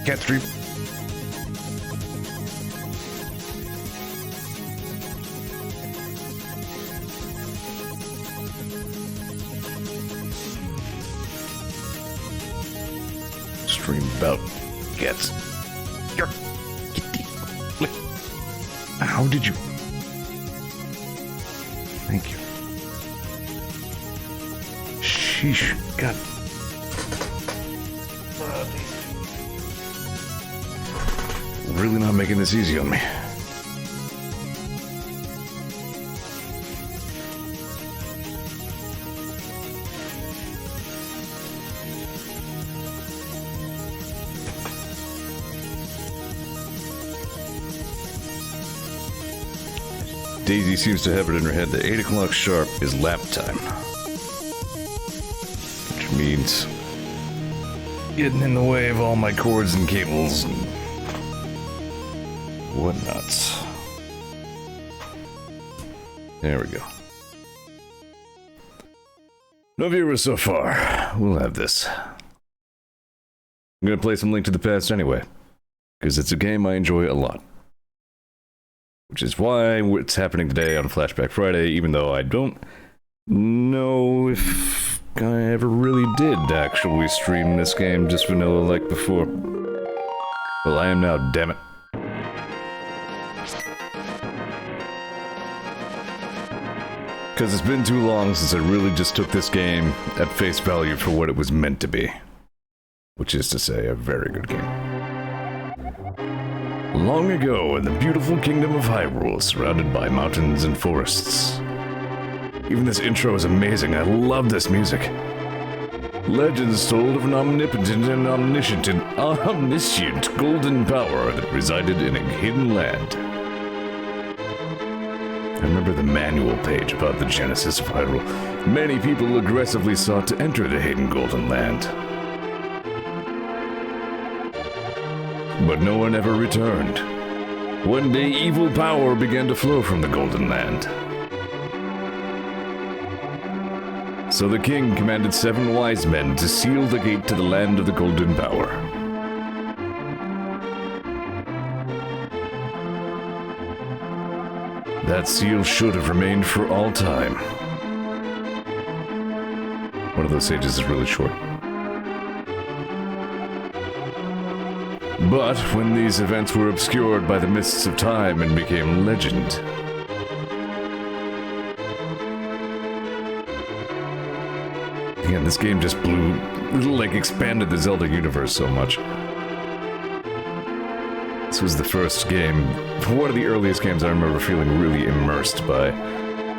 Can't stream. Stream about gets your kitty. Like, how did you... Thank you. Sheesh. God. Really not making this easy on me. Daisy seems to have it in her head that 8 o'clock sharp is lap time. Which means getting in the way of all my cords and cables and whatnots. There we go. No viewers so far. We'll have this. I'm gonna play some Link to the Past anyway, because it's a game I enjoy a lot. Which is why it's happening today on Flashback Friday, even though I don't know if I ever really did actually stream this game just vanilla like before. Well, I am now, damn it. Because it's been too long since I really just took this game at face value for what it was meant to be. Which is to say, a very good game. Long ago, in the beautiful kingdom of Hyrule, surrounded by mountains and forests. Even this intro is amazing. I love this music. Legends told of an omnipotent and omniscient golden power that resided in a hidden land. I remember the manual page about the genesis of Hyrule. Many people aggressively sought to enter the hidden golden land. But no one ever returned. One day, evil power began to flow from the Golden Land. So the king commanded 7 wise men to seal the gate to the land of the Golden Power. That seal should have remained for all time. One of those sages is really short. But when these events were obscured by the mists of time and became legend, again, this game just expanded the Zelda universe so much. This was the first game, one of the earliest games I remember feeling really immersed by.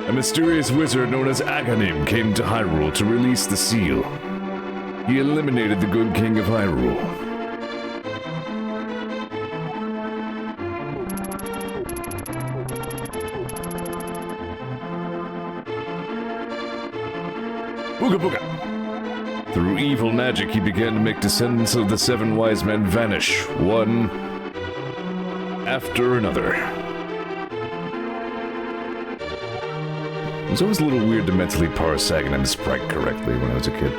A mysterious wizard known as Aghanim came to Hyrule to release the seal. He eliminated the good king of Hyrule. Booga booga! Through evil magic, he began to make descendants of the 7 wise men vanish, one after another. It was always a little weird to mentally parse Aghanim's sprite correctly when I was a kid.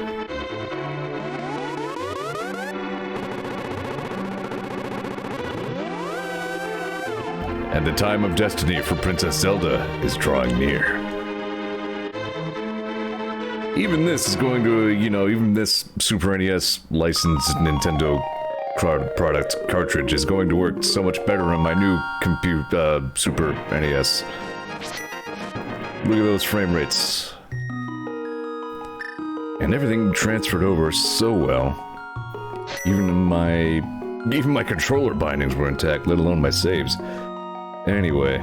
And the time of destiny for Princess Zelda is drawing near. Even this is going to, even this Super NES licensed Nintendo product cartridge is going to work so much better on my new Super NES. Look at those frame rates. And everything transferred over so well. Even my controller bindings were intact, let alone my saves. Anyway.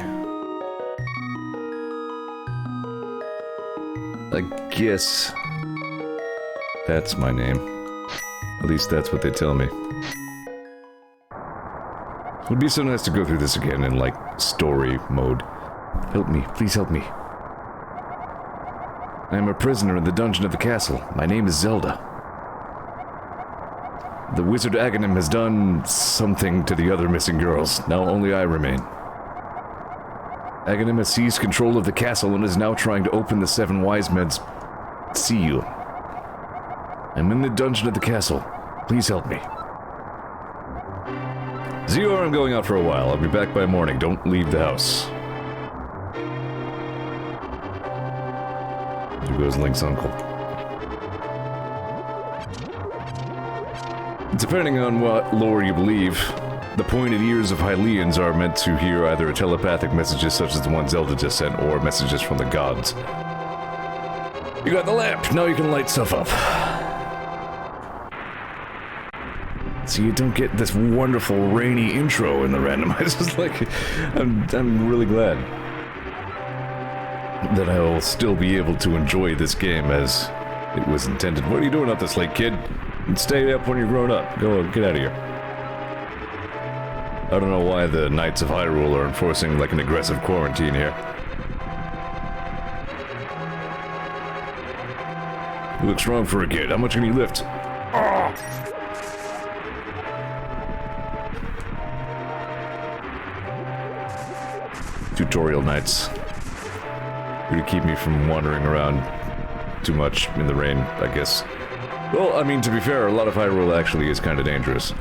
I guess that's my name. At least that's what they tell me. It would be so nice to go through this again in, story mode. Help me, please help me. I am a prisoner in the dungeon of the castle. My name is Zelda. The wizard Aghanim has done something to the other missing girls. Now only I remain. Aghanim has seized control of the castle and is now trying to open the 7 wise men's seal. I'm in the dungeon of the castle. Please help me. Zeor, I'm going out for a while. I'll be back by morning. Don't leave the house. There goes Link's uncle. Depending on what lore you believe, The pointed ears of Hylians are meant to hear either telepathic messages such as the one Zelda just sent, or messages from the gods. You got the lamp, now you can light stuff up. So you don't get this wonderful rainy intro in the randomizers. Like, I'm really glad that I will still be able to enjoy this game as it was intended. What are you doing up this late, kid? Stay up when you're grown up. Go, get out of here. I don't know why the Knights of Hyrule are enforcing like an aggressive quarantine here. You look strong for a kid. How much can you lift? Oh! Tutorial Knights. Here to keep me from wandering around too much in the rain, I guess. Well, I mean, to be fair, a lot of Hyrule actually is kind of dangerous.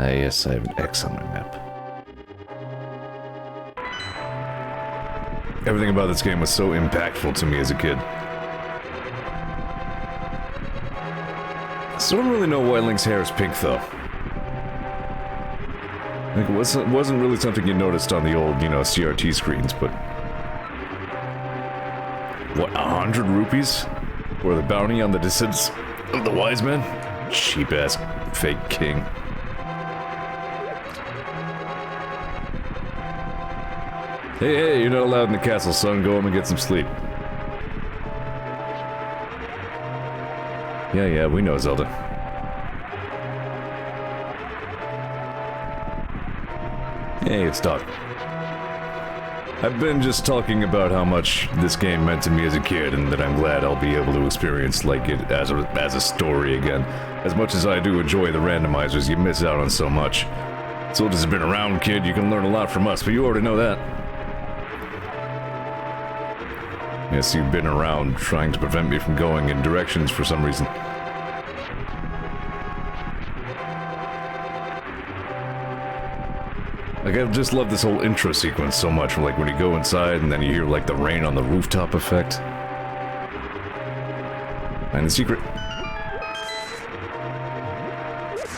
Yes, I have an X on my map. Everything about this game was so impactful to me as a kid. So I don't really know why Link's hair is pink, though. Like, it wasn't really something you noticed on the old, you know, CRT screens, but... What, 100 rupees? For the bounty on the descendants of the wise men? Cheap-ass fake king. Hey, you're not allowed in the castle, son. Go home and get some sleep. Yeah, we know, Zelda. Hey, it's Doc. I've been just talking about how much this game meant to me as a kid, and that I'm glad I'll be able to experience like it as a story again. As much as I do enjoy the randomizers, you miss out on so much. Zelda's been around, kid. You can learn a lot from us, but you already know that. Yes, you've been around trying to prevent me from going in directions for some reason. Like, I just love this whole intro sequence so much, like when you go inside and then you hear like the rain on the rooftop effect. Find the secret.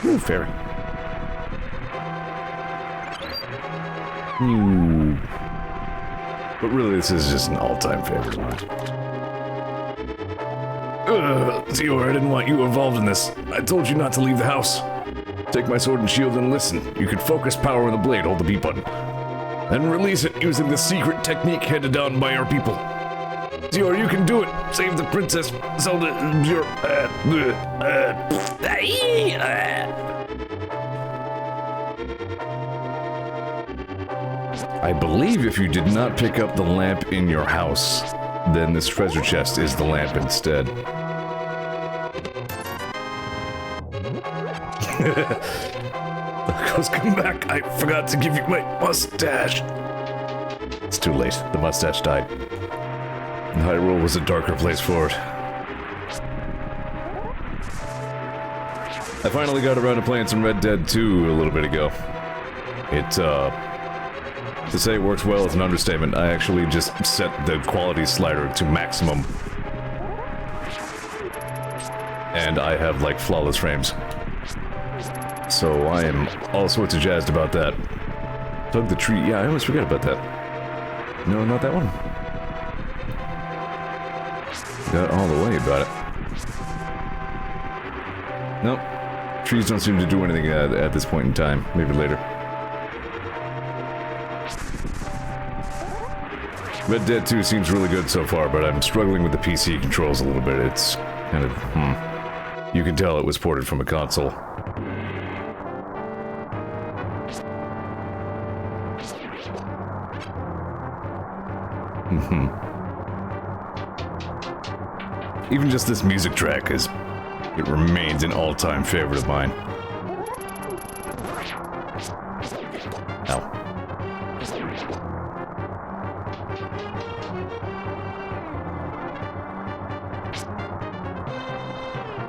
Ooh, fairy. Ooh. But really, this is just an all-time favorite of mine. Zeor, I didn't want you involved in this. I told you not to leave the house. Take my sword and shield and listen. You can focus power on the blade, hold the B button. Then release it using the secret technique handed down by our people. Zeor, you can do it. Save the princess, Zelda, I believe if you did not pick up the lamp in your house, then this treasure chest is the lamp instead. Goes, come back. I forgot to give you my mustache. It's too late. The mustache died. Hyrule was a darker place for it. I finally got around to playing some Red Dead 2 a little bit ago. To say it works well is an understatement. I actually just set the quality slider to maximum. And I have, like, flawless frames. So I am all sorts of jazzed about that. Dug the tree. Yeah, I almost forgot about that. No, not that one. Got all the way about it. Nope. Trees don't seem to do anything at this point in time. Maybe later. Red Dead 2 seems really good so far, but I'm struggling with the PC controls a little bit. It's kind of, You can tell it was ported from a console. Even just this music track it remains an all-time favorite of mine. Ow.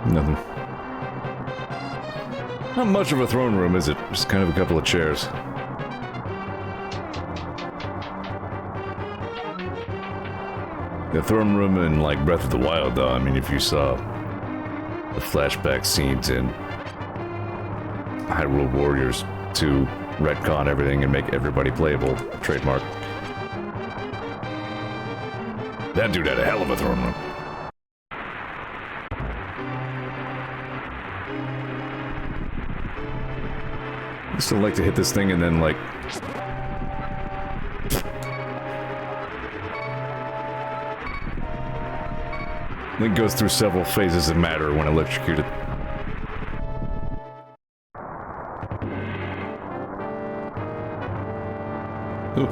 Nothing. Not much of a throne room, is it? Just kind of a couple of chairs. The throne room in, like, Breath of the Wild, though, I mean, if you saw the flashback scenes in Hyrule Warriors to retcon everything and make everybody playable, trademark. That dude had a hell of a throne room. I still like to hit this thing and then, like... Link goes through several phases of matter when electrocuted. Ooh.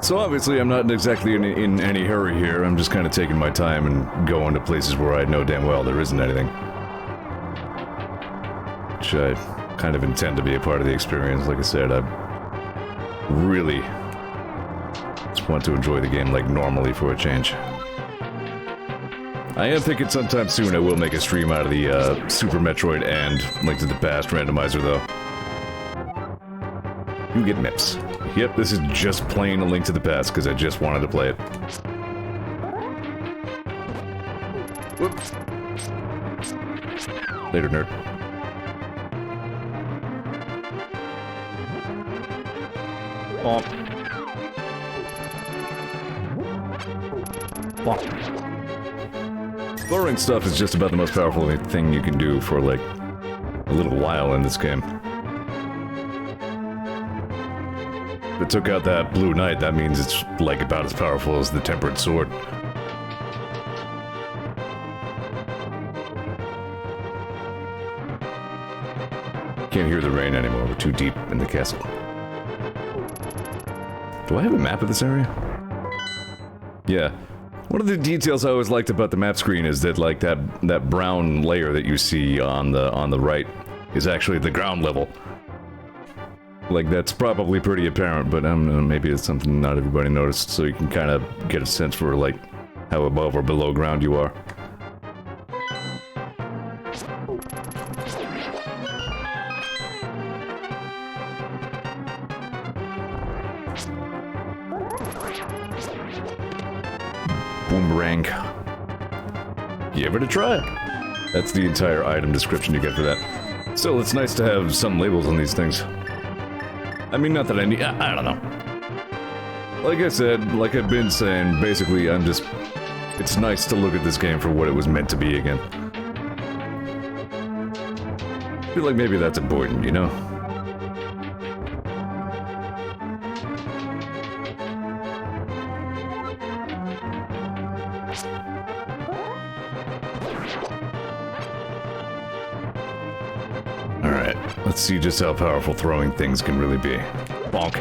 So obviously I'm not exactly in any hurry here, I'm just kind of taking my time and going to places where I know damn well there isn't anything. Which I kind of intend to be a part of the experience, like I said, I really just want to enjoy the game like normally for a change. I am thinking sometime soon I will make a stream out of the Super Metroid and Link to the Past randomizer though. You get MIPS. Yep, this is just plain a Link to the Past because I just wanted to play it. Whoops. Later, nerd. Bonk. Bonk. Lowering stuff is just about the most powerful thing you can do for, like, a little while in this game. If it took out that Blue Knight, that means it's, like, about as powerful as the Tempered Sword. Can't hear the rain anymore, we're too deep in the castle. Do I have a map of this area? Yeah. One of the details I always liked about the map screen is that, like, that brown layer that you see on the right is actually the ground level. Like, that's probably pretty apparent, but maybe it's something not everybody noticed, so you can kind of get a sense for, like, how above or below ground you are. Boomerang. Give it a try. That's the entire item description you get for that. Still, it's nice to have some labels on these things. I mean, not that I need... I don't know. Like I said, like I've been saying, basically, I'm just... It's nice to look at this game for what it was meant to be again. I feel like maybe that's important, you know? Alright, let's see just how powerful throwing things can really be. Bonk.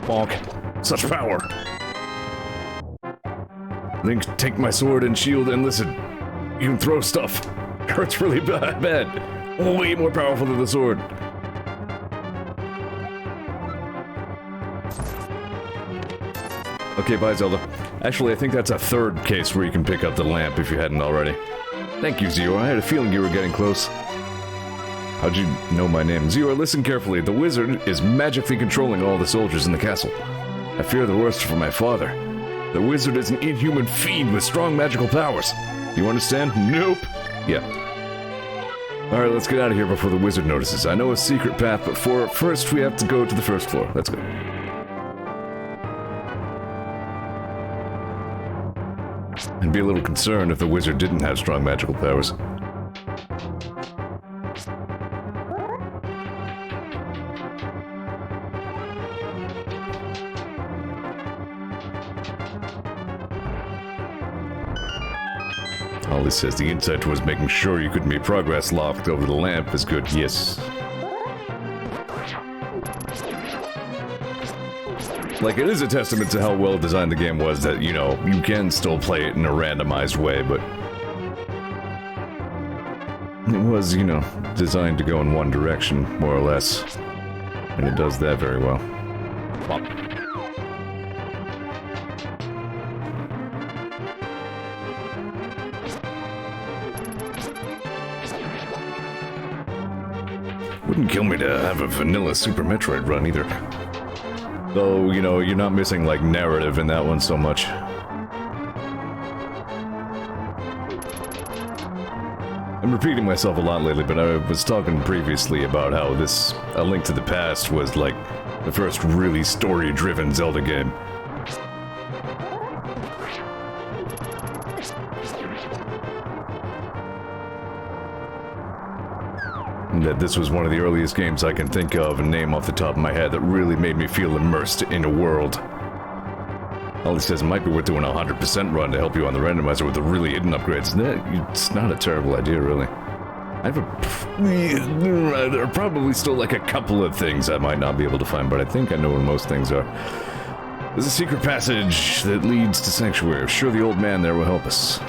Bonk. Such power. Link, take my sword and shield and listen. You can throw stuff. It hurts really bad. Way more powerful than the sword. Okay, bye, Zelda. Actually, I think that's a third case where you can pick up the lamp if you hadn't already. Thank you, Zeor. I had a feeling you were getting close. How'd you know my name? Zeor, listen carefully. The wizard is magically controlling all the soldiers in the castle. I fear the worst for my father. The wizard is an inhuman fiend with strong magical powers. You understand? Nope. Yeah. Alright, let's get out of here before the wizard notices. I know a secret path, but first we have to go to the first floor. Let's go. I'd be a little concerned if the wizard didn't have strong magical powers. Ollie says the insight was making sure you couldn't be progress locked over the lamp is good. Yes. Like, it is a testament to how well designed the game was that, you know, you can still play it in a randomized way, but it was, you know, designed to go in one direction, more or less, and it does that very well. Pop. didn't kill me to have a vanilla Super Metroid run either. Though, you know, you're not missing, like, narrative in that one so much. I'm repeating myself a lot lately, but I was talking previously about how this A Link to the Past was, like, the first really story-driven Zelda game. And that this was one of the earliest games I can think of and name off the top of my head that really made me feel immersed in a world. Ollie says it might be worth doing a 100% run to help you on the randomizer with the really hidden upgrades. It's not a terrible idea, really. There are probably still like a couple of things I might not be able to find, but I think I know where most things are. There's a secret passage that leads to Sanctuary. Sure, the old man there will help us.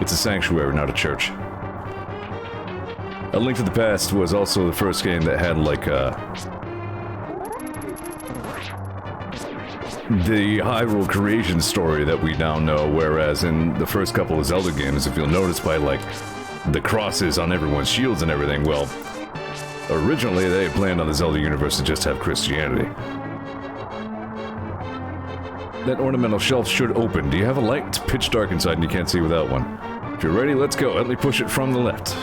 It's a sanctuary, not a church. A Link to the Past was also the first game that had, like, the Hyrule creation story that we now know, whereas in the first couple of Zelda games, if you'll notice by, like, the crosses on everyone's shields and everything, well, originally they had planned on the Zelda universe to just have Christianity. That ornamental shelf should open. Do you have a light? It's pitch dark inside and you can't see without one. If you're ready, let's go. Let me push it from the left.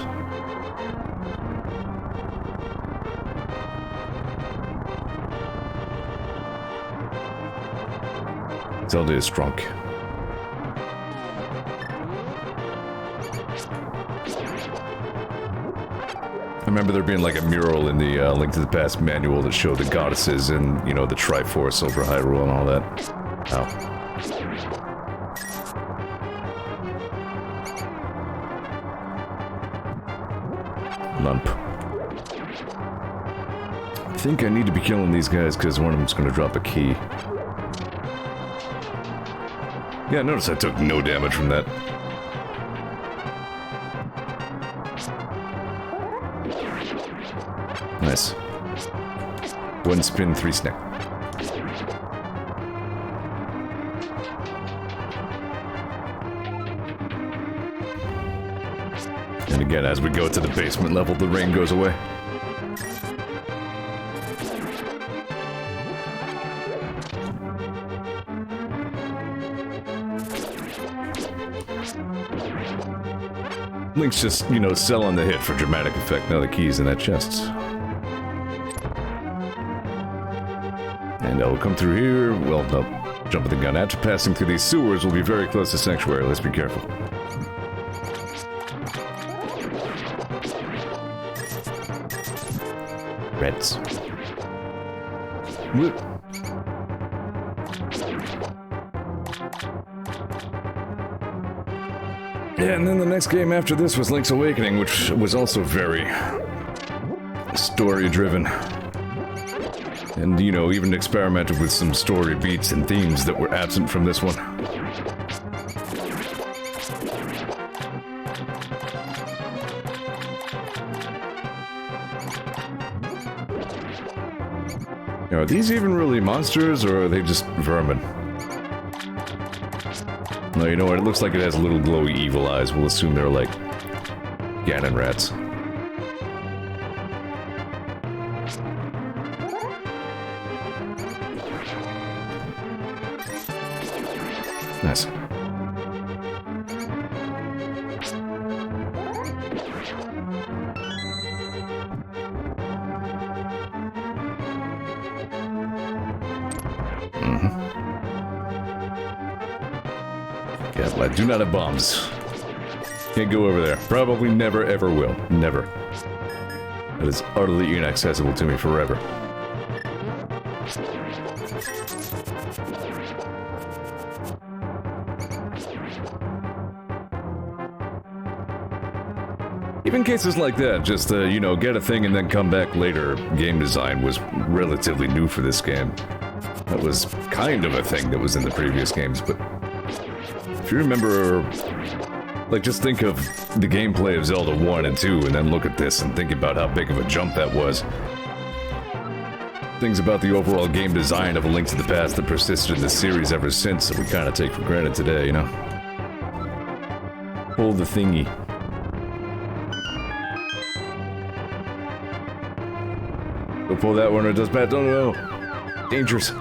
Zelda is drunk. I remember there being like a mural in the Link to the Past manual that showed the goddesses and, you know, the Triforce over Hyrule and all that. Oh. Lump. I think I need to be killing these guys because one of them's going to drop a key. Yeah, notice I took no damage from that. Nice. One spin, 3 snack. And again, as we go to the basement level, the rain goes away. Link's just, you know, selling the hit for dramatic effect. Now the key's in that chest. And I'll come through here. Well, no, jumping the gun. After passing through these sewers, we'll be very close to Sanctuary. Let's be careful. Reds. Whoop. Yeah, and then the next game after this was Link's Awakening, which was also very story-driven. And, you know, even experimented with some story beats and themes that were absent from this one. Are these even really monsters, or are they just vermin? No, you know what? It looks like it has little glowy evil eyes. We'll assume they're like Ganon rats. Nice. I do not have bombs. Can't go over there. Probably never ever will. Never. That is utterly inaccessible to me forever. Even cases like that, just, you know, get a thing and then come back later, game design was relatively new for this game. That was kind of a thing that was in the previous games, but if you remember, like, just think of the gameplay of Zelda 1 and 2, and then look at this and think about how big of a jump that was. Things about the overall game design of A Link to the Past that persisted in the series ever since that we kind of take for granted today, you know? Pull the thingy. Don't pull that one or it does bad. No. Dangerous.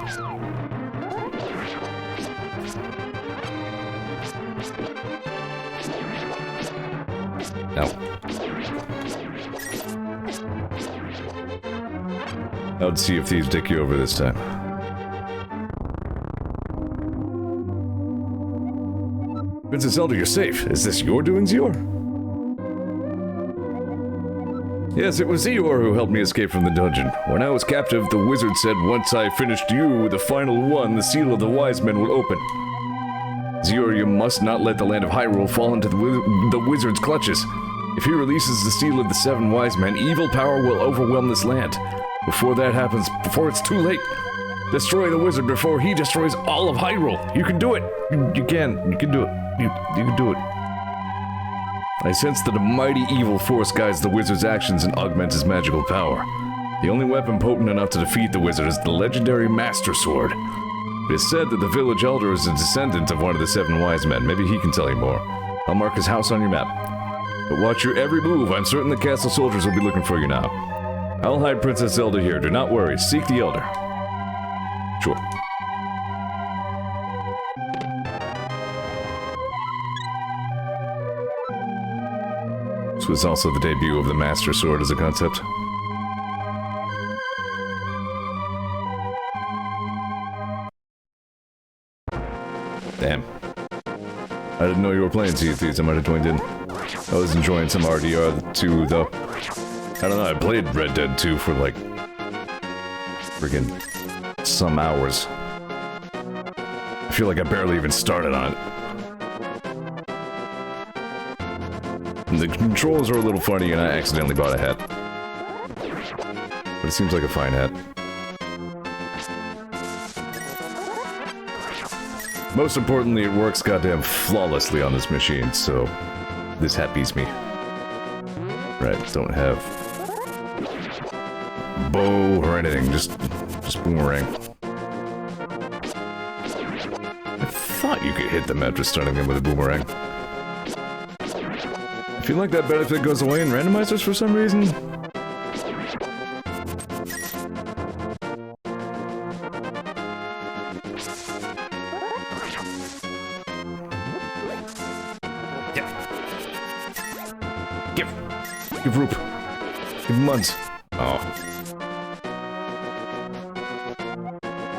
No. I'd see if these dick you over this time. Princess Zelda, you're safe. Is this your doing, Zeor? Yes, it was Zeor who helped me escape from the dungeon. When I was captive, the wizard said once I finished you with the final one, the seal of the wise men will open. Zeor, you must not let the land of Hyrule fall into the wizard's clutches. If he releases the seal of the 7 wise men, evil power will overwhelm this land. Before that happens, before it's too late, destroy the wizard before he destroys all of Hyrule. You can do it. You can do it. You can do it. I sense that a mighty evil force guides the wizard's actions and augments his magical power. The only weapon potent enough to defeat the wizard is the legendary Master Sword. It is said that the village elder is a descendant of one of the 7 wise men. Maybe he can tell you more. I'll mark his house on your map. But watch your every move. I'm certain the castle soldiers will be looking for you now. I'll hide Princess Zelda here. Do not worry. Seek the elder. Sure. This was also the debut of the Master Sword as a concept. Damn. I didn't know you were playing Sea of Thieves. I might have joined in. I was enjoying some RDR 2, though. I don't know, I played Red Dead 2 for like... friggin' some hours. I feel like I barely even started on it. And the controls are a little funny and I accidentally bought a hat. But it seems like a fine hat. Most importantly, it works goddamn flawlessly on this machine, so... this hat beats me. Right, don't have... bow or anything, just boomerang. I thought you could hit them after stunning them with a boomerang. I feel like that benefit goes away in randomizers for some reason. Give Roop. Give Muns. Oh.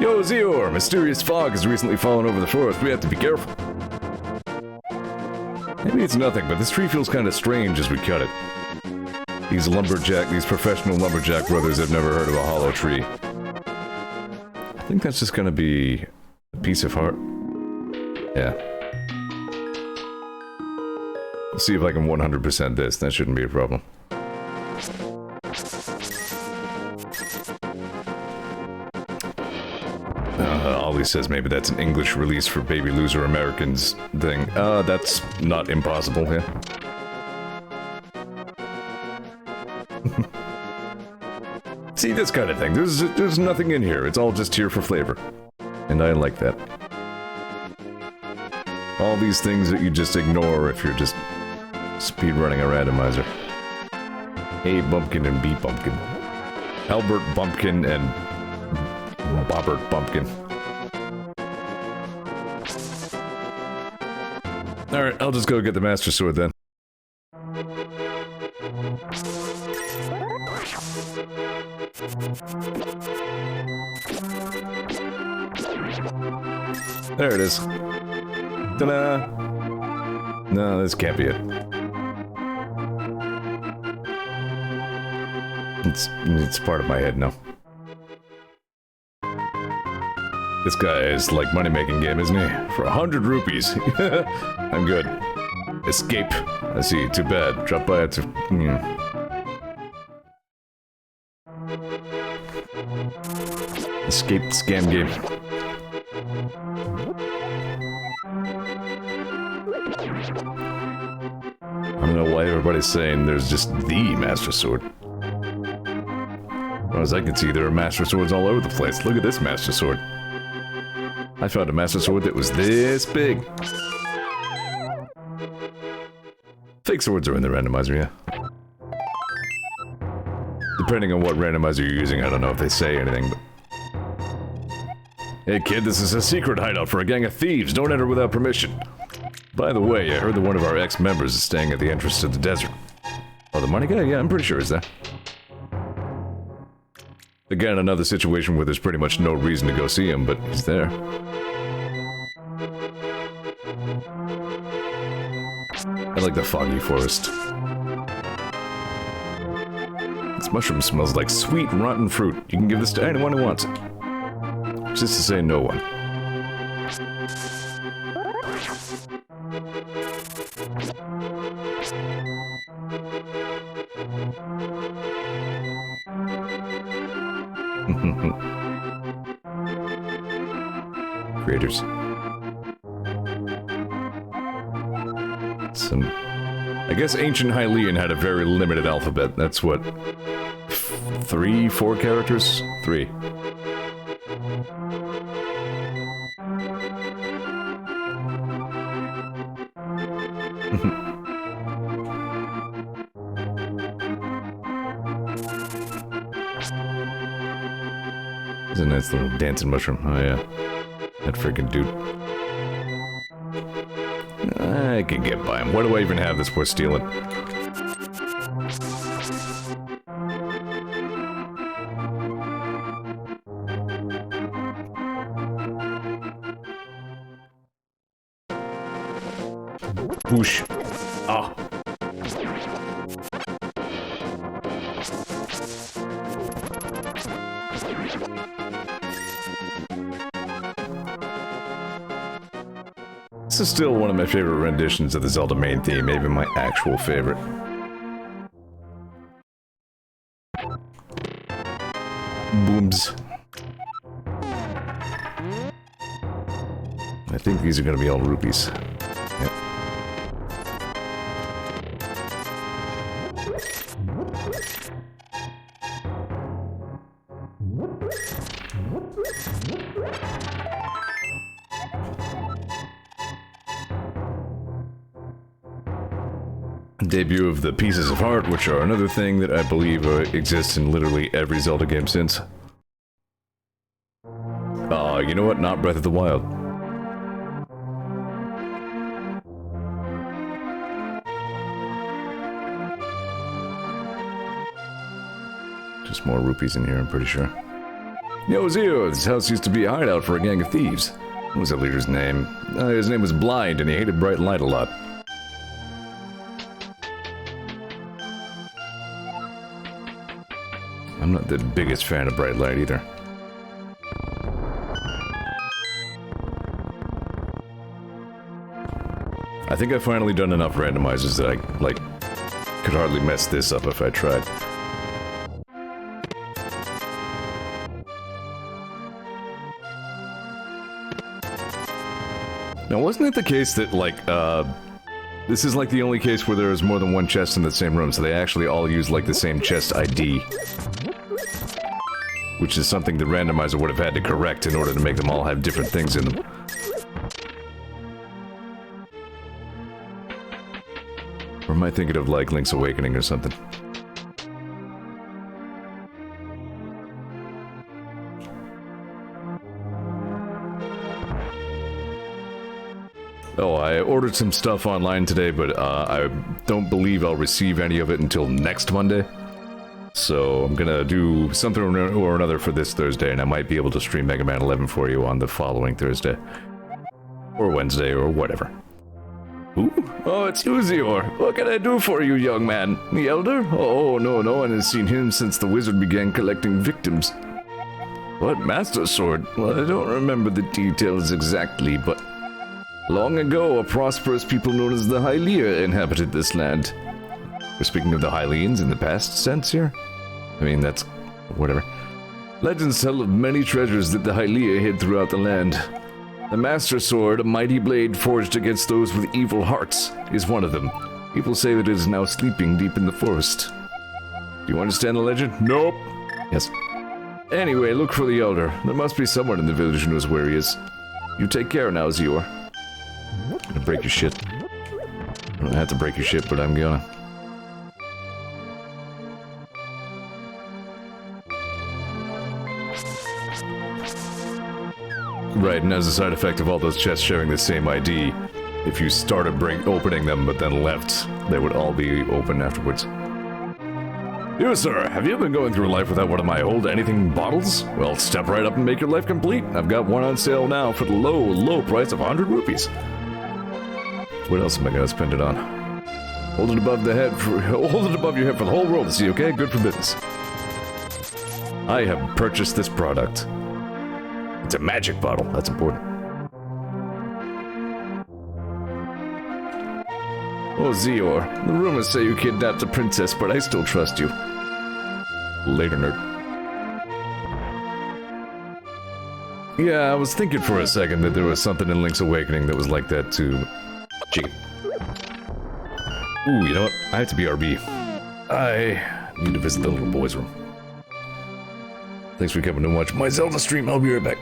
Yo, Zeor! Mysterious fog has recently fallen over the forest. We have to be careful. Maybe it's nothing, but this tree feels kind of strange as we cut it. These professional lumberjack brothers have never heard of a hollow tree. I think that's just gonna be a piece of heart. Yeah. Let's see if I can 100% this. That shouldn't be a problem. Ollie says maybe that's an English release for Baby Loser Americans thing. That's not impossible, yeah. See, this kind of thing. There's nothing in here. It's all just here for flavor. And I like that. All these things that you just ignore if you're just speedrunning a randomizer. A Bumpkin and B Bumpkin. Albert Bumpkin and Bobbert Bumpkin. Alright, I'll just go get the Master Sword then. There it is. Ta-da! No, this can't be it. It's part of my head now. This guy is like money-making game, isn't he? For 100 rupees. I'm good. Escape. I see. Too bad. Drop by it to... Escape scam game. I don't know why everybody's saying there's just the Master Sword. As far as I can see, there are Master Swords all over the place. Look at this Master Sword. I found a Master Sword that was this big. Fake swords are in the randomizer, yeah. The depending on what randomizer you're using, I don't know if they say anything, but... Hey kid, this is a secret hideout for a gang of thieves. Don't enter without permission. By the way, I heard that one of our ex-members is staying at the entrance to the desert. Oh, the money guy? Yeah, I'm pretty sure he's there. Again, another situation where there's pretty much no reason to go see him, but he's there. I like the foggy forest. This mushroom smells like sweet, rotten fruit. You can give this to anyone who wants it. Just to say no one. Creators. I guess ancient Hylian had a very limited alphabet. That's what... 3, 4 characters? 3. It's a nice little dancing mushroom. Oh yeah. That freaking dude. I can get by him. What do I even have that's worth stealing? Whoosh. Ah. This is still one of my favorite renditions of the Zelda main theme, maybe my actual favorite. Booms. I think these are gonna be all rupees. Yep. Debut of the Pieces of Heart, which are another thing that I believe exists in literally every Zelda game since. You know what? Not Breath of the Wild. Just more rupees in here, I'm pretty sure. Yo, Zeor, this house used to be a hideout for a gang of thieves. What was that leader's name? His name was Blind, and he hated bright light a lot. I'm not the biggest fan of bright light either. I think I've finally done enough randomizers that I, like, could hardly mess this up if I tried. Now, wasn't it the case that, like, this is like the only case where there's more than one chest in the same room, so they actually all use, like, the same chest ID? Which is something the randomizer would have had to correct in order to make them all have different things in them. Or am I thinking of, like, Link's Awakening or something? Oh, I ordered some stuff online today, but I don't believe I'll receive any of it until next Monday. So I'm gonna do something or another for this Thursday, and I might be able to stream Mega Man 11 for you on the following Thursday. Or Wednesday, or whatever. Ooh. Oh, it's you, Zeor. What can I do for you, young man? The Elder? Oh, no one has seen him since the wizard began collecting victims. What Master Sword? Well, I don't remember the details exactly, but... long ago, a prosperous people known as the Hylia inhabited this land. We're speaking of the Hylians in the past sense here? I mean, that's... whatever. Legends tell of many treasures that the Hylia hid throughout the land. The Master Sword, a mighty blade forged against those with evil hearts, is one of them. People say that it is now sleeping deep in the forest. Do you understand the legend? Nope. Yes. Anyway, look for the Elder. There must be someone in the village who knows where he is. You take care now, Zeor. I'm gonna break your shit. I don't have to break your shit, but I'm gonna. Right, and as a side effect of all those chests sharing the same ID, if you started opening them but then left, they would all be open afterwards. You, sir, have you been going through life without one of my old anything bottles? Well, step right up and make your life complete. I've got one on sale now for the low, low price of 100 rupees. What else am I gonna spend it on? Hold it above hold it above your head for the whole world to see, okay? Good for business. I have purchased this product. It's a magic bottle, that's important. Oh, Zeor, the rumors say you kidnapped a princess, but I still trust you. Later, nerd. Yeah, I was thinking for a second that there was something in Link's Awakening that was like that too. Chicken. Ooh, you know what? I have to be RB. I need to visit the little boy's room. Thanks for coming to watch my Zelda stream. I'll be right back.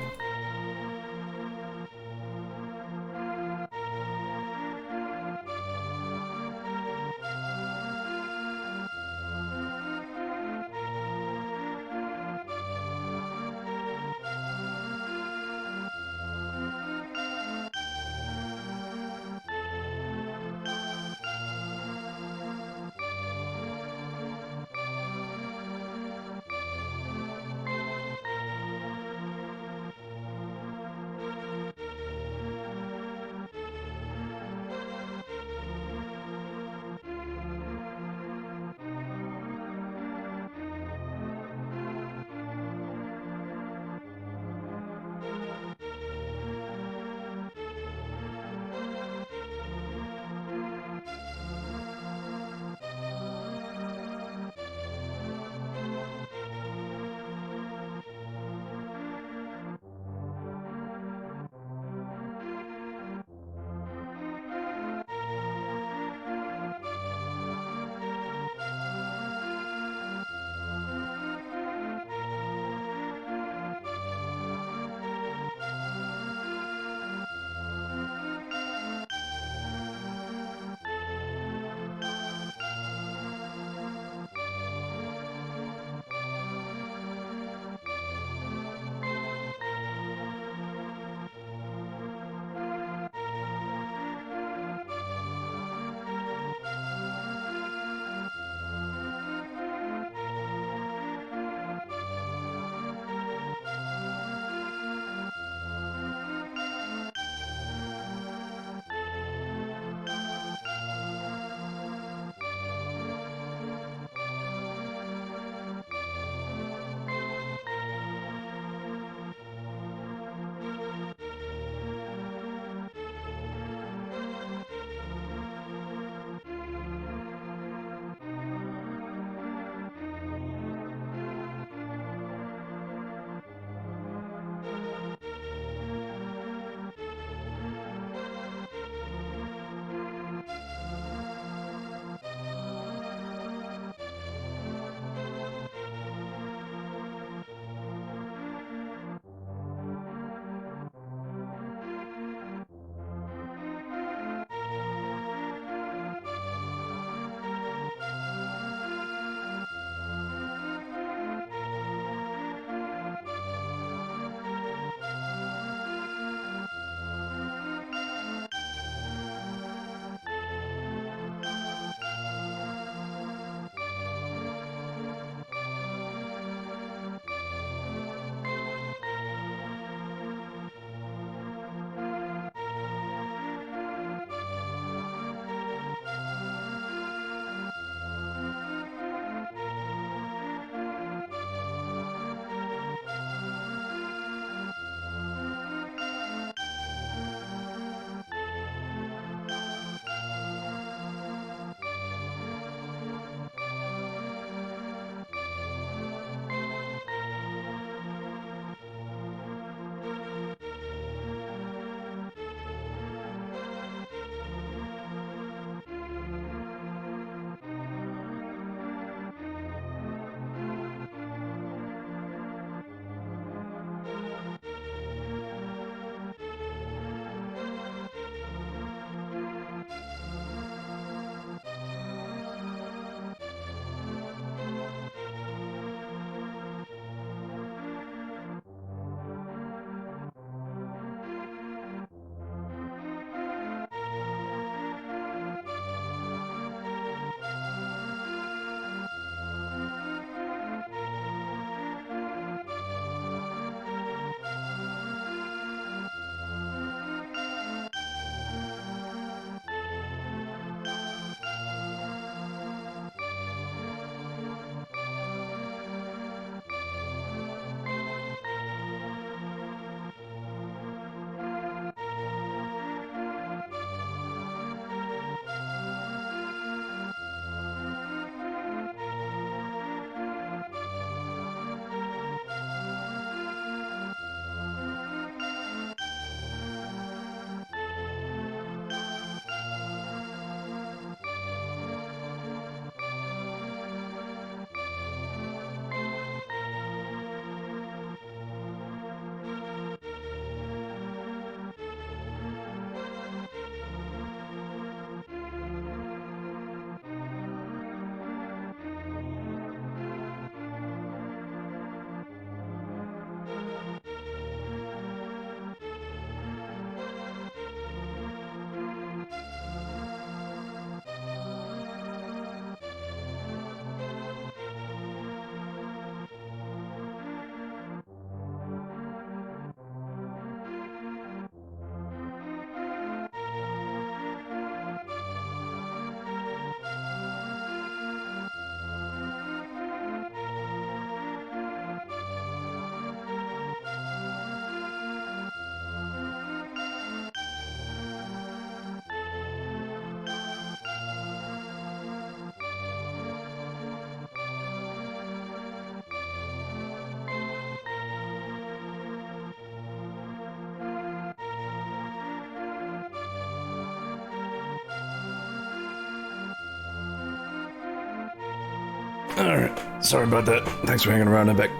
Alright, sorry about that. Thanks for hanging around, I'm back.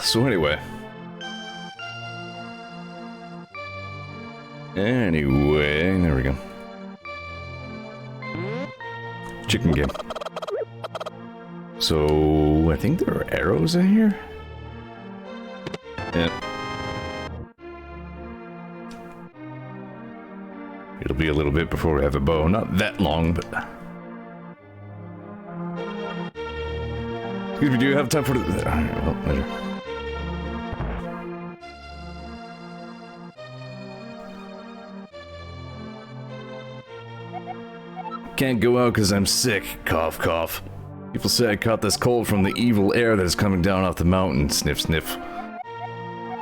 So anyway. Anyway, there we go. Chicken game. So, I think there are arrows in here? Yeah. It'll be a little bit before we have a bow. Not that long, but... Excuse me, do you have time for the... Well, later. Can't go out because I'm sick. Cough, cough. People say I caught this cold from the evil air that is coming down off the mountain. Sniff, sniff.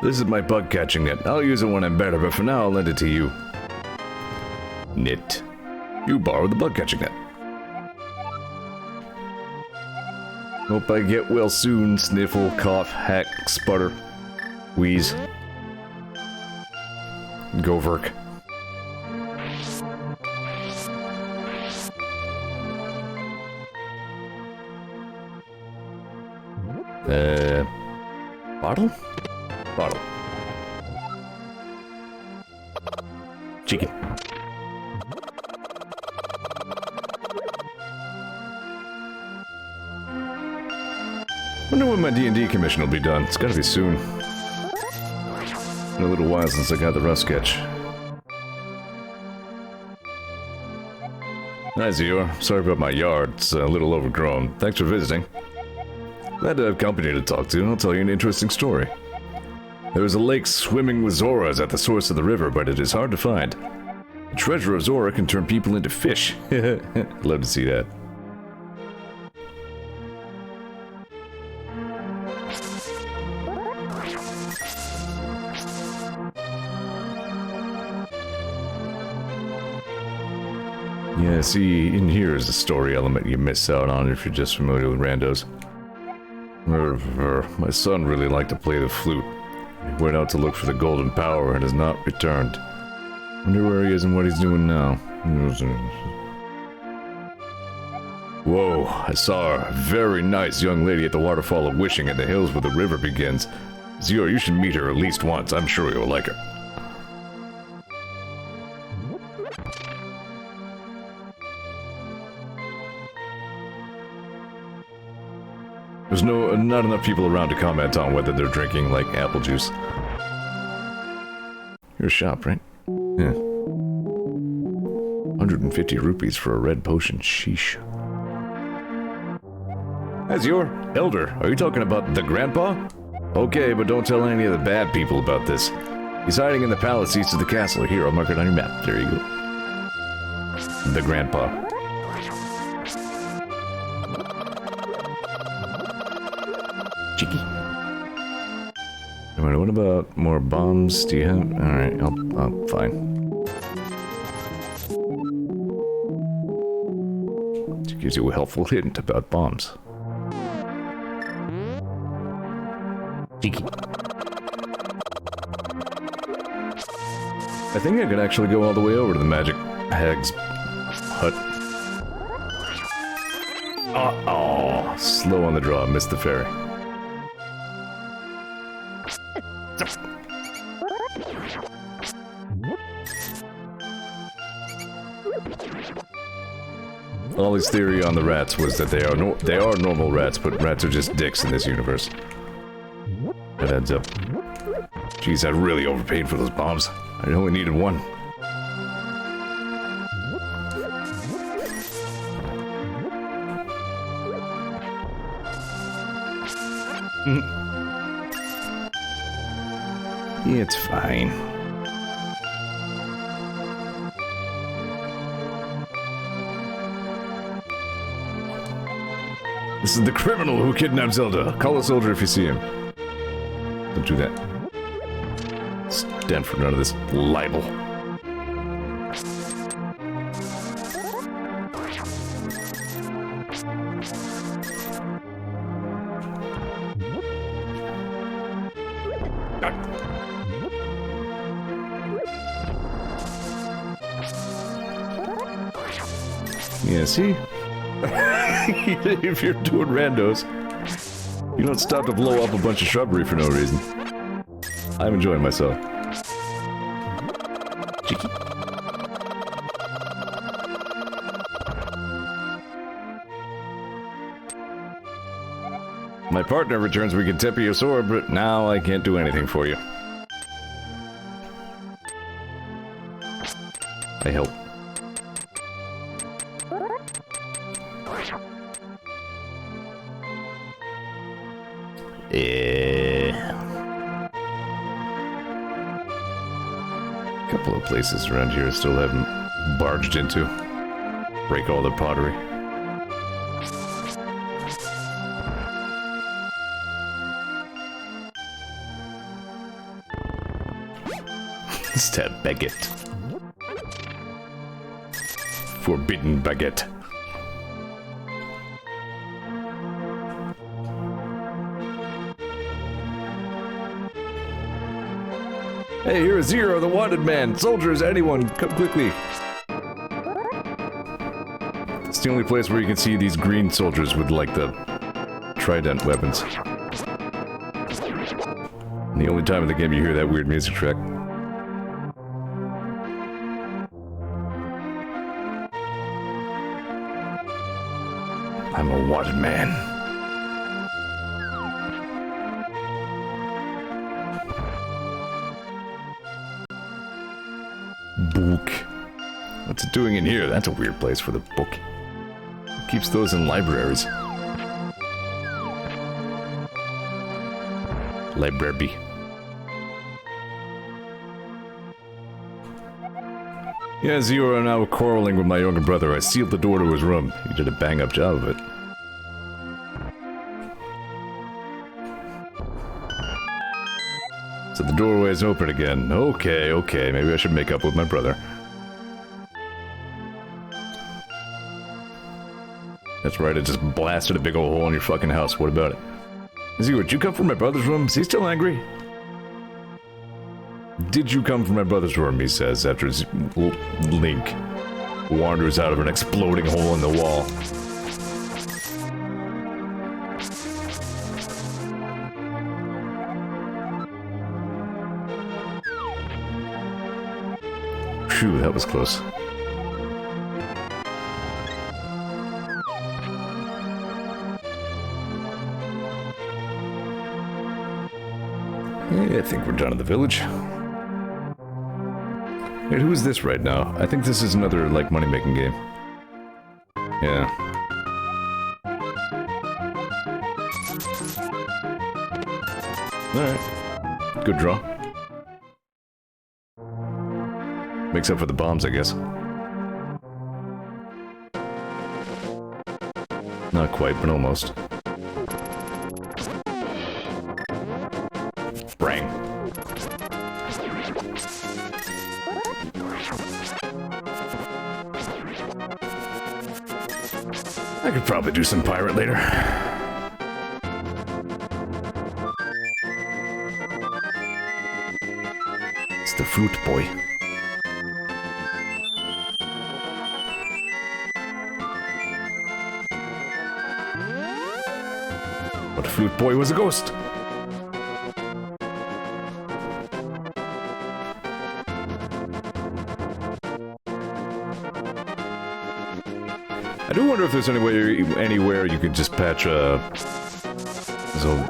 This is my bug catching net. I'll use it when I'm better, but for now I'll lend it to you. Knit. You borrowed the bug catching net. Hope I get well soon. Sniffle, cough, hack, sputter, wheeze. Goverk. Bottle? Bottle. Chicken. Wonder when my D&D commission will be done. It's gotta be soon. Been a little while since I got the rough sketch. Hi, Zeor. Sorry about my yard. It's a little overgrown. Thanks for visiting. Glad to have company to talk to, and I'll tell you an interesting story. There is a lake swimming with Zoras at the source of the river, but it is hard to find. The treasure of Zora can turn people into fish. Love to see that. Yeah, see, in here is the story element you miss out on if you're just familiar with randos. My son really liked to play the flute. He went out to look for the golden power and has not returned. Wonder where he is and what he's doing now. Whoa, I saw a very nice young lady at the waterfall of Wishing in the hills where the river begins. Zeor, you should meet her at least once. I'm sure you'll like her. There's not enough people around to comment on whether they're drinking, like, apple juice. Your shop, right? Yeah. 150 rupees for a red potion. Sheesh. That's your elder. Are you talking about the grandpa? Okay, but don't tell any of the bad people about this. He's hiding in the palace east of the castle. Here, I'll mark it on your map. There you go. The grandpa. Cheeky. Alright, what about more bombs? Do you have? Alright, I'll fine. It gives you a helpful hint about bombs. Cheeky. I think I could actually go all the way over to the magic hag's hut. Oh, slow on the draw, missed the ferry. Ollie's theory on the rats was that they are normal rats, but rats are just dicks in this universe. That adds up. Jeez, I really overpaid for those bombs. I only needed one. It's fine. This is the criminal who kidnapped Zelda. Call a soldier if you see him. Don't do that. Stand for none of this libel. Yeah, see? If you're doing randos, you don't stop to blow up a bunch of shrubbery for no reason. I'm enjoying myself. Cheeky. My partner returns we can temper your sword, but now I can't do anything for you. I help. Couple of places around here I still haven't barged into. Break all their pottery. Stab baguette. Forbidden baguette. Hey, here is Zeor, the wanted man. Soldiers, anyone, come quickly. It's the only place where you can see these green soldiers with, like, the trident weapons. And the only time in the game you hear that weird music track. I'm a wanted man. Book. What's it doing in here? That's a weird place for the book. Who keeps those in libraries? Library. Yeah, Zeor and I were quarreling with my younger brother. I sealed the door to his room. He did a bang-up job of it. So the doorway is open again. Okay, okay, maybe I should make up with my brother. That's right, I just blasted a big old hole in your fucking house. What about it? Zeor, did you come from my brother's room? Is he still angry? Did you come from my brother's room, he says, after Link wanders out of an exploding hole in the wall. Phew, that was close. Yeah, I think we're done in the village. Wait, who is this right now? I think this is another, like, money-making game. Yeah. Alright. Good draw. Makes up for the bombs, I guess. Not quite, but almost. Brang. I could probably do some pirate later. It's the fruit boy. But the fruit boy was a ghost. I do wonder if there's anywhere you could just patch so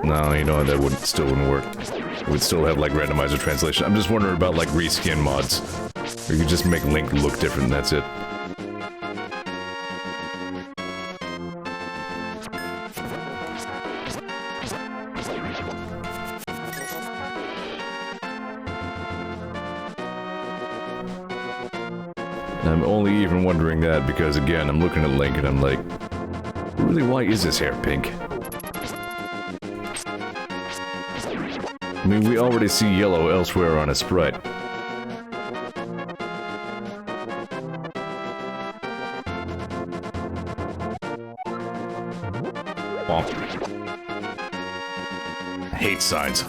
no, you know that still wouldn't work. It would still have like randomizer translation. I'm just wondering about like reskin mods, where you could just make Link look different. And that's it. I'm only even wondering that because, again, I'm looking at Link and I'm like, really, why is his hair pink? I mean, we already see yellow elsewhere on his sprite. Bonk. I hate signs.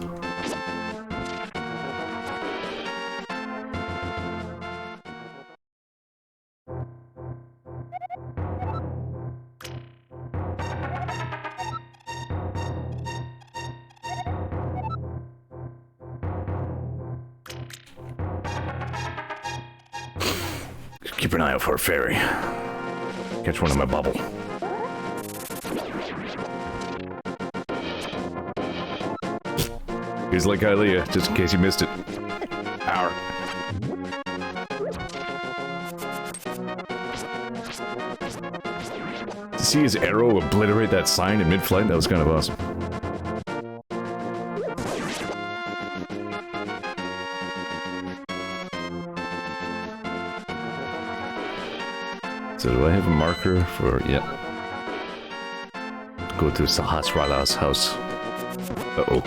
Keep an eye out for a fairy. Catch one in my bubble. He's like Hylia, just in case you missed it. Power. To see his arrow obliterate that sign in mid-flight, that was kind of awesome. So do I have a marker for... yeah. Go to Sahasrala's house. Uh-oh.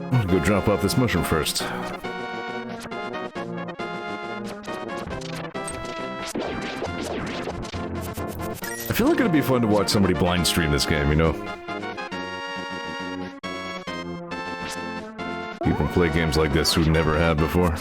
I'm gonna go drop off this mushroom first. I feel like it'd be fun to watch somebody blind stream this game, you know? People play games like this who never have before.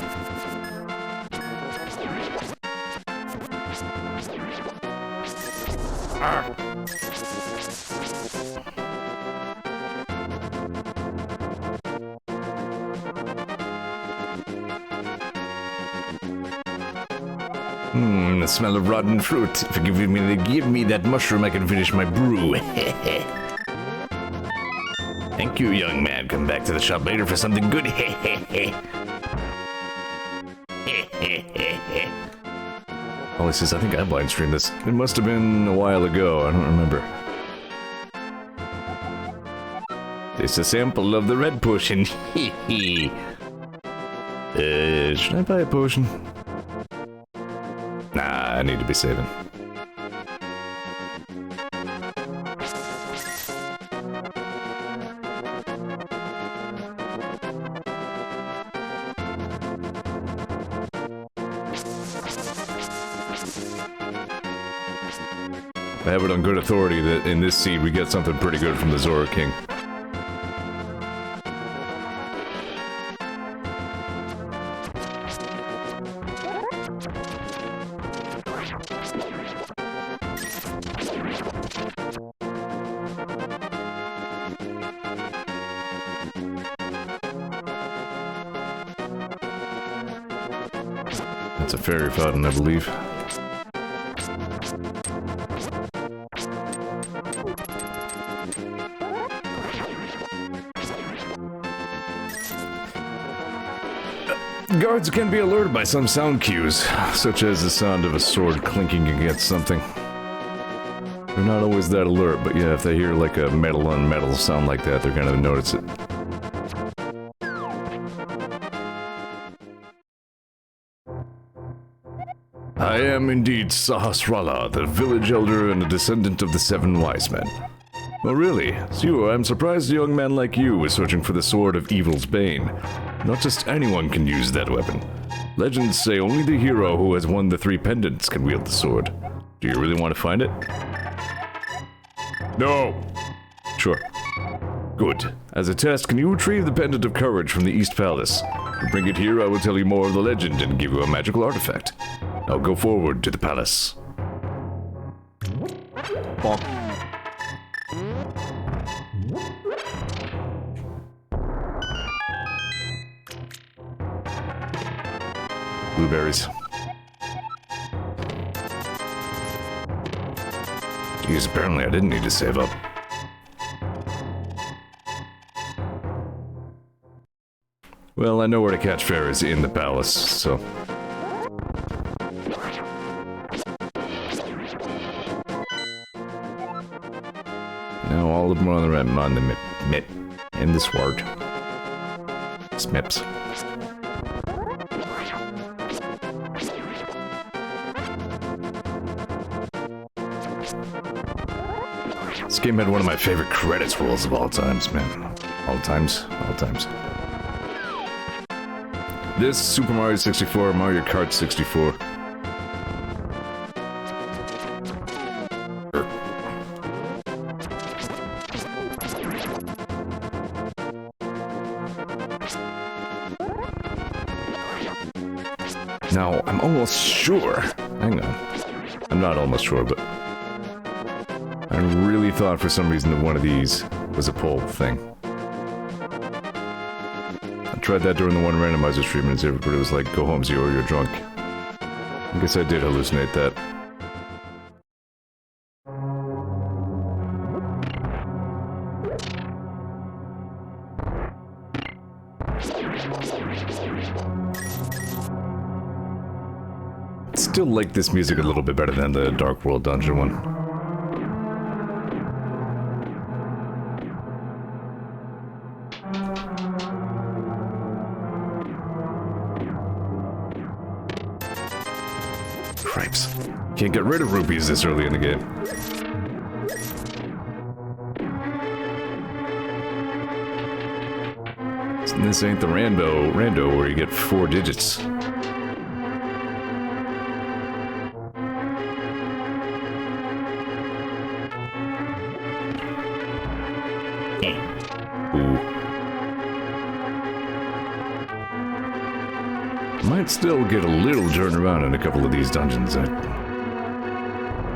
The smell of rotten fruit. If you give me that mushroom, I can finish my brew. Thank you, young man. Come back to the shop later for something good. Oh, he says, I think I blind streamed this. It must have been a while ago. I don't remember. It's a sample of the red potion. Should I buy a potion? Nah, I need to be saving. I have it on good authority that in this seed we get something pretty good from the Zeor King. That's a fairy fountain, I believe. Guards can be alerted by some sound cues, such as the sound of a sword clinking against something. They're not always that alert, but yeah, if they hear like a metal on metal sound like that, they're gonna notice it. I am indeed Sahasrala, the village elder and a descendant of the 7 wise men. Oh really? Zeor, I'm surprised a young man like you is searching for the sword of evil's bane. Not just anyone can use that weapon. Legends say only the hero who has won the 3 pendants can wield the sword. Do you really want to find it? No! Sure. Good. As a test, can you retrieve the Pendant of Courage from the East Palace? If you bring it here, I will tell you more of the legend and give you a magical artifact. Now go forward to the palace. Bonk. Blueberries. Jeez, apparently I didn't need to save up. Well, I know where to catch fairies in the palace, so... Now all of them are on the mip in this word. Smips. This game had one of my favorite credits rolls of all times, man. All times. This, Super Mario 64, Mario Kart 64. Now, I'm almost sure... Hang on. I'm not almost sure, but... I really thought for some reason that one of these was a pull thing. I tried that during the one randomizer stream and everybody was like, go home, Zeor, you're drunk. I guess I did hallucinate that. Still like this music a little bit better than the Dark World dungeon one. Cripes. Can't get rid of rupees this early in the game. This ain't the rando where you get 4 digits. Might still get a little turnaround in a couple of these dungeons. I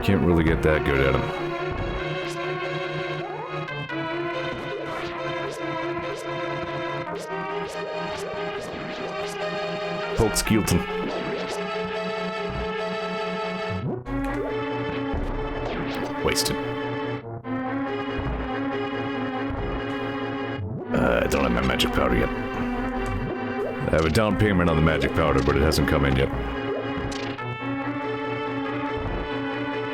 can't really get that good at them. Poke Skeelton. Wasted. I don't have my magic powder yet. I have a down payment on the magic powder, but it hasn't come in yet.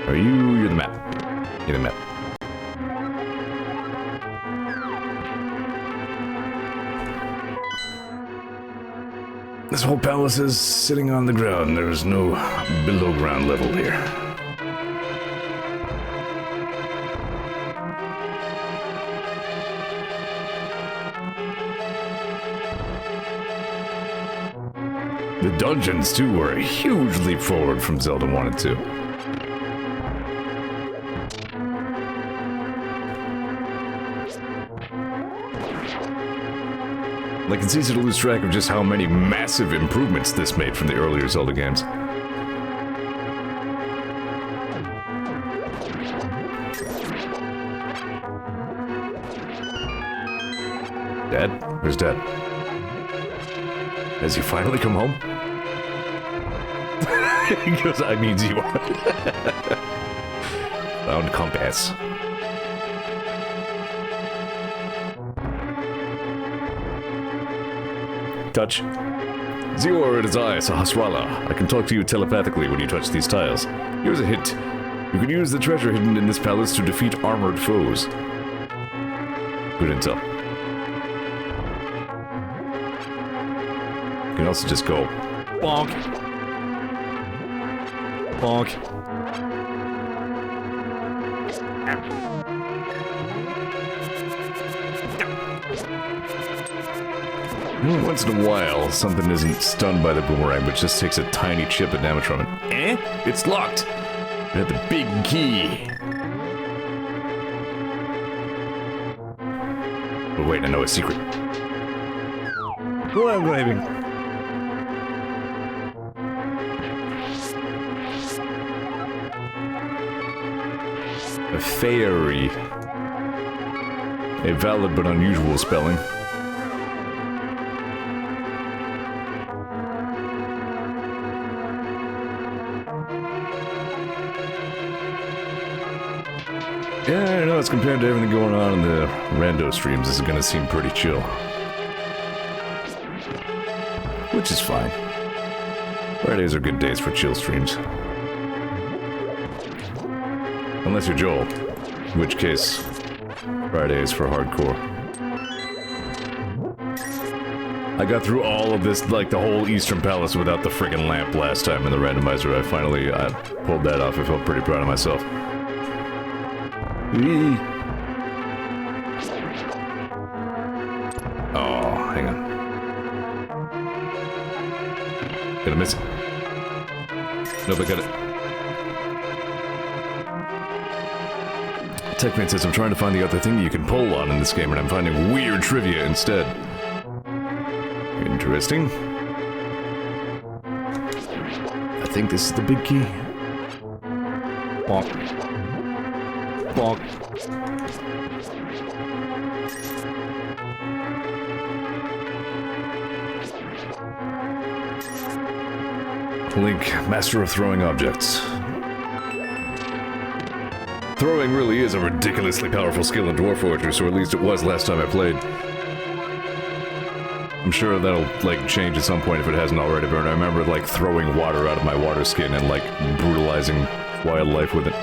Are you? You're the map. You're the map. This whole palace is sitting on the ground. There is no below ground level here. The dungeons, too, were a huge leap forward from Zelda 1 and 2. Like, it's easy to lose track of just how many massive improvements this made from the earlier Zelda games. Dad? Where's Dad? Has he finally come home? He goes, I mean Zeor. Found compass. Touch. Zeor, it is I, Sahasrara. I can talk to you telepathically when you touch these tiles. Here's a hint. You can use the treasure hidden in this palace to defeat armored foes. Good intel. You can also just go bonk. Bonk. Once in a while, something isn't stunned by the boomerang, but just takes a tiny chip of damage from it. Eh? It's locked! It had the big key. But wait, I know a secret. Well, I'm blaming. A fairy. A valid but unusual spelling. Yeah, I know it's compared to everything going on in the rando streams, this is gonna seem pretty chill. Which is fine. Fridays are good days for chill streams. Unless you're Joel, in which case, Friday is for hardcore. I got through all of this, like the whole Eastern Palace without the friggin' lamp last time in the randomizer. I finally pulled that off. I felt pretty proud of myself. Whee! Oh, hang on. Gonna miss it. Nope, I got it. Techman says I'm trying to find the other thing you can pull on in this game, and I'm finding weird trivia instead. Interesting. I think this is the big key. Bonk. Bonk. Link, master of throwing objects. Throwing really is a ridiculously powerful skill in Dwarf Fortress, or at least it was last time I played. I'm sure that'll, like, change at some point if it hasn't already, but I remember, like, throwing water out of my water skin and, like, brutalizing wildlife with it.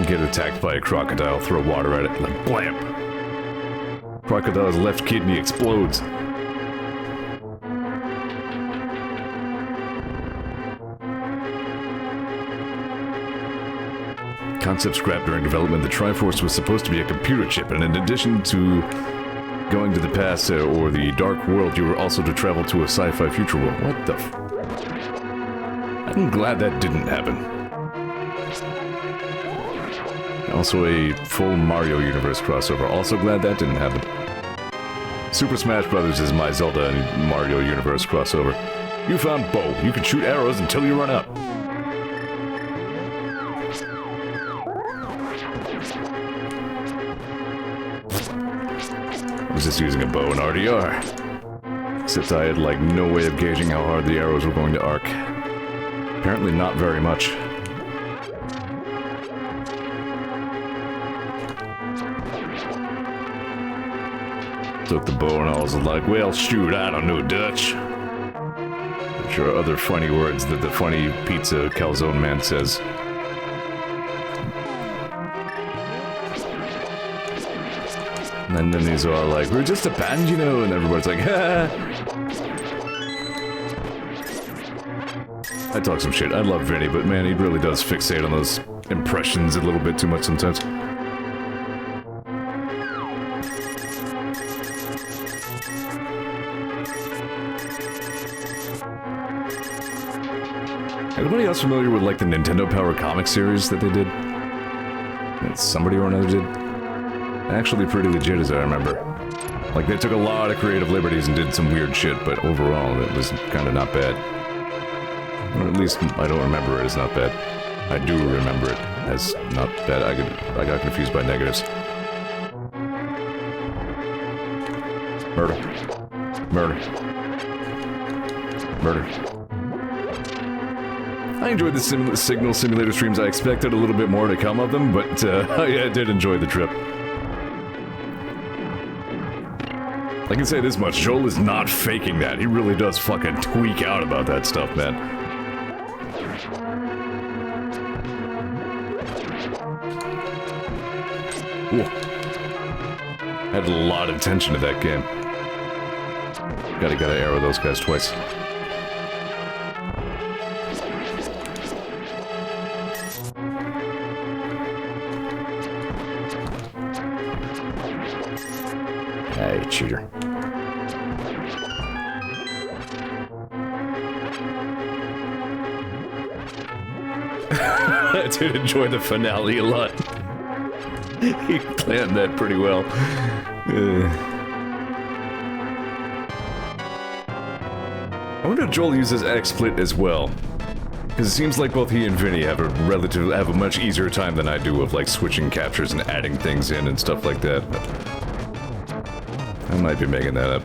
Get attacked by a crocodile, throw water at it, like, blam! Crocodile's left kidney explodes. Concept scrapped during development, the Triforce was supposed to be a computer chip, and in addition to going to the past or the dark world, you were also to travel to a sci-fi future world. What the f... I'm glad that didn't happen. Also a full Mario Universe crossover. Also glad that didn't happen. Super Smash Bros. Is my Zelda and Mario Universe crossover. You found bow. You can shoot arrows until you run out. I was just using a bow and RDR. Except I had, like, no way of gauging how hard the arrows were going to arc. Apparently not very much. Took the bow and I was like, well, shoot, I don't know Dutch. Which are other funny words that the funny pizza calzone man says. And then he's all like, we're just a band, you know, and everybody's like, ha! I talk some shit. I love Vinny, but man, he really does fixate on those impressions a little bit too much sometimes. Anybody else familiar with, like, the Nintendo Power comic series that they did? That somebody or another did? Actually pretty legit, as I remember. Like, they took a lot of creative liberties and did some weird shit, but overall, it was kind of not bad. Or at least, I don't remember it as not bad. I do remember it as not bad. I got confused by negatives. Murder. Murder. Murder. I enjoyed the Signal Simulator streams. I expected a little bit more to come of them, but I did enjoy the trip. I can say this much, Joel is not faking that. He really does fucking tweak out about that stuff, man. Ooh. Had a lot of attention to that game. Gotta arrow those guys twice. Hey, cheater. I did enjoy the finale a lot. He planned that pretty well. I wonder if Joel uses XSplit as well. Because it seems like both he and Vinny have a much easier time than I do of, like, switching captures and adding things in and stuff like that. I might be making that up.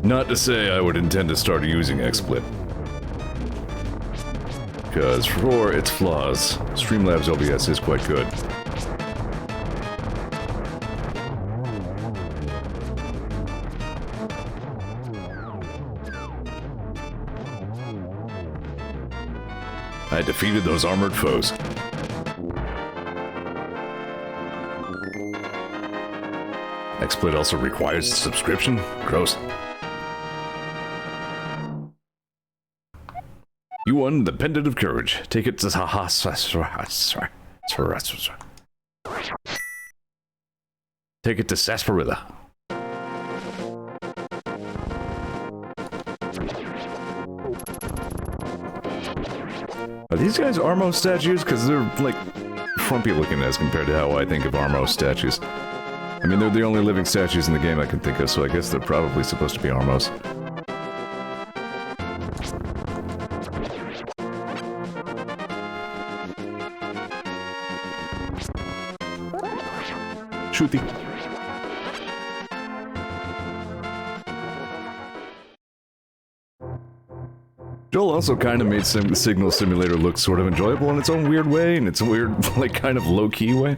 Not to say I would intend to start using XSplit. Because for its flaws, Streamlabs OBS is quite good. I defeated those armored foes. XSplit also requires a subscription? Gross. You won the Pendant of Courage. Take it to Take it to Sarsaparilla. Are these guys Armo statues? Because they're, like, frumpy looking as compared to how I think of Armo statues. I mean, they're the only living statues in the game I can think of, so I guess they're probably supposed to be Armos. shooty. Joel also kind of made Signal Simulator look sort of enjoyable in its own weird way, in its weird, like, kind of low-key way.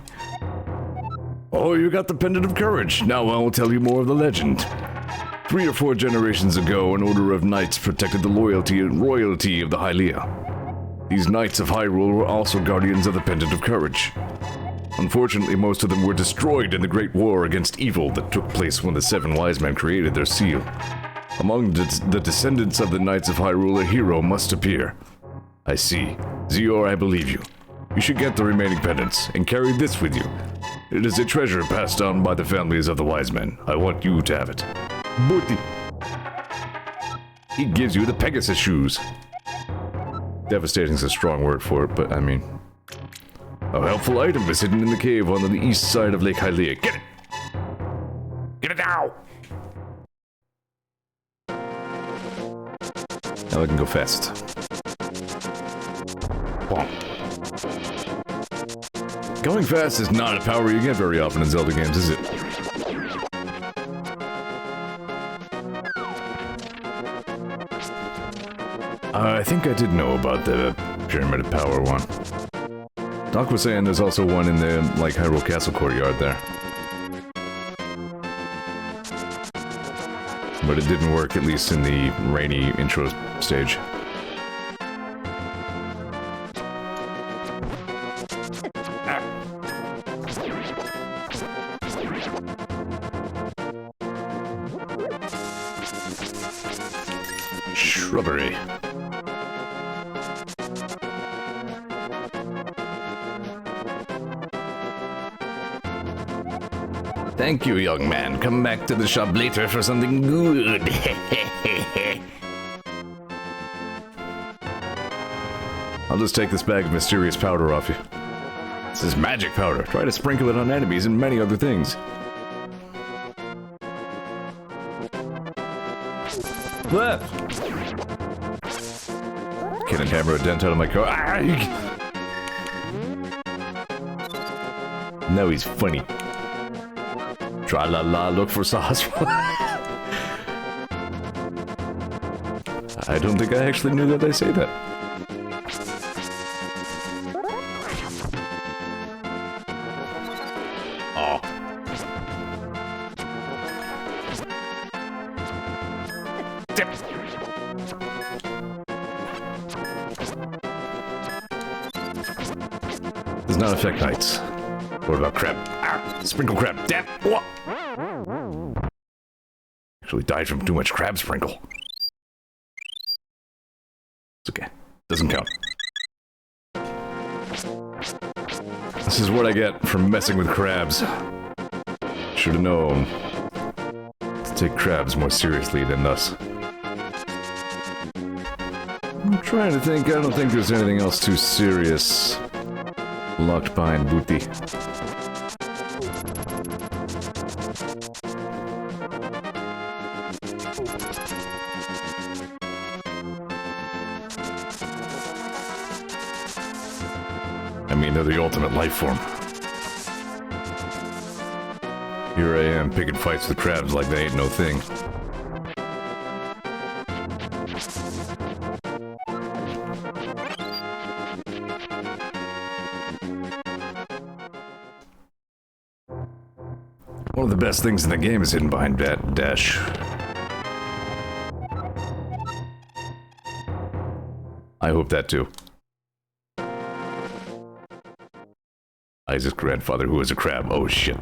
Oh, you got the Pendant of Courage. Now I will tell you more of the legend. 3 or 4 generations ago, an order of knights protected the loyalty and royalty of the Hylia. These knights of Hyrule were also guardians of the Pendant of Courage. Unfortunately, most of them were destroyed in the Great War against evil that took place when the 7 wise men created their seal. Among the descendants of the Knights of Hyrule, a hero must appear. I see. Zeor, I believe you. You should get the remaining pendants, and carry this with you. It is a treasure passed on by the families of the wise men. I want you to have it. Booty. He gives you the Pegasus shoes. Devastating is a strong word for it, but I mean... A helpful item is hidden in the cave on the east side of Lake Hylia. Get it! Get it now! Now I can go fast. Bonk. Going fast is not a power you get very often in Zelda games, is it? I think I did know about the Pyramid of Power one. Doc was saying there's also one in the, like, Hyrule Castle courtyard there. But it didn't work, at least in the rainy intro stage. Shrubbery. Thank you, young man. Come back to the shop later for something good. I'll just take this bag of mysterious powder off you. This is magic powder. Try to sprinkle it on enemies and many other things. Left! Cannon hammer a dent out of my car. Ah! No, he's funny. Tra-la-la, look for sauce. I don't think I actually knew that they say that. Oh. Dip. Does not affect knights. What about crab? Ah, sprinkle crab. Damn. What? Actually died from too much crab sprinkle. It's okay. Doesn't count. This is what I get from messing with crabs. Should have known to take crabs more seriously than us. I'm trying to think. I don't think there's anything else too serious locked behind booty. I mean, they're the ultimate life form. Here I am, picking fights with crabs like they ain't no thing. One of the best things in the game is hidden behind that dash. I hope that too. Isaac's grandfather, who was a crab. Oh shit.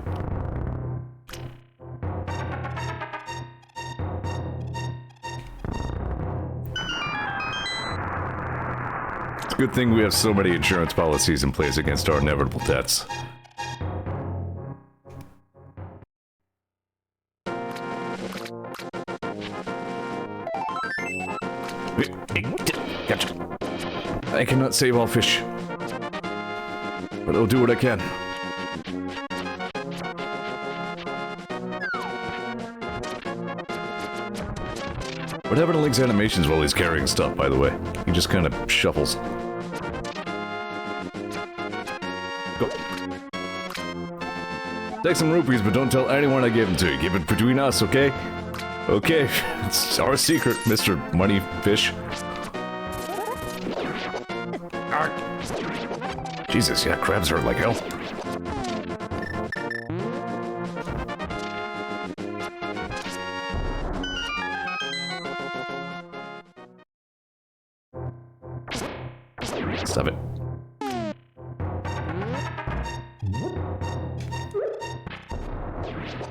It's a good thing we have so many insurance policies in place against our inevitable deaths. Gotcha. I cannot save all fish, but I'll do what I can. What happened to Link's animations while he's carrying stuff, by the way? He just kind of shuffles. Go. take some rupees, but don't tell anyone I gave them to you. Keep it between us, okay? Okay, it's our secret, Mr. Money Fish. Jesus, yeah, crabs hurt like hell. Stop it.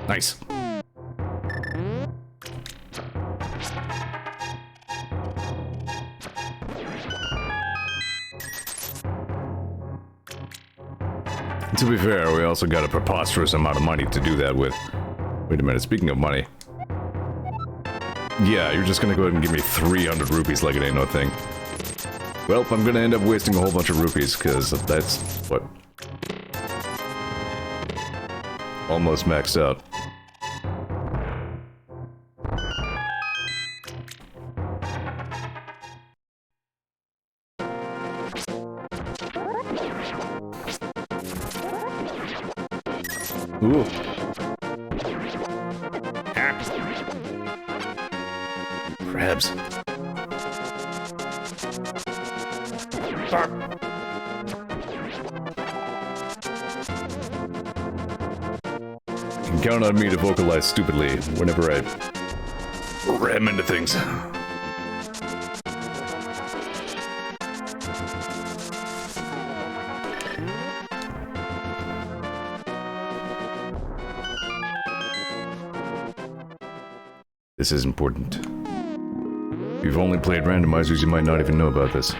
Nice. To be fair, we also got a preposterous amount of money to do that with. Wait a minute, speaking of money. Yeah, you're just gonna go ahead and give me 300 rupees like it ain't no thing. Well, I'm gonna end up wasting a whole bunch of rupees, because that's what... almost maxed out. Ooh. Ah. Crabs. Ah. You can count on me to vocalize stupidly whenever I ram into things. This is important. If you've only played randomizers, you might not even know about this.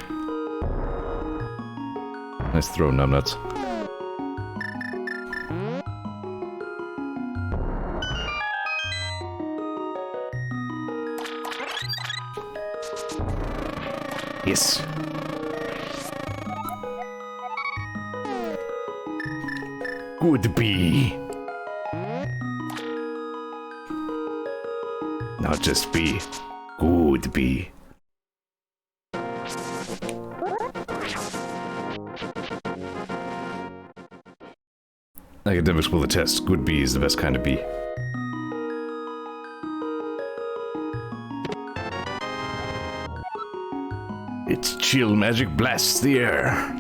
Nice throw, numbnuts. Yes. Good bee. Not just be. Good be. Academics will attest, good bee is the best kind of bee. Its chill magic blasts the air.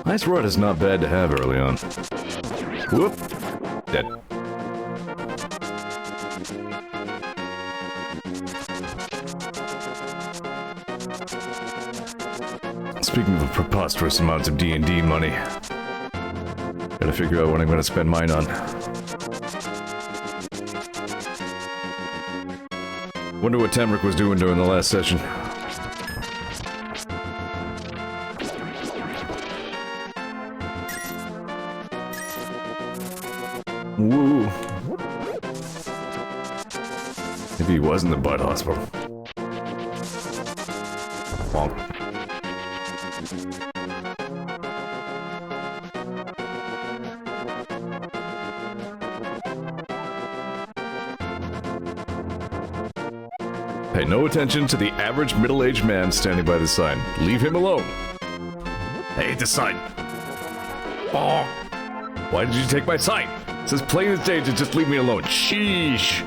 Ice Rod is not bad to have early on. Whoop! Dead. Speaking of preposterous amounts of D&D money, gotta figure out what I'm gonna spend mine on. Wonder what Tamrick was doing during the last session. Woo. Maybe he was in the butt hospital. Bonk. Pay no attention to the average middle-aged man standing by the sign. Leave him alone. I hate this sign. Bonk. Why did you take my sign? It says play the stage and just leave me alone. Sheesh.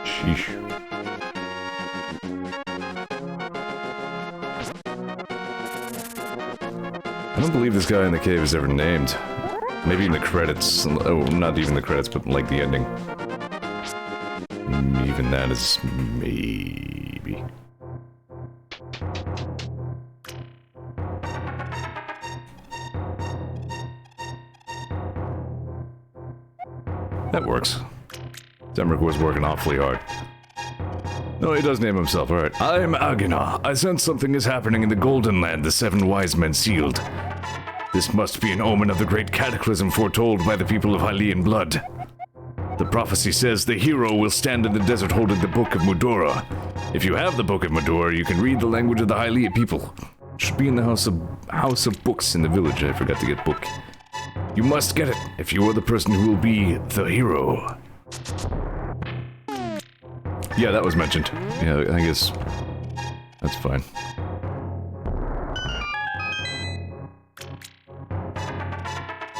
Sheesh. I don't believe this guy in the cave is ever named. Maybe in the credits. Oh, not even the credits, but like the ending. Even that is maybe. That works. Zemric was working awfully hard. No, he does name himself, alright. I'm Agina. I sense something is happening in the Golden Land the 7 wise men sealed. This must be an omen of the great cataclysm foretold by the people of Hylian blood. The prophecy says the hero will stand in the desert holding the Book of Mudora. If you have the Book of Mudora, you can read the language of the Hylian people. Should be in the house of books in the village. I forgot to get book. You must get it if you are the person who will be the hero. Yeah, that was mentioned. Yeah, I guess that's fine.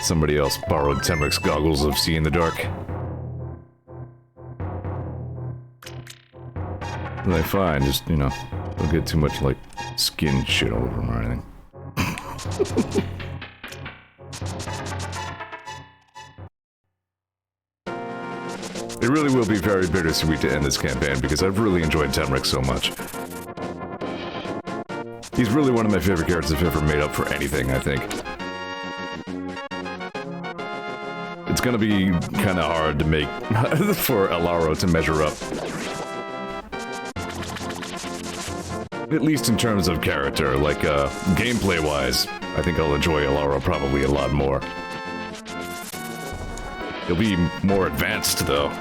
Somebody else borrowed Temric's goggles of see in the dark. What I find just, you know, don't get too much, like, skin shit all over them or anything. It really will be very bittersweet to end this campaign because I've really enjoyed Temric so much. He's really one of my favorite characters I've ever made up for anything, I think. It's gonna be kinda hard to make for Alaro to measure up. At least in terms of character, like, gameplay-wise, I think I'll enjoy Alaro probably a lot more. He'll be more advanced, though.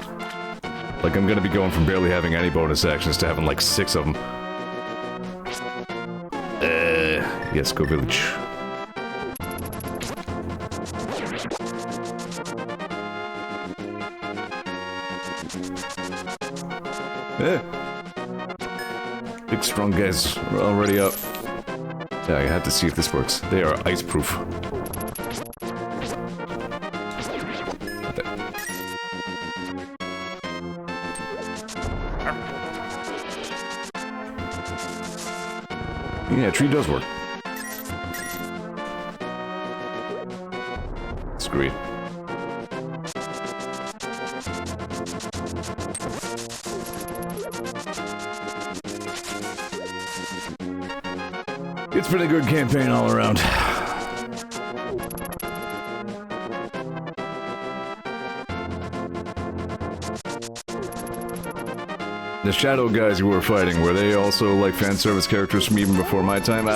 Like, I'm gonna be going from barely having any bonus actions to having, like, 6 of them. Yes, go village. Big strong guys are already up. Yeah, I had to see if this works. They are ice-proof. Yeah, tree does work. It's great. It's been a good campaign all around. The shadow guys you were fighting, were they also like fan service characters from even before my time?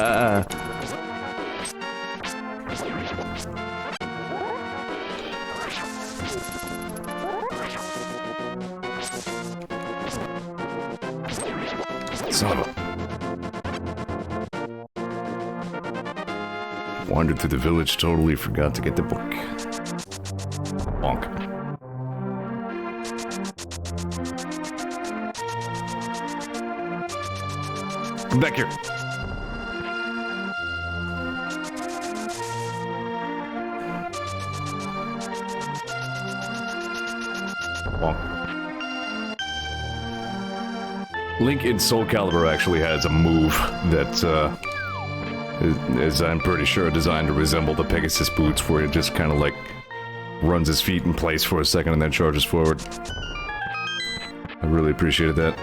Son of a... Wandered through the village, totally forgot to get the book. Bonk. Come back here. Bonk. Link in Soul Calibur actually has a move that, is, I'm pretty sure, designed to resemble the Pegasus boots, where it just kind of like runs his feet in place for a second and then charges forward. I really appreciated that.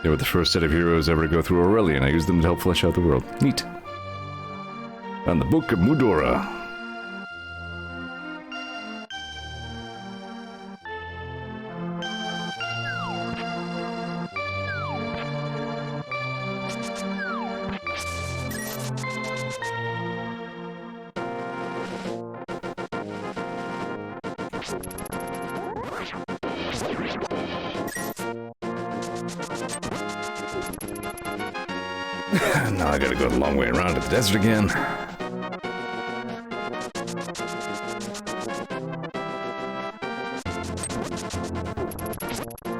They were the first set of heroes ever to go through Aurelian. I used them to help flesh out the world. Neat. On the Book of Mudora. Now I gotta go the long way around to the desert again.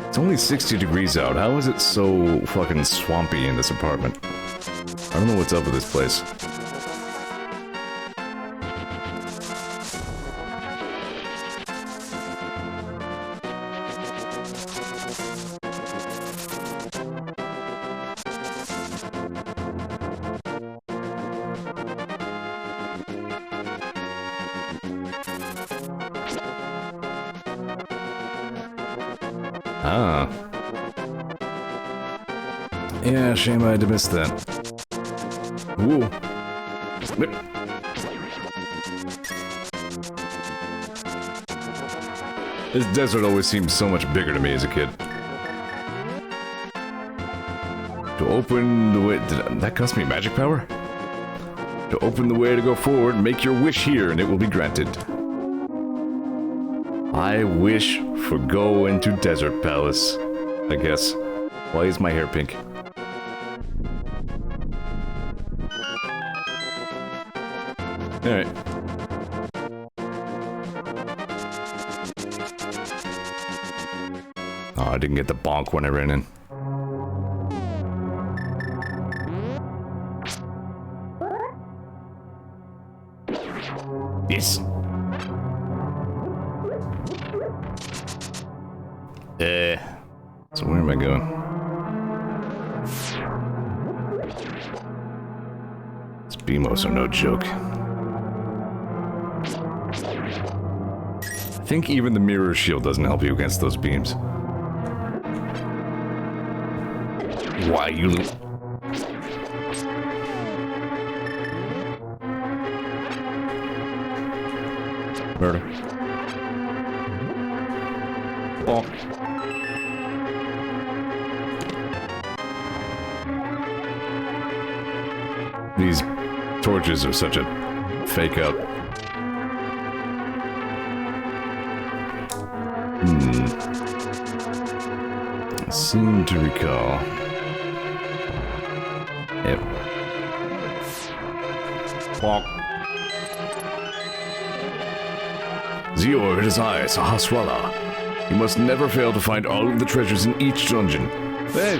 It's only 60 degrees out. How is it so fucking swampy in this apartment? I don't know what's up with this place. Ah. Yeah, shame I had to miss that. Whoa. This desert always seemed so much bigger to me as a kid. To open the way... Did that cost me magic power? To open the way to go forward, make your wish here and it will be granted. I wish for go into Desert Palace, I guess. Why is my hair pink? Alright. Oh, I didn't get the bonk when I ran in. Yes. So where am I going? These BMOs are no joke. I think even the mirror shield doesn't help you against those beams. Why you... Murder. Oh. These torches are such a fake out. I seem to recall. Yep. Bonk. Zeor, it is I, Sahaswara. You must never fail to find all of the treasures in each dungeon. Hey!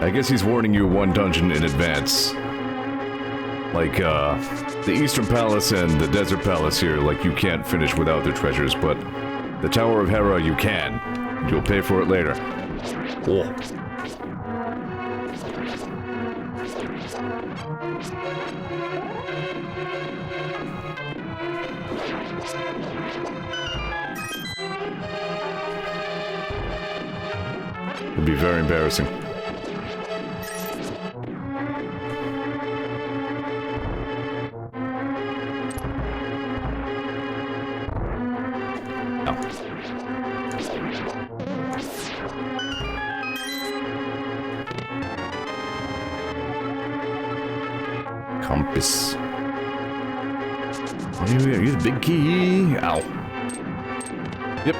I guess he's warning you one dungeon in advance. Like, the Eastern Palace and the Desert Palace here, like, you can't finish without their treasures, but the Tower of Hera, you can. You'll pay for it later. Oh. It'd be very embarrassing. Compass. Are you the big key? Ow. Yep.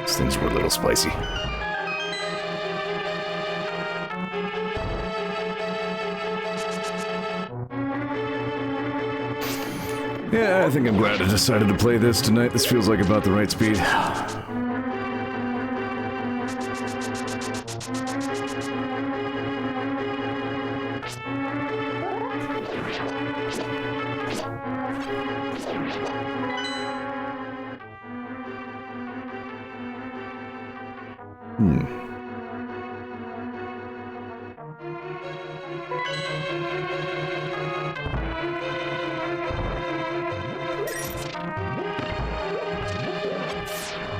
These things were a little spicy. Yeah, I think I'm glad I decided to play this tonight. This feels like about the right speed.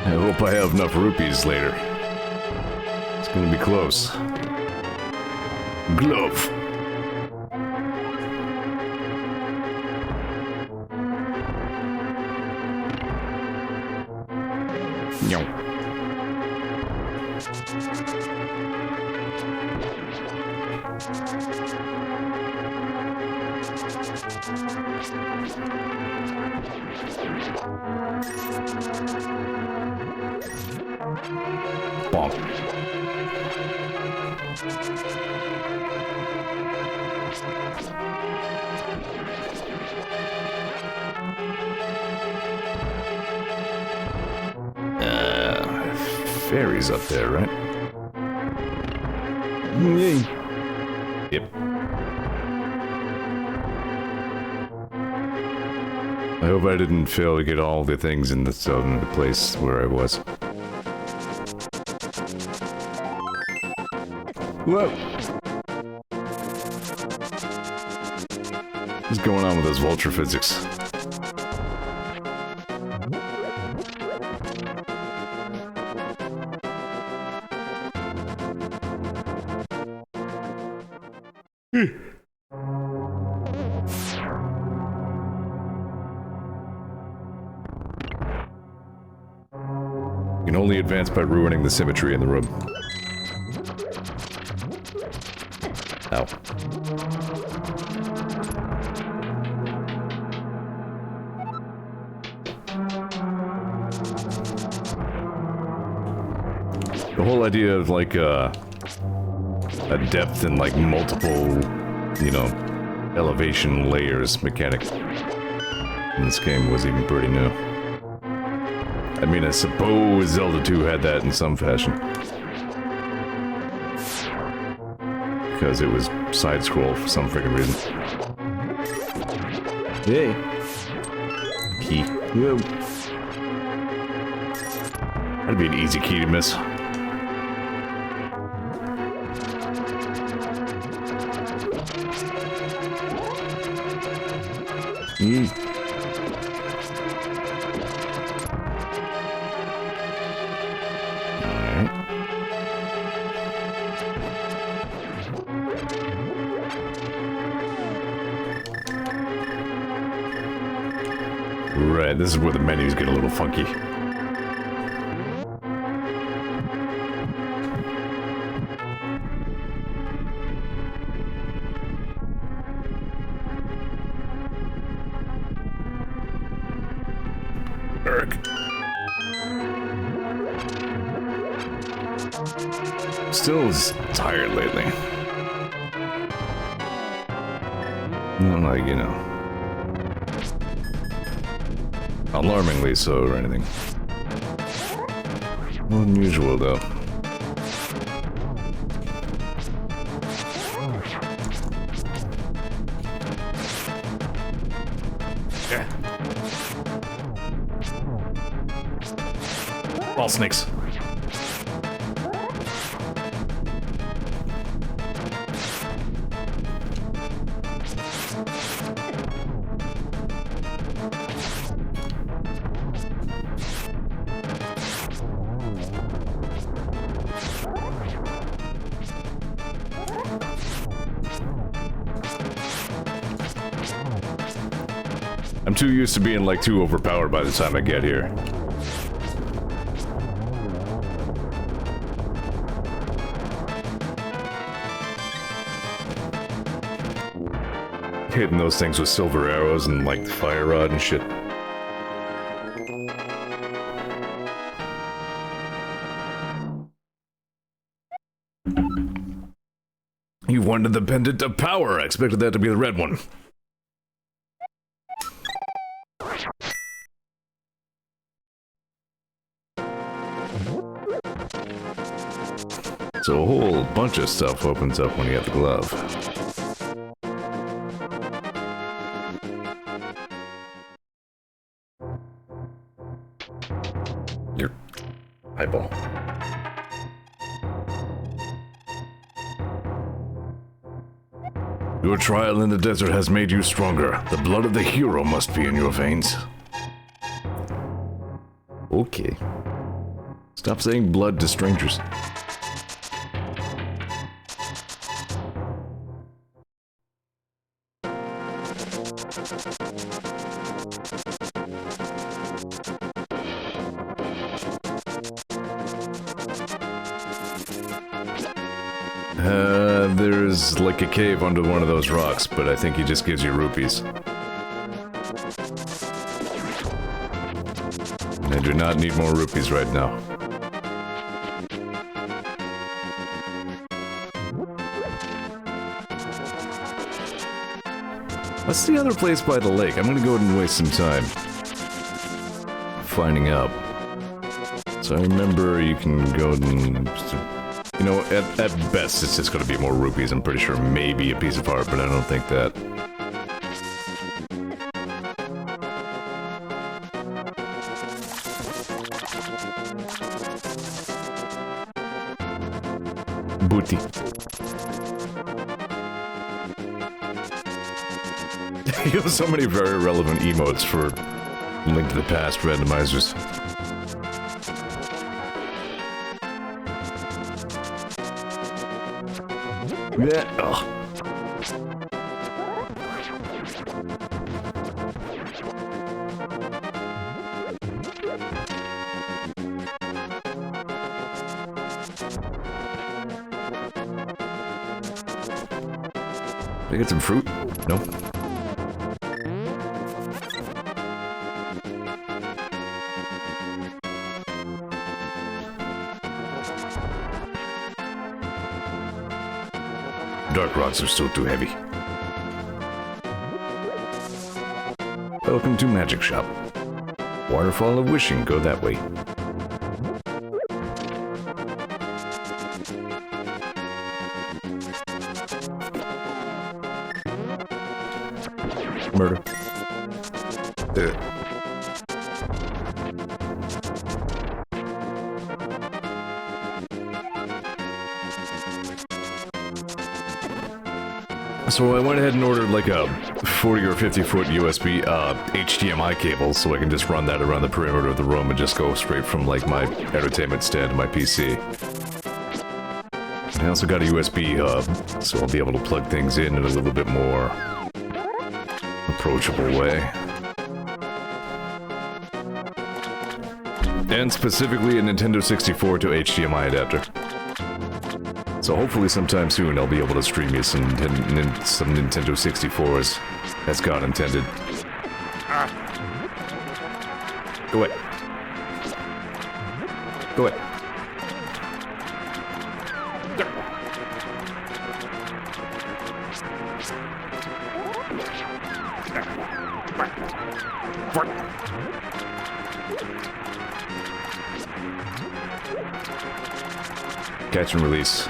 I hope I have enough rupees later. It's gonna be close. Glove. No. Bonk. Fairies up there, right? Yay. Yep. I hope I didn't fail to get all the things in the place where I was. Whoa! What's going on with those vulture physics? You can only advance by ruining the symmetry in the room. Ow. The whole idea of like a depth and like multiple, you know, elevation layers mechanic in this game was even pretty new. I mean, I suppose Zelda 2 had that in some fashion. Because it was side-scroll for some freaking reason. Yay! Key. Whoa. That'd be an easy key to miss. Right, this is where the menus get a little funky. Still is tired lately. Not like, you know, alarmingly so or anything. More than usual, though. Yeah. Ball snakes. I'm too used to being like too overpowered by the time I get here. Hitting those things with silver arrows and like the fire rod and shit. You wanted the pendant of power. I expected that to be the red one. So a whole bunch of stuff opens up when you have the glove. Your eyeball. Your trial in the desert has made you stronger. The blood of the hero must be in your veins. Okay. Stop saying blood to strangers. There's like a cave under one of those rocks, but I think he just gives you rupees. I do not need more rupees right now. What's the other place by the lake? I'm gonna go ahead and waste some time finding out. So I remember you can go and... You know, at best, it's just gonna be more rupees. I'm pretty sure maybe a piece of art, but I don't think that. Booty. You have so many very relevant emotes for Link to the Past randomizers. Yeah. Oh. Did I get some fruit? No. Dark rocks are still too heavy. Welcome to Magic Shop. Waterfall of Wishing, go that way. Murder. So I went ahead and ordered like a 40 or 50 foot USB HDMI cable so I can just run that around the perimeter of the room and just go straight from like my entertainment stand to my PC. And I also got a USB hub, so I'll be able to plug things in a little bit more approachable way. And specifically a Nintendo 64 to HDMI adapter. So hopefully sometime soon I'll be able to stream you some Nintendo 64s, as God intended. Go away. Go away. Catch and release.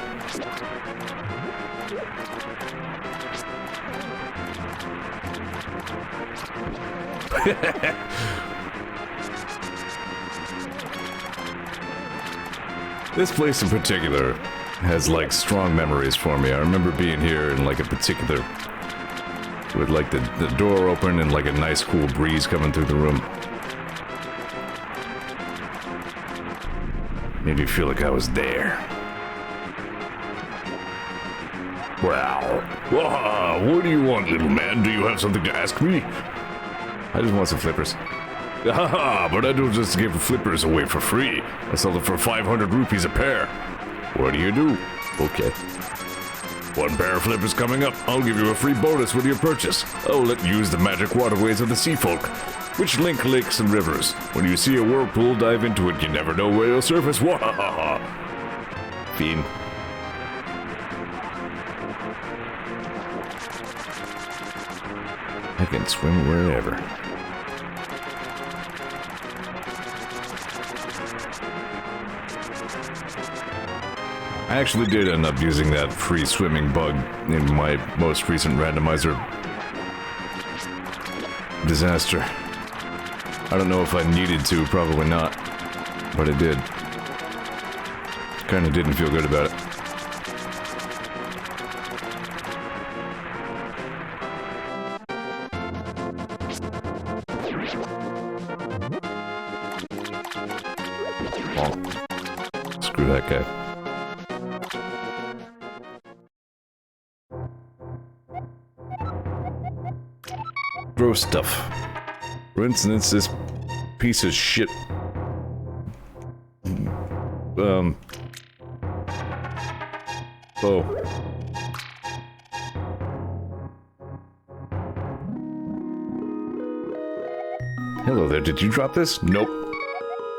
This place in particular has like strong memories for me. I remember being here in like a particular, with like the door open and like a nice cool breeze coming through the room. Made me feel like I was there. Wow. What do you want, little man? Do you have something to ask me? I just want some flippers. Haha, but I don't just give flippers away for free. I sell them for 500 rupees a pair. What do you do? Okay. One pair of flippers coming up. I'll give you a free bonus with your purchase. I'll let you use the magic waterways of the sea folk, which link lakes and rivers. When you see a whirlpool, dive into it. You never know where you'll surface. Wahahaha. Fiend. I can swim wherever. I actually did end up using that free swimming bug in my most recent randomizer disaster. I don't know if I needed to, probably not, but I did. Kinda didn't feel good about it. Oh. Screw that guy. Gross stuff. For instance, this piece of shit. Oh. Hello there, did you drop this? Nope.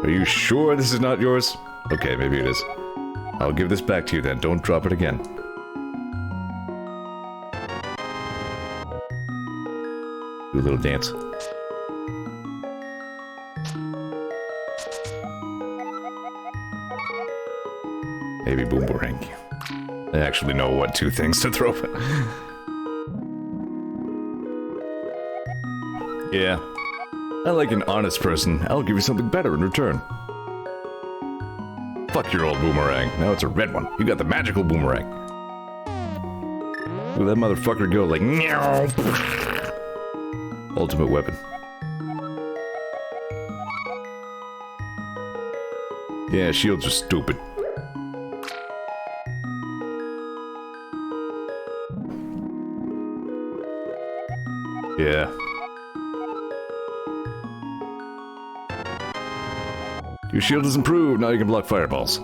Are you sure this is not yours? Okay, maybe it is. I'll give this back to you then, don't drop it again. Do a little dance. Maybe boomerang. I actually know what two things to throw. Yeah. I like an honest person. I'll give you something better in return. Fuck your old boomerang. Now it's a red one. You got the magical boomerang. Look at that motherfucker go like... Meow. Ultimate weapon. Yeah, shields are stupid. Yeah. Your shield is improved, now you can block fireballs.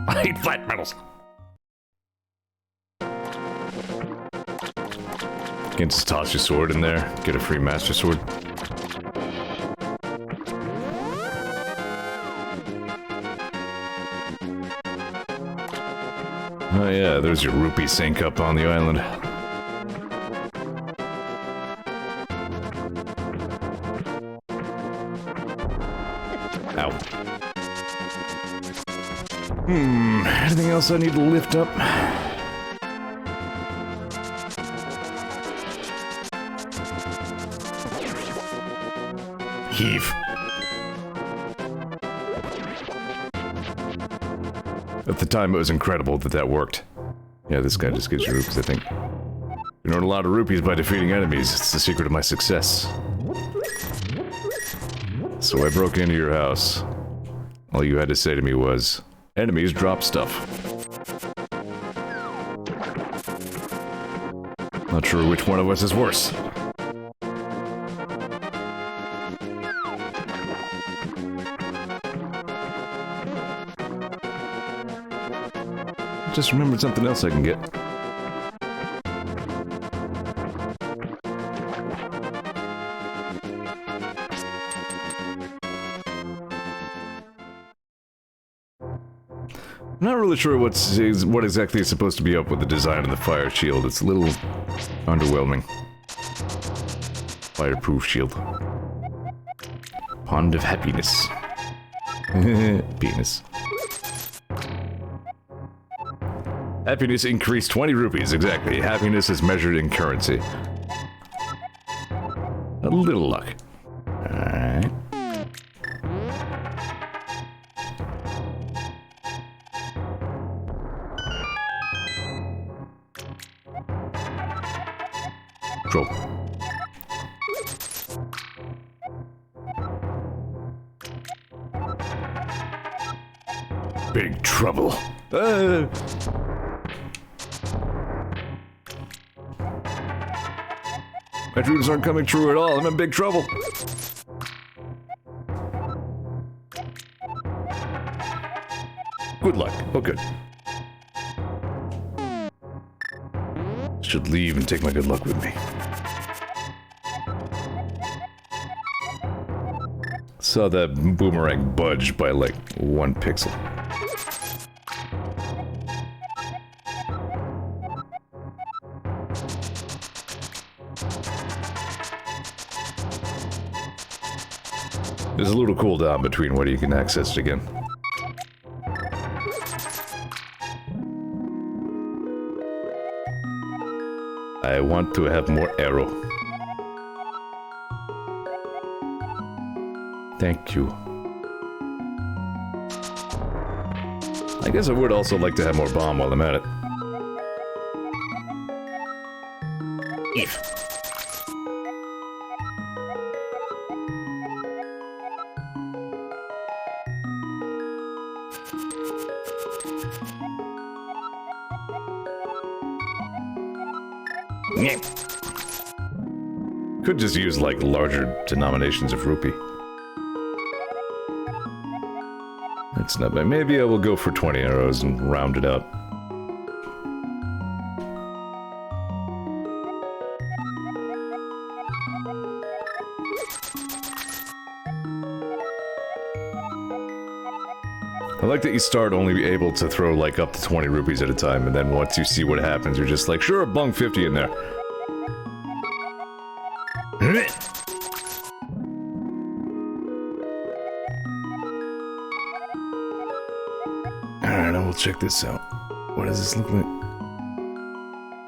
I hate flat metals! You can just toss your sword in there, get a free master sword. Oh yeah, there's your rupee sink up on the island. Ow. Anything else I need to lift up? Heave. At the time, it was incredible that that worked. Yeah, this guy just gives you rupees, I think. You earn a lot of rupees by defeating enemies. It's the secret of my success. So I broke into your house. All you had to say to me was, enemies drop stuff. Not sure which one of us is worse. Just remembered something else I can get. I'm not really sure what exactly is supposed to be up with the design of the fire shield. It's a little underwhelming. Fireproof shield. Pond of happiness. Penis. Happiness increased 20 rupees, exactly. Happiness is measured in currency. A little luck. Alright. Troll. Big trouble. My dreams aren't coming true at all. I'm in big trouble. Good luck. Oh, good. Should leave and take my good luck with me. Saw that boomerang budge by like 1 pixel. There's a little cooldown between when you can access it again. I want to have more arrow. Thank you. I guess I would also like to have more bomb while I'm at it. If. Could just use, like, larger denominations of rupee. It's not bad. Maybe I will go for 20 arrows and round it out. I like that you start only able to throw, like, up to 20 rupees at a time, and then once you see what happens, you're just like, sure, bung 50 in there. Alright, I will check this out. What does this look like?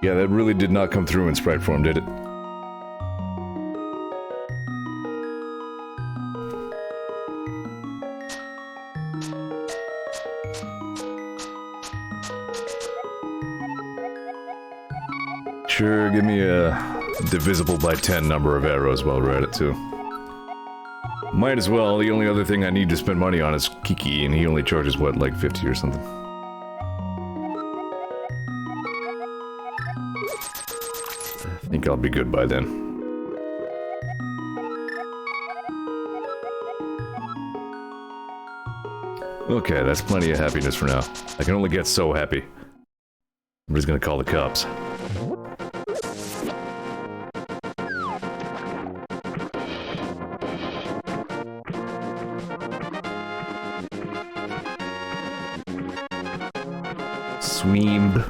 Yeah, that really did not come through in sprite form, did it? Sure, give me a divisible by 10 number of arrows while we're at it, too. Might as well. The only other thing I need to spend money on is Kiki, and he only charges, what, like 50 or something? I think I'll be good by then. Okay, that's plenty of happiness for now. I can only get so happy. I'm just gonna call the cops. Sweemb.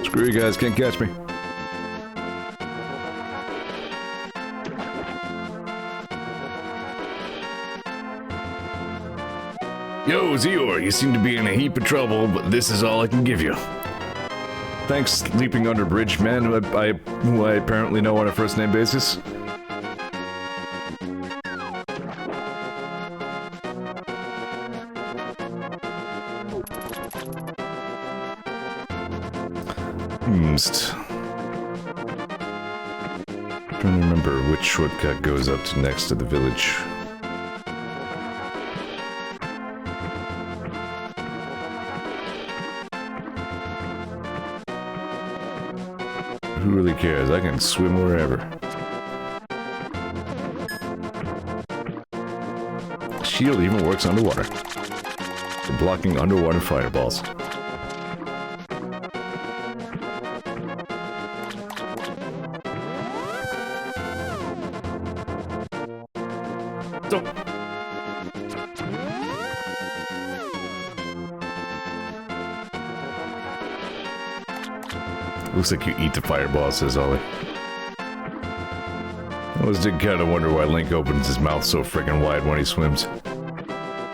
Screw you guys, can't catch me. Yo, Zeor, you seem to be in a heap of trouble, but this is all I can give you. Thanks, sleeping under bridge man, who I apparently know on a first-name basis. Trying to remember which shortcut goes up to next to the village. Who really cares? I can swim wherever. Shield even works underwater. For blocking underwater fireballs. Looks like you eat the fireball, says Ollie. I always did kind of wonder why Link opens his mouth so freaking wide when he swims.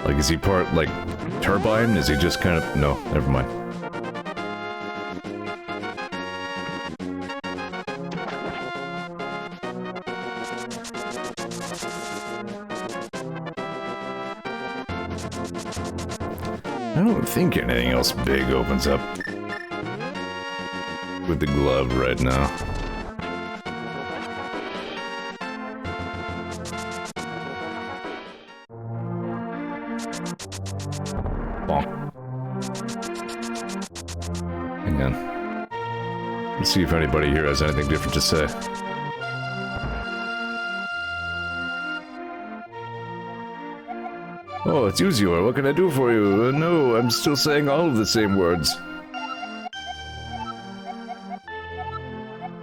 Like, is he part, like, turbine? Is he just kind of... No, never mind. I don't think anything else big opens up with the glove right now. Bonk. Hang on. Let's see if anybody here has anything different to say. Oh, it's you, Zeor. What can I do for you? No, I'm still saying all of the same words.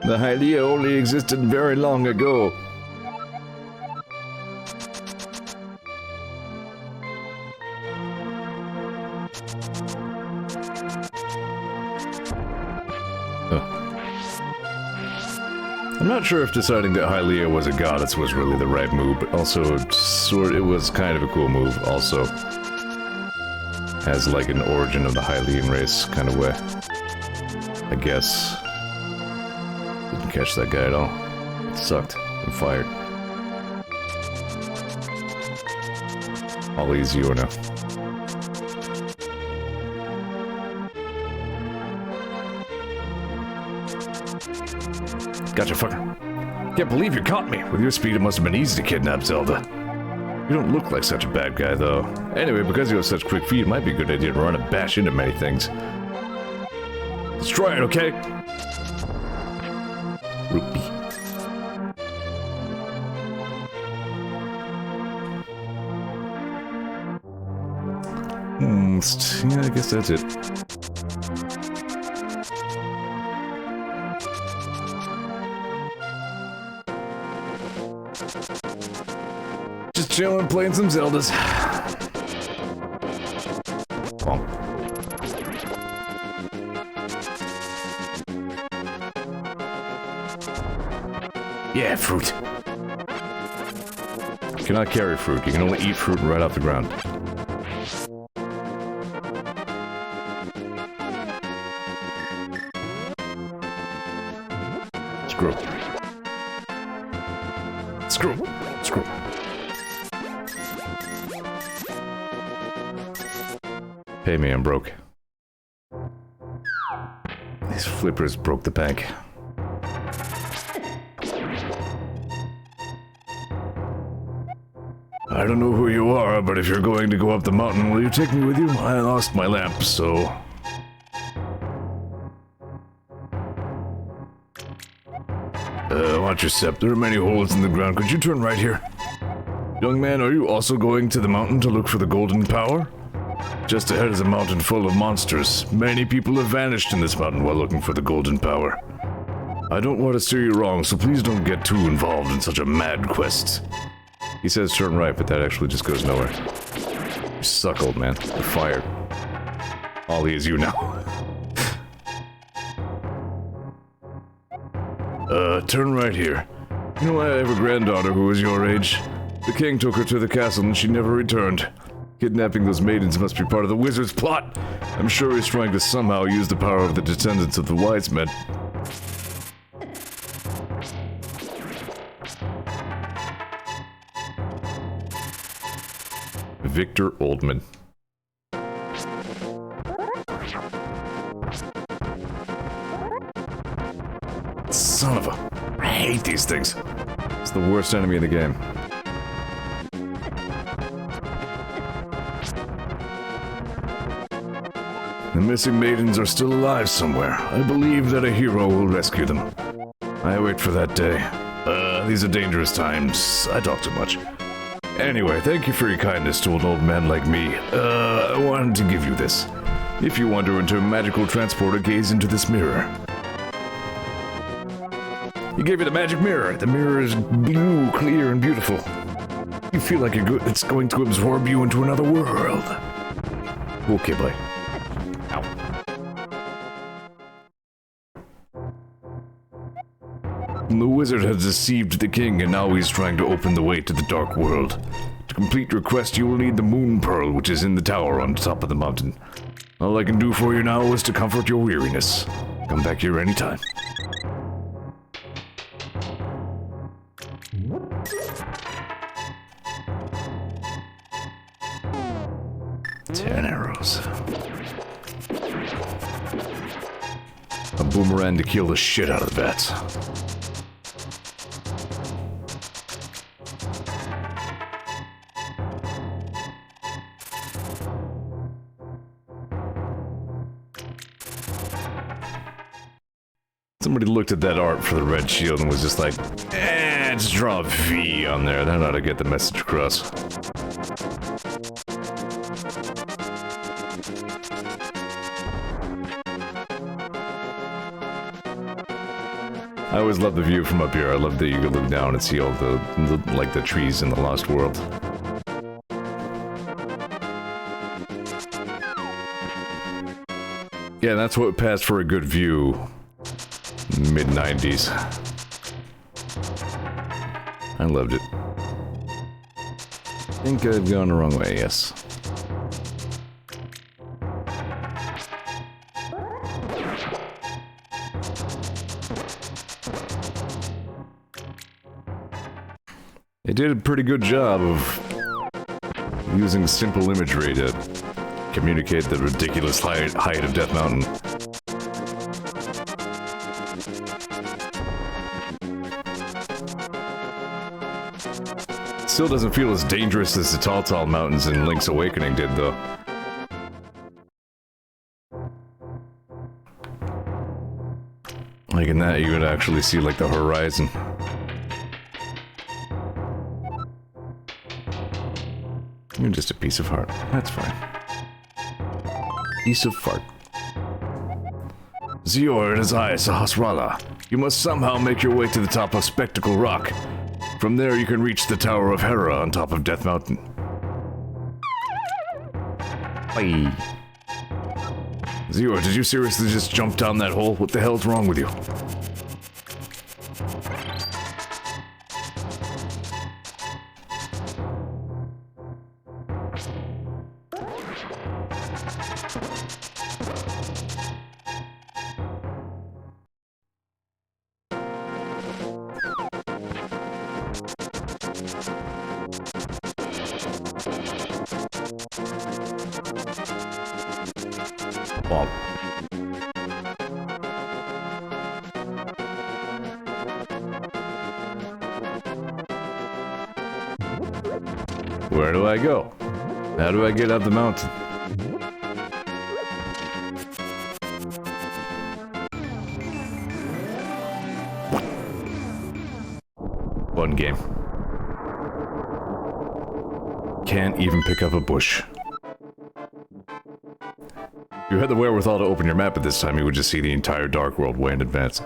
The Hylia only existed very long ago. I'm not sure if deciding that Hylia was a goddess was really the right move, but also it was kind of a cool move. Also has like an origin of the Hylian race kind of way, I guess. Didn't catch that guy at all. It sucked. I'm fired. I'll ease you now. Gotcha, fucker. Can't believe you caught me. With your speed, it must have been easy to kidnap Zelda. You don't look like such a bad guy, though. Anyway, because you have such quick feet, it might be a good idea to run and bash into many things. Let's try it, okay? Rupee. Yeah, I guess that's it. Just chilling, playing some Zeldas. Oh. Yeah, fruit. You cannot carry fruit. You can only eat fruit right off the ground. Screw. Screw. Screw. Pay me, I'm broke. These flippers broke the bank. I don't know who you are, but if you're going to go up the mountain, will you take me with you? I lost my lamp, so... Watch your step. There are many holes in the ground. Could you turn right here? Young man, are you also going to the mountain to look for the golden power? Just ahead is a mountain full of monsters. Many people have vanished in this mountain while looking for the golden power. I don't want to steer you wrong, so please don't get too involved in such a mad quest. He says turn right, but that actually just goes nowhere. You suck, old man. You're fired. Ollie is you now. Turn right here. You know, I have a granddaughter who is your age. The king took her to the castle and she never returned. Kidnapping those maidens must be part of the wizard's plot. I'm sure he's trying to somehow use the power of the descendants of the wise men. Victor Oldman. Son of a... I hate these things. It's the worst enemy in the game. The missing maidens are still alive somewhere. I believe that a hero will rescue them. I wait for that day. These are dangerous times. I talk too much. Anyway, thank you for your kindness to an old man like me. I wanted to give you this. If you want to enter a magical transporter, gaze into this mirror. He gave you the magic mirror. The mirror is blue, clear, and beautiful. You feel like it's going to absorb you into another world. Okay, bye. Ow. The wizard has deceived the king, and now he's trying to open the way to the dark world. To complete your quest, you will need the moon pearl, which is in the tower on top of the mountain. All I can do for you now is to comfort your weariness. Come back here anytime. 10 arrows. A boomerang to kill the shit out of the bats. Somebody looked at that art for the red shield and was just like, just draw a V on there. That ought to get the message across. I always love the view from up here. I love that you can look down and see all the trees in the Lost World. Yeah, that's what passed for a good view. Mid-90s. I loved it. I think I've gone the wrong way, yes. They did a pretty good job of using simple imagery to communicate the ridiculous height of Death Mountain. Still doesn't feel as dangerous as the Tall Mountains in Link's Awakening did, though. Like in that, you would actually see, like, the horizon. You're just a piece of heart. That's fine. Piece of fart. Zeor and his eye, Sahasrara. You must somehow make your way to the top of Spectacle Rock. From there, you can reach the Tower of Hera on top of Death Mountain. Bye. Zeor, did you seriously just jump down that hole? What the hell's wrong with you? Well, where do I go? How do I get up the mountain? One game. Can't even pick up a bush. If you had the wherewithal to open your map at this time, you would just see the entire Dark World way in advance.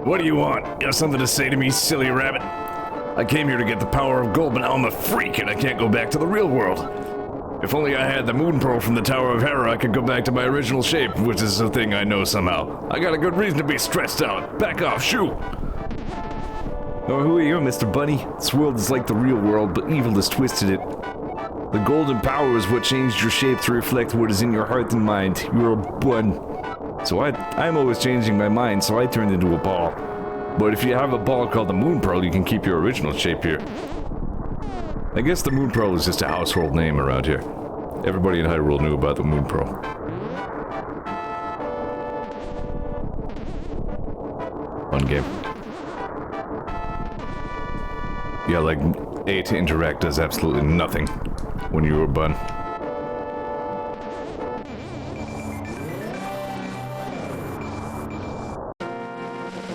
What do you want? Got something to say to me, silly rabbit? I came here to get the power of gold, but now I'm a freak and I can't go back to the real world. If only I had the moon pearl from the Tower of Hera, I could go back to my original shape, which is a thing I know somehow. I got a good reason to be stressed out. Back off, shoot! Oh, who are you, Mr. Bunny? This world is like the real world, but evil has twisted it. The golden power is what changed your shape to reflect what is in your heart and mind. You're a bun. So I'm always changing my mind, so I turned into a ball. But if you have a ball called the moon pearl, you can keep your original shape here. I guess the moon pearl is just a household name around here. Everybody in Hyrule knew about the moon pearl. Fun game. Yeah, like, A to interact does absolutely nothing when you're a bun.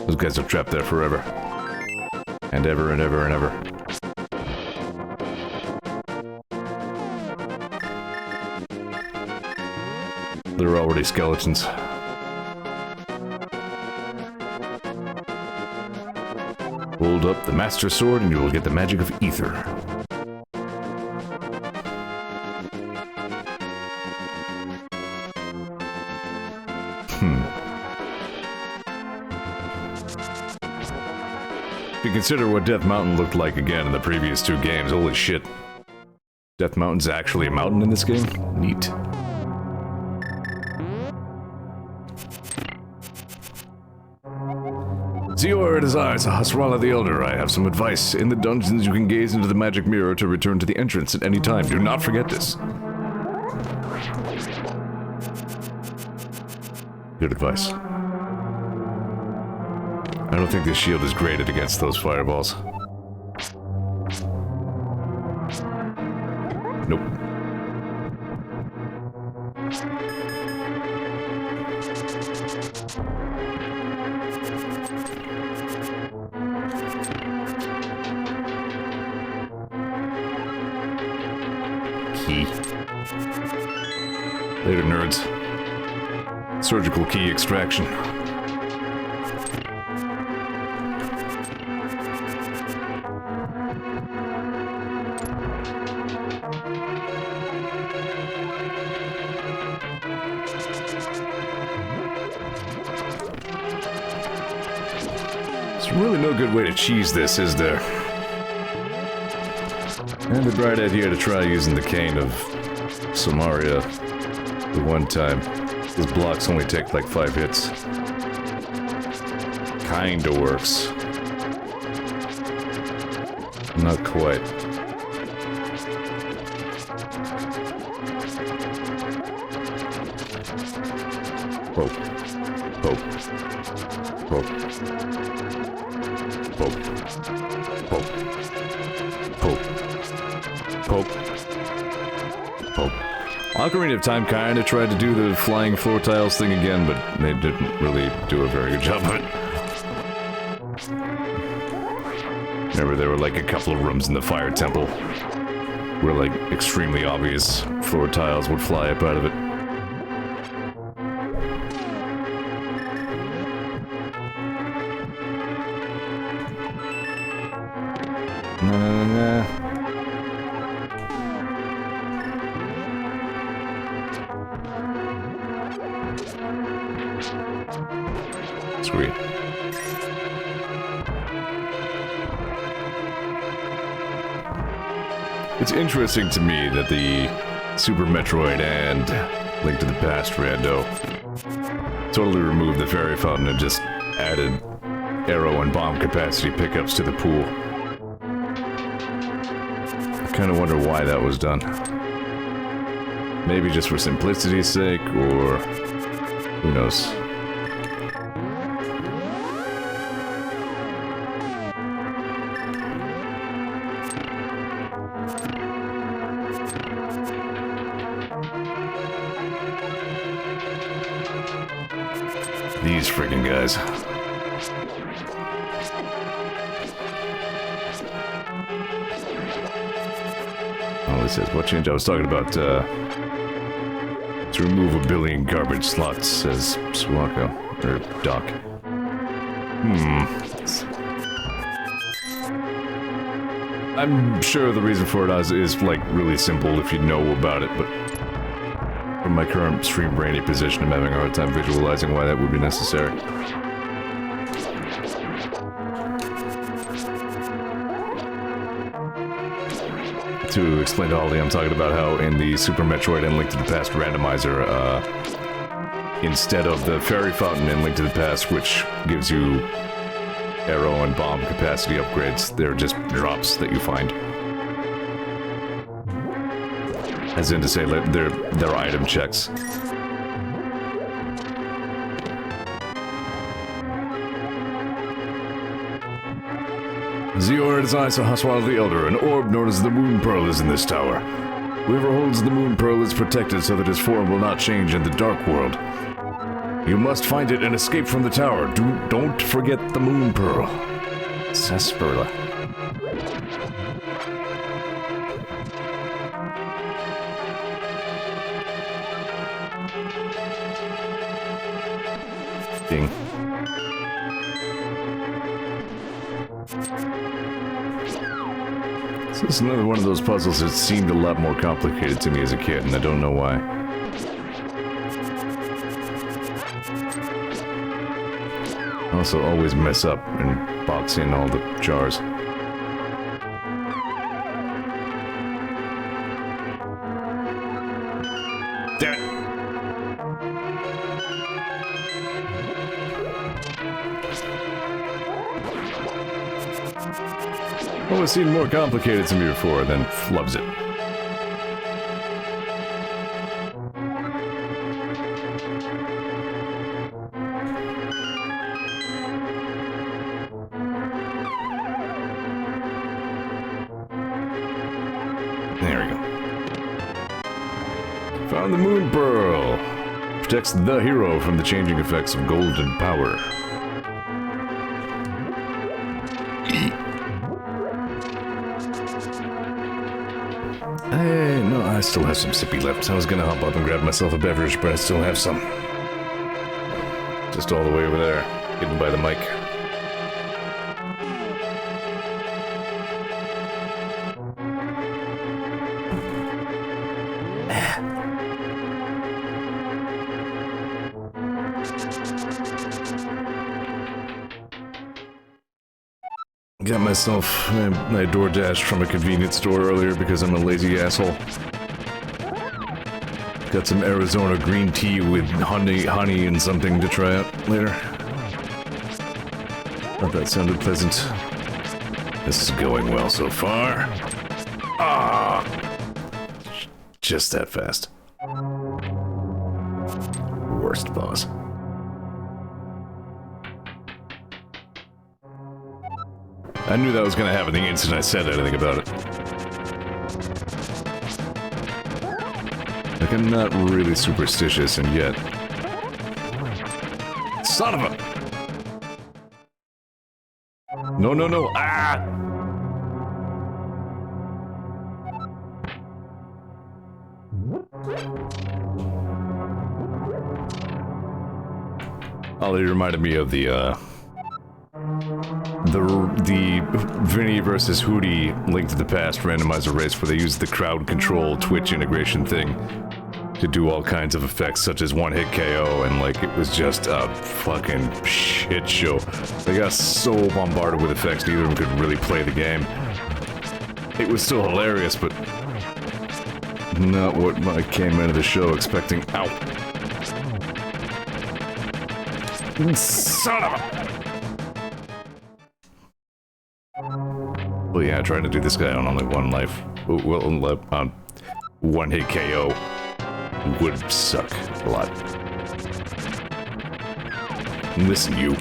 Those guys are trapped there forever. And ever and ever and ever. They're already skeletons. Hold up the Master Sword and you will get the magic of ether. If you consider what Death Mountain looked like again in the previous two games, holy shit. Death Mountain's actually a mountain in this game? Neat. Zeor, it is I, Hasrala the Elder. I have some advice. In the dungeons, you can gaze into the magic mirror to return to the entrance at any time. Do not forget this. Good advice. I don't think this shield is graded against those fireballs. Nope. Key. Later, nerds. Surgical key extraction. There's really no good way to cheese this, is there? And a bright idea to try using the cane of Samaria the one time. Those blocks only take like 5 hits. Kinda works. Not quite. Poke. Poke. Poke. Poke. Poke. Poke. Poke. Poke. Ocarina of Time kinda tried to do the flying floor tiles thing again, but they didn't really do a very good job of it. Remember, there were like a couple of rooms in the fire temple where like extremely obvious floor tiles would fly up out of it. Nah. Sweet. It's interesting to me that the Super Metroid and Link to the Past rando totally removed the fairy fountain and just added arrow and bomb capacity pickups to the pool. I kind of wonder why that was done. Maybe just for simplicity's sake, or who knows. These friggin' guys. Oh, it says, what change? I was talking about, to remove 1 billion garbage slots, says Suwako, or Doc. I'm sure the reason for it is like really simple if you know about it, but from my current stream brainy position, I'm having a hard time visualizing why that would be necessary. To explain to Holly, I'm talking about how in the Super Metroid and Link to the Past randomizer, instead of the fairy fountain in Link to the Past, which gives you arrow and bomb capacity upgrades, they're just drops that you find. As in to say, they're item checks. Zeor designs a Haswal the Elder. An orb known as the Moon Pearl is in this tower. Whoever holds the Moon Pearl is protected so that his form will not change in the Dark World. You must find it and escape from the tower. Don't forget the Moon Pearl. Sarsaparilla. Ding. This is another one of those puzzles that seemed a lot more complicated to me as a kid, and I don't know why. I also always mess up and box in all the jars. Damn it! Always seemed more complicated to me before, then flubs it. There we go. Found the Moon Pearl. Protects the hero from the changing effects of gold and power. Hey, no, I still have some sippy left. I was gonna hop up and grab myself a beverage, but I still have some. Just all the way over there, hidden by the mic. Got myself a DoorDash from a convenience store earlier because I'm a lazy asshole. Got some Arizona green tea with honey and something to try out later. Thought that sounded pleasant. This is going well so far. Ah! Just that fast. Worst boss. I knew that was gonna happen the instant I said anything about it. Like, I'm not really superstitious, and yet... Son of a... No, no, no! Ah! Ollie reminded me of the Vinny versus Hootie Link to the Past randomizer race where they used the crowd control Twitch integration thing to do all kinds of effects such as one-hit KO, and like it was just a fucking shit show. They got so bombarded with effects neither of them could really play the game. It was still hilarious, but not what I came into the show expecting. Ow. Son of a... Well, yeah, trying to do this guy on only one life. Well, one-hit KO would suck a lot. Listen, you.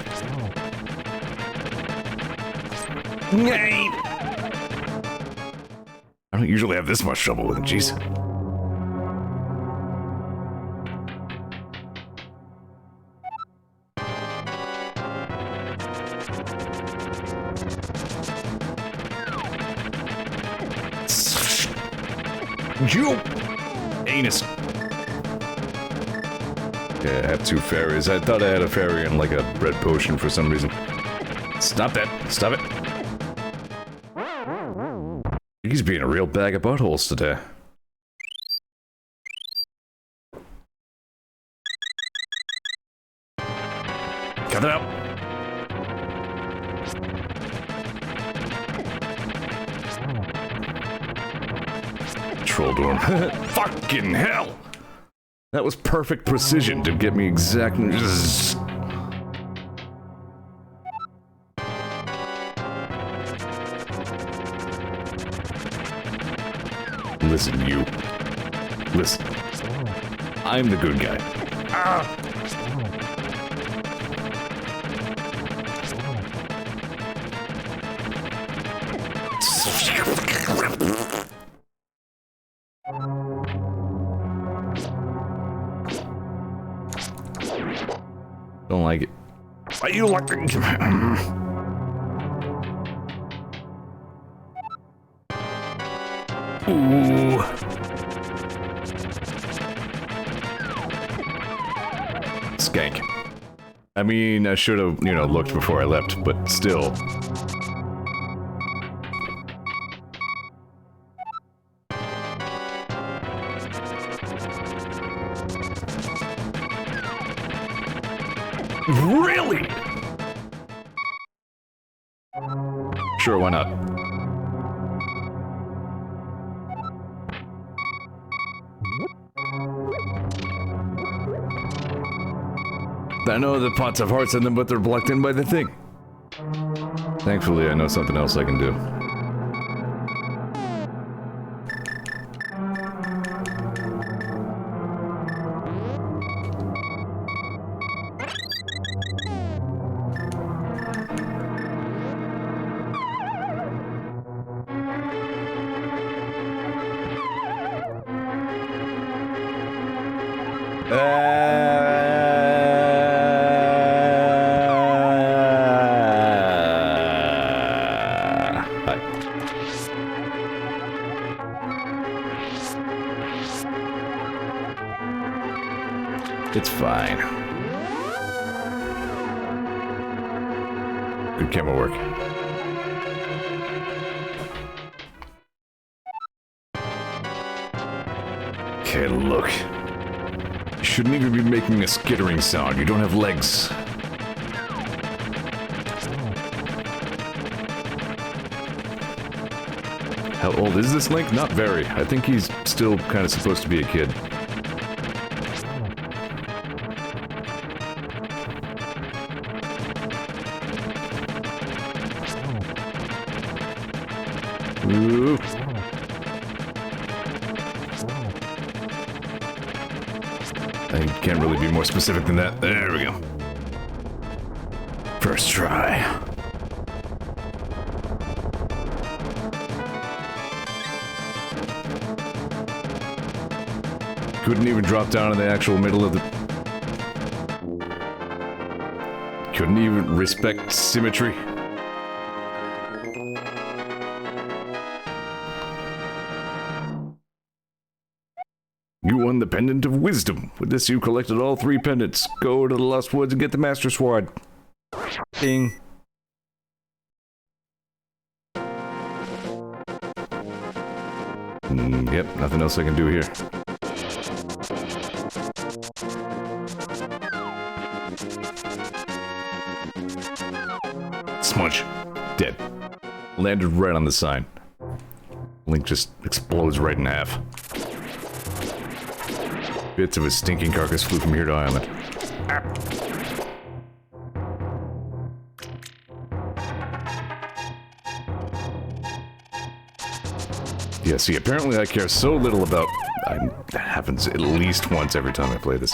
I don't usually have this much trouble with it, jeez. You anus. Yeah, I have two fairies. I thought I had a fairy and like a red potion for some reason. Stop that. Stop it. He's being a real bag of buttholes today. Cut it out. Troll dorm. Fucking hell! That was perfect precision to get me exactly. Listen, you. Listen. I'm the good guy. Ah! Don't like it. Why you like it? Ooh. Skank. I mean, I should have, you know, looked before I left, but still. Really? Sure, why not? I know the pots have hearts in them, but they're blocked in by the thing. Thankfully, I know something else I can do. It's fine. Good camera work. Okay, look. You shouldn't even be making a skittering sound. You don't have legs. How old is this Link? Not very. I think he's still kind of supposed to be a kid. Ooh. I can't really be more specific than that. There we go. First try. Couldn't even drop down in the actual middle of the... Couldn't even respect symmetry. You won the Pendant of Wisdom. With this, you collected all 3 pendants. Go to the Lost Woods and get the Master Sword. Ding. Yep, nothing else I can do here. Smudge. Dead. Landed right on the sign. Link just explodes right in half. Bits of his stinking carcass flew from here to island. Yeah, see, apparently I care so little about... That happens at least once every time I play this.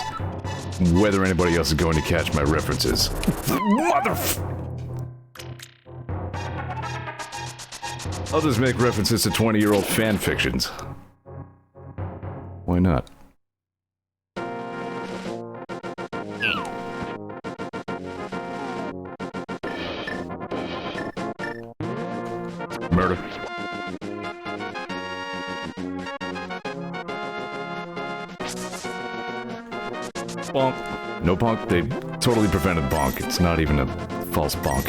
Whether anybody else is going to catch my references. I'll just make references to 20-year-old fan fictions. Why not? Murder. Bonk. No bonk? They totally prevented bonk. It's not even a false bonk.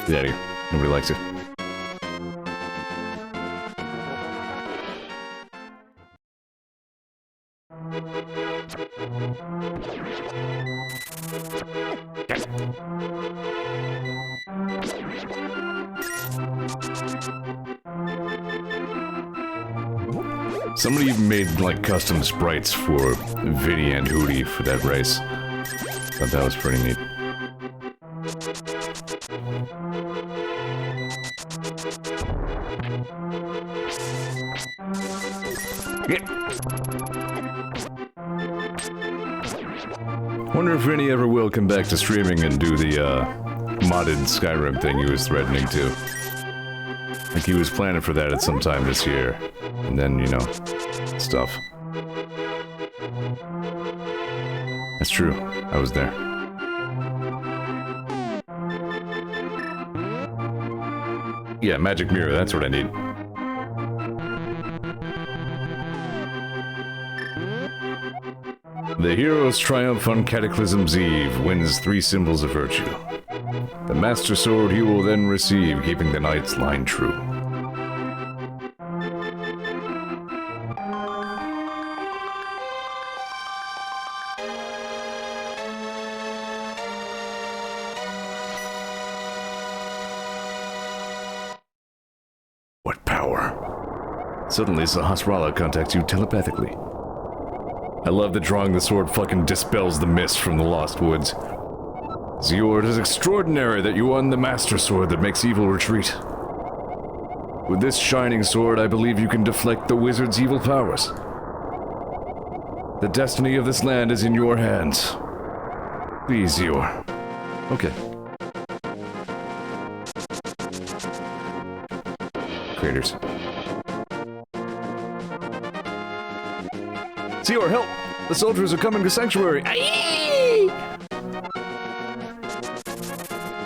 Get out of here. Nobody likes it. Somebody even made, like, custom sprites for Vinny and Hootie for that race. Thought that was pretty neat. Yeah. Wonder if Vinny ever will come back to streaming and do the, modded Skyrim thing he was threatening to. Like he was planning for that at some time this year. And then, you know, stuff. That's true. I was there. Yeah, magic mirror, that's what I need. The hero's triumph on Cataclysm's Eve wins 3 symbols of virtue. The Master Sword he will then receive, keeping the Knight's line true. What power? Suddenly, Sahasrara contacts you telepathically. I love that drawing the sword fucking dispels the mist from the Lost Woods. Zeor, it is extraordinary that you won the Master Sword that makes evil retreat. With this shining sword, I believe you can deflect the wizard's evil powers. The destiny of this land is in your hands. Please, Zeor. Okay. Craters. Zeor, help! The soldiers are coming to Sanctuary! Aye!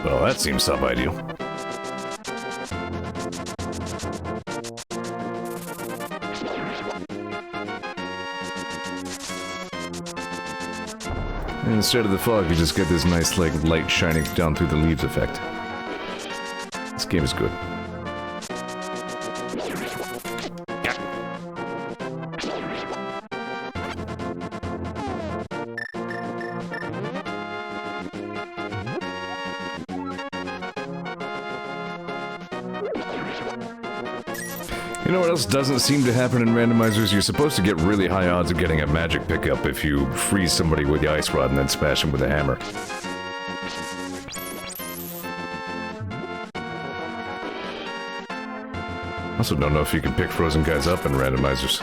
Well, that seems sub-ideal. And instead of the fog, you just get this nice, like, light shining down through the leaves effect. This game is good. You know what else doesn't seem to happen in randomizers? You're supposed to get really high odds of getting a magic pickup if you freeze somebody with the ice rod and then smash them with a hammer. Also don't know if you can pick frozen guys up in randomizers.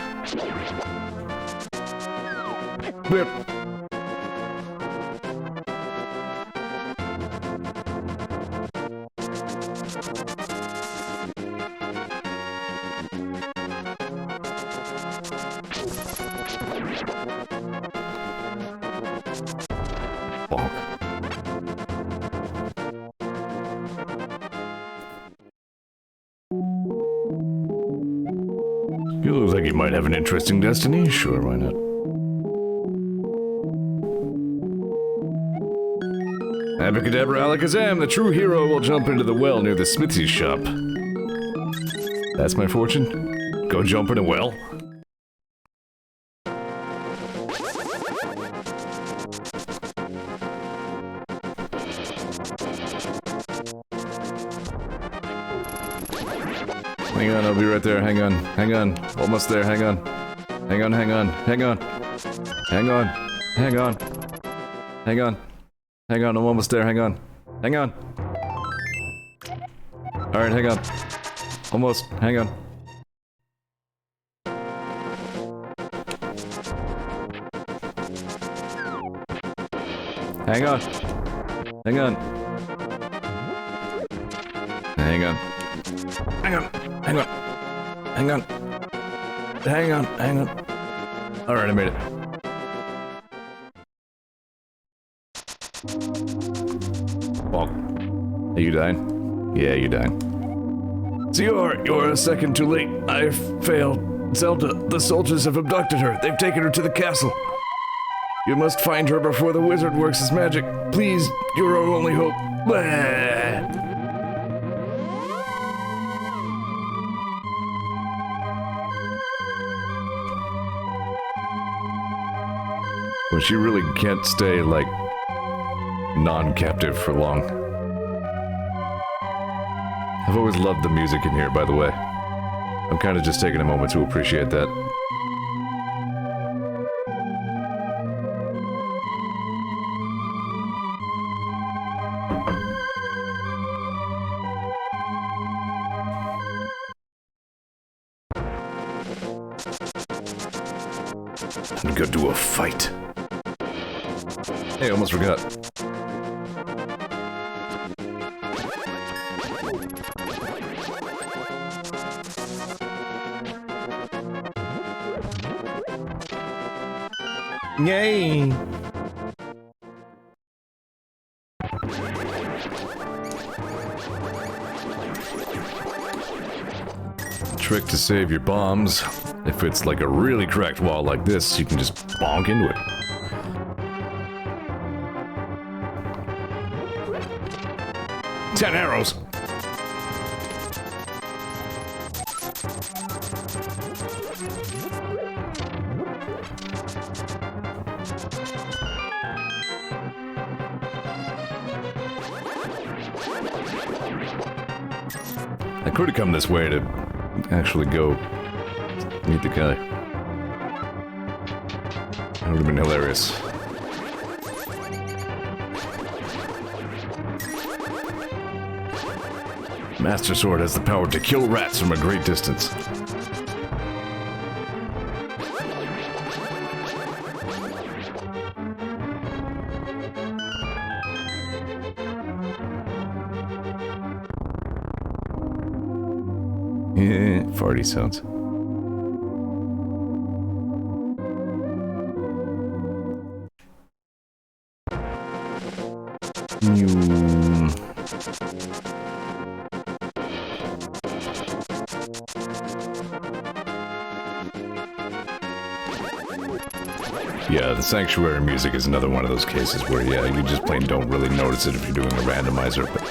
But you look like you might have an interesting destiny. Sure, why not? Abracadabra alakazam, the true hero will jump into the well near the smithy shop. That's my fortune? Go jump in a well? Hang on, I'll be right there. Hang on, hang on. Almost there, hang on. Hang on, hang on, hang on. Hang on, hang on. Hang on. Hang on, I'm almost there, hang on. Hang on. Alright, hang on. Almost, hang on. Hang on. Hang on. Hang on. Hang on. Hang on. Hang on. Hang on. Hang on. Alright, I made it. Bonk. Are you dying? Yeah, you're dying. Zeor, you're a second too late. I've failed. Zelda, the soldiers have abducted her. They've taken her to the castle. You must find her before the wizard works his magic. Please, you're our only hope. Blah. When she really can't stay, like, non-captive for long. I've always loved the music in here, by the way. I'm kind of just taking a moment to appreciate that. And go do a fight. Hey, almost forgot. Yay! Trick to save your bombs. If it's like a really cracked wall like this, you can just bonk into it. Ten arrows! I could have come this way to actually go meet the guy. That would have been hilarious. Master Sword has the power to kill rats from a great distance. Yeah, farty sounds. Yeah, the Sanctuary music is another one of those cases where, yeah, you just plain don't really notice it if you're doing a randomizer, but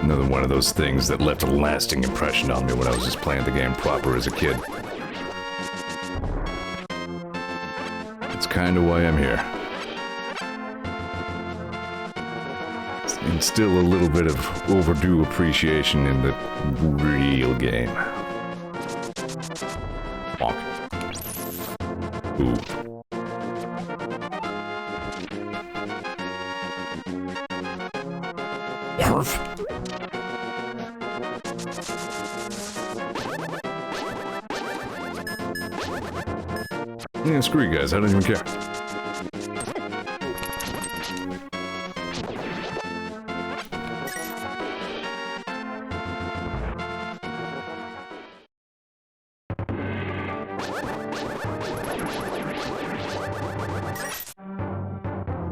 another one of those things that left a lasting impression on me when I was just playing the game proper as a kid. It's kind of why I'm here. And still a little bit of overdue appreciation in the real game. Bonk. Ooh. Perf. Yeah, screw you guys, I don't even care.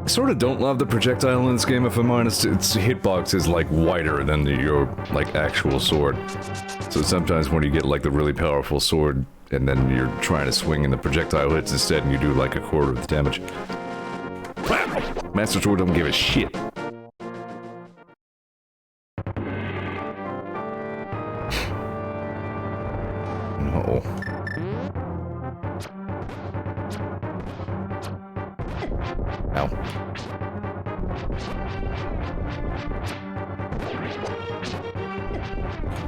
I sort of don't love the projectile in this game, if I'm honest. Its hitbox is like wider than your like actual sword. So sometimes when you get like the really powerful sword and then you're trying to swing and the projectile hits instead and you do like a quarter of the damage. Wow! Master Sword don't give a shit. No. Ow.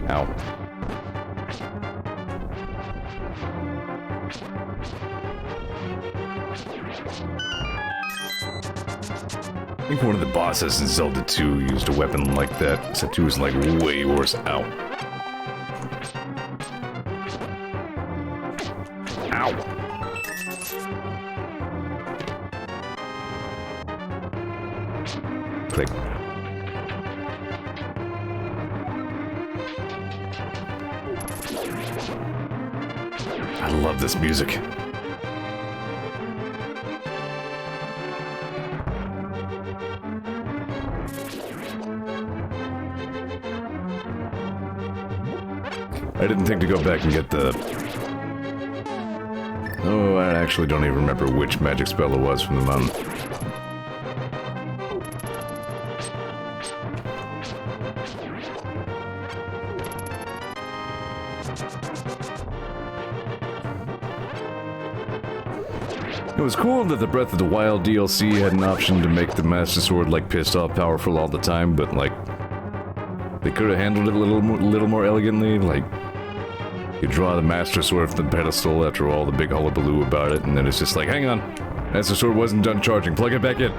Ow. I think one of the bosses in Zelda 2 used a weapon like that, except he was like way worse. Ow. Ow. Click. I love this music. I didn't think to go back and get the... Oh, I actually don't even remember which magic spell it was from the mountain. It was cool that the Breath of the Wild DLC had an option to make the Master Sword, like, pissed off powerful all the time, but, like, they could have handled it a little more elegantly, like, you draw the Master Sword from the pedestal after all the big hullabaloo about it, and then it's just like, hang on, Master Sword wasn't done charging, plug it back in.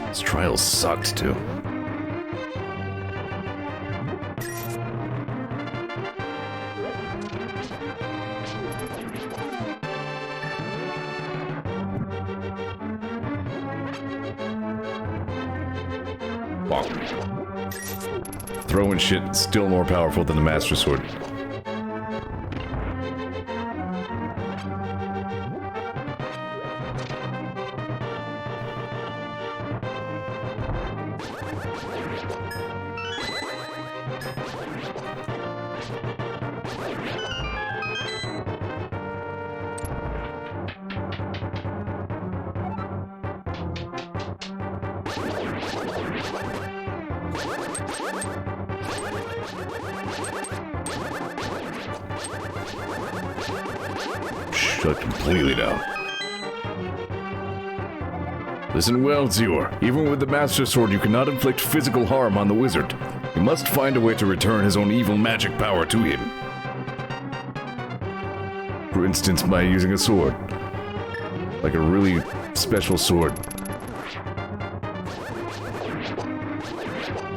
This trial sucked, too. Bonk. Throwing shit still more powerful than the Master Sword. Shut completely down. Listen well, Zeor. Even with the Master Sword, you cannot inflict physical harm on the wizard. You must find a way to return his own evil magic power to him. For instance, by using a sword. Like a really special sword.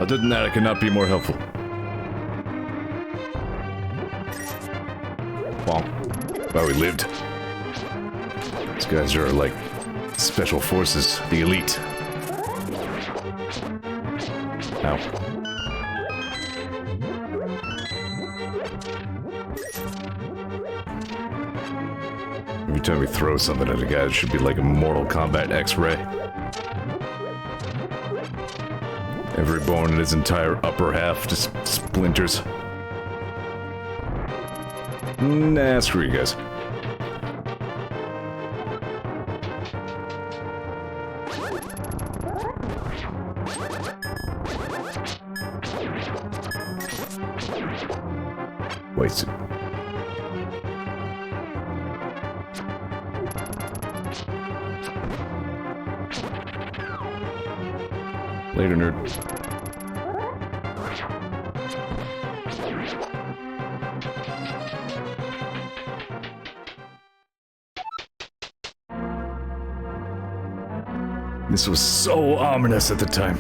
Other than that, I cannot be more helpful. Bonk. Wow, we lived. These guys are like special forces, the elite. Ow. Every time we throw something at a guy, it should be like a Mortal Kombat X-ray. Every bone in his entire upper half just splinters. Nah, screw you guys. Wasted. Later, nerd. This was so ominous at the time.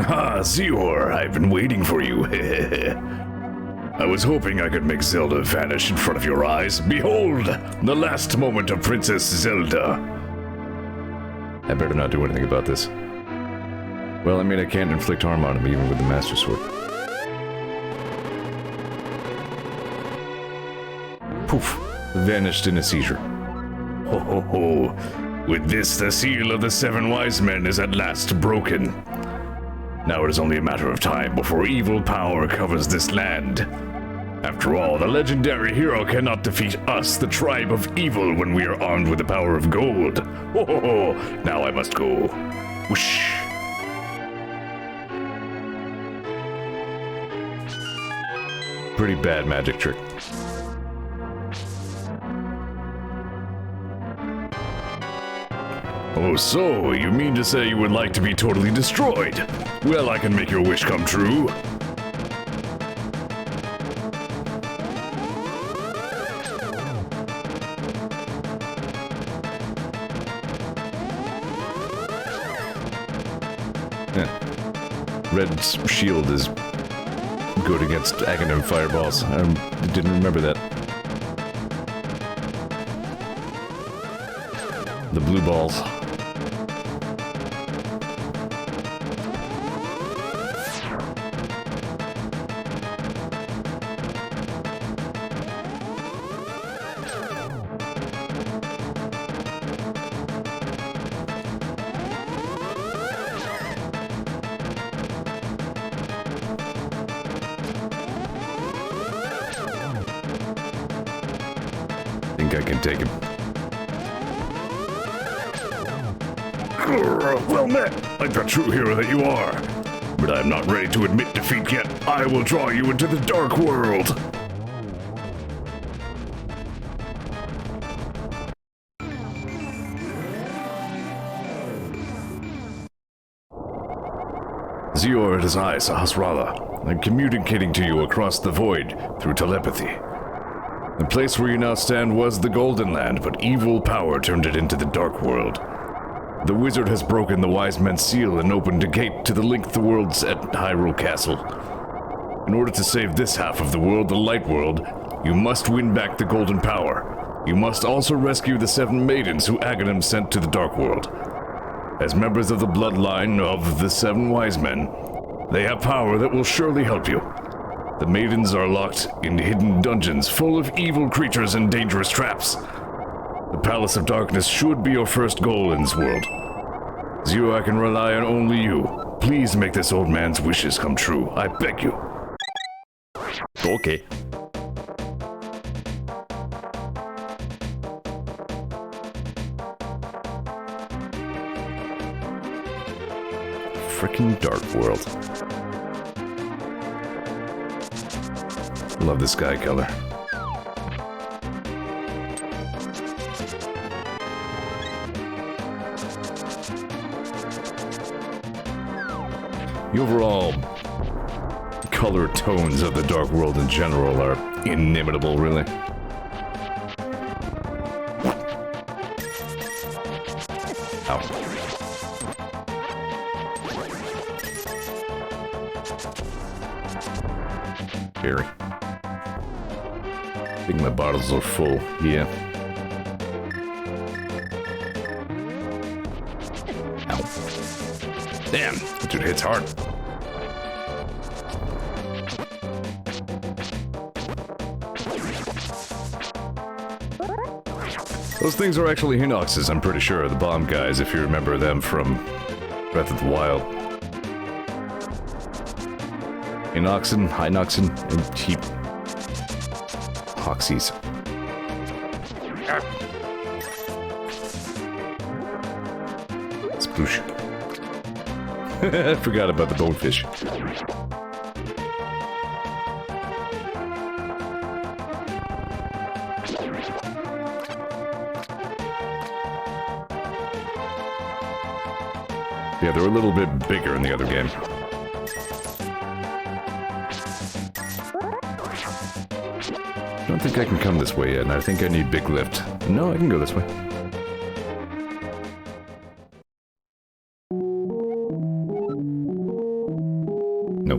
Ah, Zeor, I've been waiting for you. I was hoping I could make Zelda vanish in front of your eyes. Behold, the last moment of Princess Zelda. I better not do anything about this. Well, I mean, I can't inflict harm on him even with the Master Sword. Poof. Vanished in a seizure. Ho ho ho. With this, the seal of the 7 wise men is at last broken. Now it is only a matter of time before evil power covers this land. After all, the legendary hero cannot defeat us, the tribe of evil, when we are armed with the power of gold. Ho ho ho. Now I must go. Whoosh. Pretty bad magic trick. Oh, so you mean to say you would like to be totally destroyed? Well, I can make your wish come true. Red shield is good against Aghanim fireballs. I didn't remember that. The blue balls. think I can take him. Well met, like the true hero that you are. But I am not ready to admit defeat yet. I will draw you into the dark world. Zeor, it is I, Sahasrara. I'm communicating to you across the void through telepathy. The place where you now stand was the Golden Land, but evil power turned it into the Dark World. The wizard has broken the wise men's seal and opened a gate to the link the worlds at Hyrule Castle. In order to save this half of the world, the Light World, you must win back the golden power. You must also rescue the 7 maidens who Aghanim sent to the Dark World. As members of the bloodline of the 7 wise men, they have power that will surely help you. The maidens are locked in hidden dungeons full of evil creatures and dangerous traps. The Palace of Darkness should be your first goal in this world. Zeor, I can rely on only you. Please make this old man's wishes come true. I beg you. Okay. Frickin' Dark World. Love the sky color. The overall color tones of the Dark World in general are inimitable, really. Ow. Scary. I think my bottles are full, yeah. Ow. Damn, that dude hits hard. Those things are actually Hinoxes, I'm pretty sure, the bomb guys, if you remember them from Breath of the Wild. Hinoxen, and Heap. Hoxies. Sploosh. I forgot about the bonefish. Yeah, they're a little bit bigger in the other game. I don't think I can come this way yet, and I think I need big lift. No, I can go this way. No.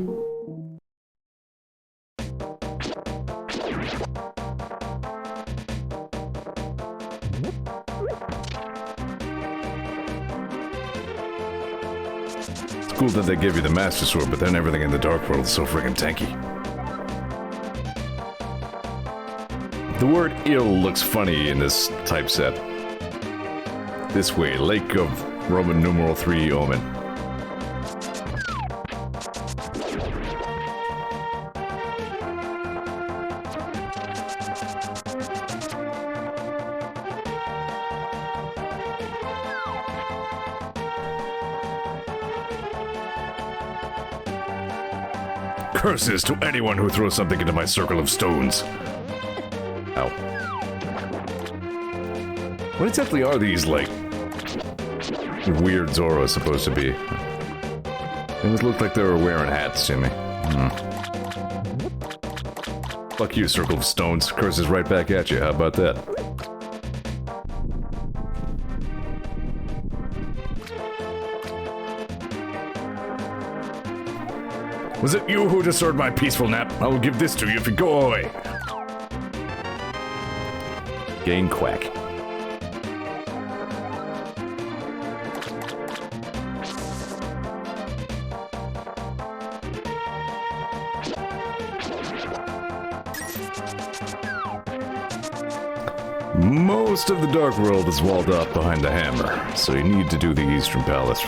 It's cool that they give you the Master Sword, but then everything in the Dark World is so friggin' tanky. The word ill looks funny in this typeset. This way, Lake of Roman numeral 3 Omen. Curses to anyone who throws something into my circle of stones. Ow. What exactly are these, like, weird Zoras supposed to be? They just looked like they were wearing hats to me. Fuck you, circle of stones. Curses right back at you. How about that? Was it you who disturbed my peaceful nap? I will give this to you if you go away. Gain quack. Most of the Dark World is walled up behind the hammer, so you need to do the Eastern Palace.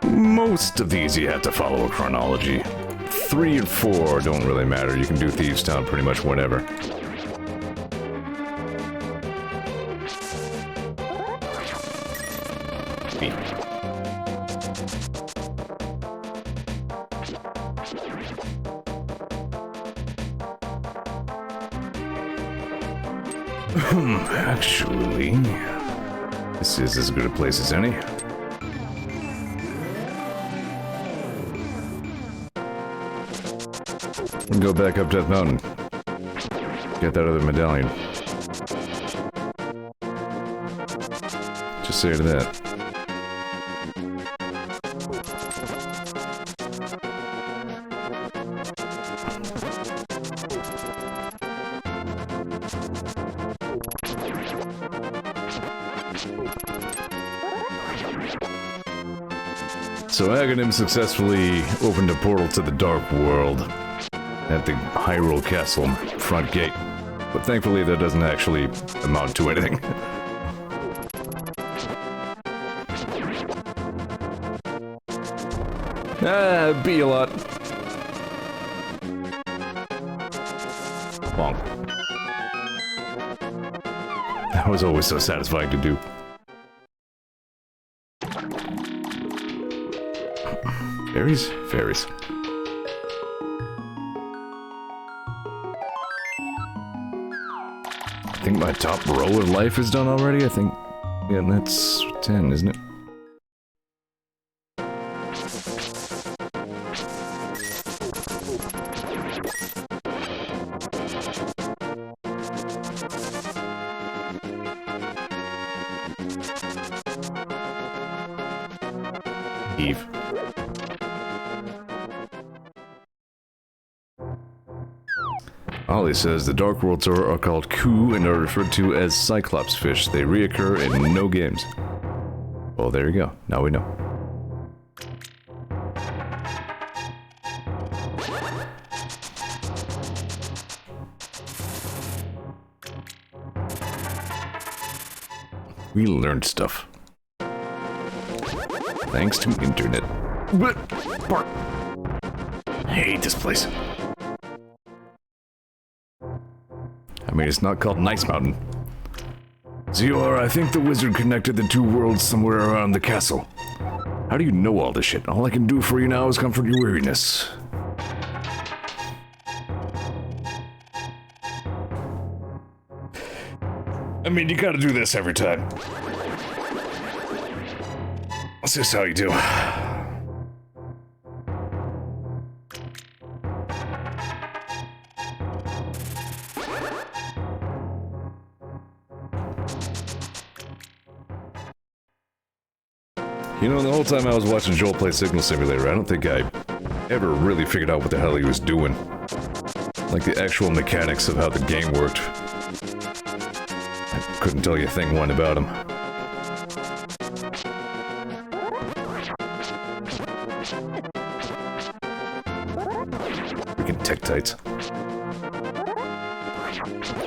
Most of these you have to follow a chronology. 3 and 4 don't really matter. You can do Thieves Town pretty much whenever. Actually, this is as good a place as any. Go back up Death Mountain. Get that other medallion. Just say to that. So Aghanim successfully opened a portal to the Dark World at the Hyrule Castle front gate. But thankfully that doesn't actually amount to anything. Be a lot. Bonk. That was always so satisfying to do. Fairies? Fairies. I think my top row of life is done already. I think... yeah, that's 10, isn't it? Eve. Ollie says the Dark World Tour are called Ku and are referred to as Cyclops fish. They reoccur in no games. Well, there you go. Now we know. We learned stuff. Thanks to internet. Bark. I hate this place. I mean, it's not called Nice Mountain. Zeor, I think the wizard connected the two worlds somewhere around the castle. How do you know all this shit? All I can do for you now is comfort your weariness. I mean, you gotta do this every time. That's just how you do. You know, the whole time I was watching Joel play Signal Simulator, I don't think I ever really figured out what the hell he was doing. Like the actual mechanics of how the game worked. I couldn't tell you a thing one about him. Freaking Tektites.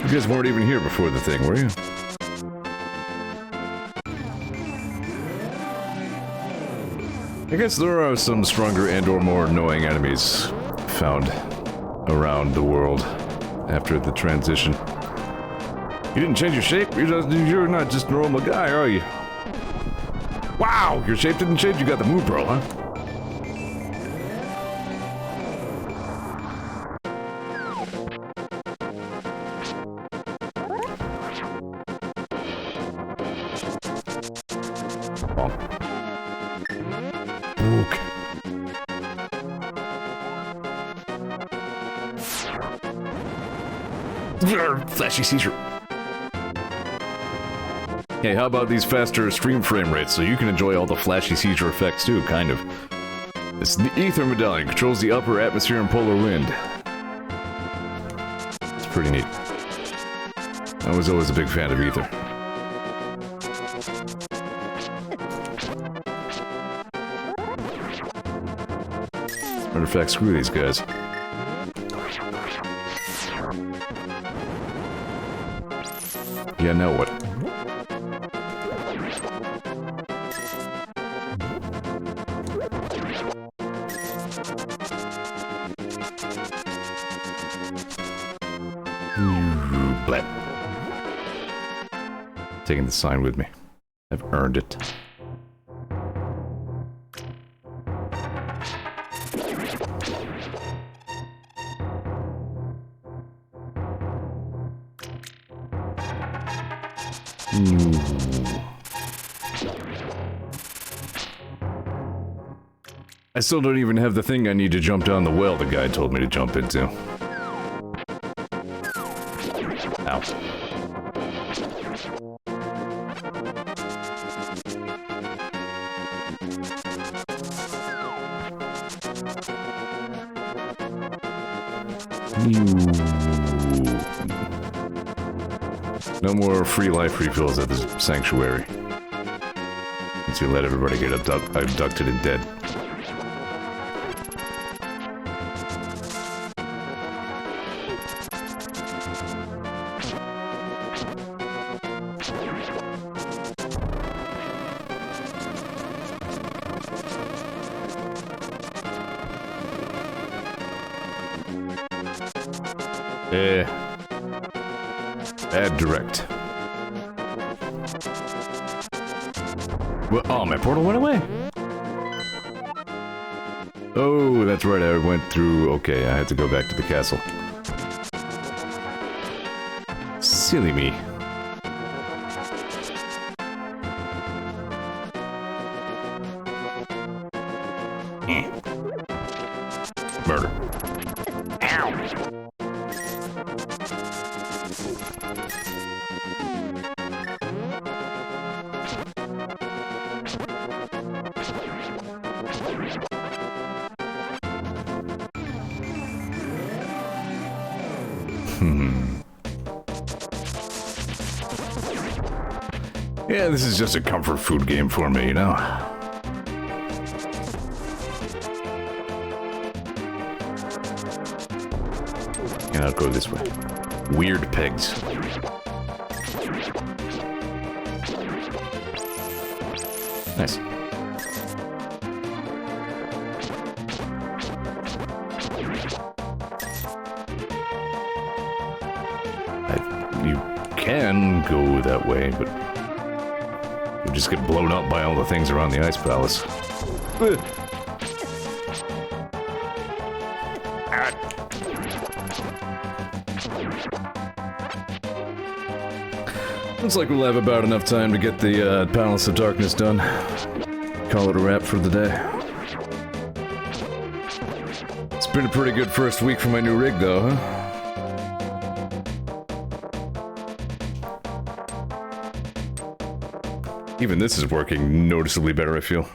You guys weren't even here before the thing, were you? I guess there are some stronger and or more annoying enemies found around the world after the transition. You didn't change your shape? You're not just a normal guy, are you? Wow, your shape didn't change, you got the move pro, huh? Flashy seizure. Hey, how about these faster stream frame rates so you can enjoy all the flashy seizure effects too, kind of. It's the Ether Medallion, controls the upper atmosphere and polar wind. It's pretty neat. I was always a big fan of Ether. Matter of fact, screw these guys. Yeah, now what? Blah. Taking the sign with me. I've earned it. I still don't even have the thing I need to jump down the well the guy told me to jump into. Ow. No more free life refills at the sanctuary. Once you let everybody get abducted and dead. Bad direct. Well, oh, my portal went away. Oh, that's right, I went through... Okay, I had to go back to the castle. Silly me. Murder. Yeah, this is just a comfort food game for me, you know? And I'll go this way. Weird pegs. Nice. You can go that way, but you just get blown up by all the things around the ice palace. Looks like we'll have about enough time to get the Palace of Darkness done. Call it a wrap for the day. It's been a pretty good first week for my new rig, though, huh? Even this is working noticeably better, I feel.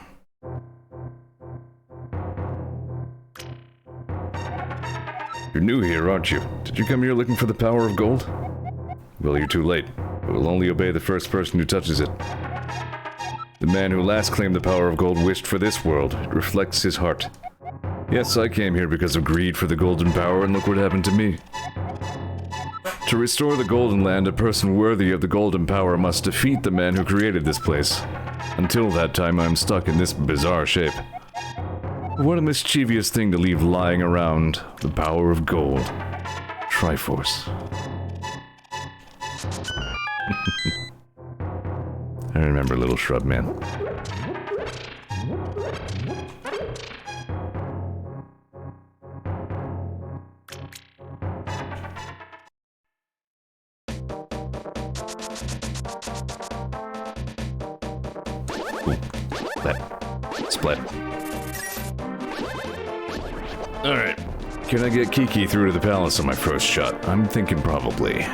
You're new here, aren't you? Did you come here looking for the power of gold? Well, you're too late. It will only obey the first person who touches it. The man who last claimed the power of gold wished for this world. It reflects his heart. Yes, I came here because of greed for the golden power, and look what happened to me. To restore the Golden Land, a person worthy of the golden power must defeat the man who created this place. Until that time, I'm stuck in this bizarre shape. What a mischievous thing to leave lying around. The power of gold. Triforce. I remember Little Shrub Man. Split. Alright. Can I get Kiki through to the palace on my first shot? I'm thinking probably.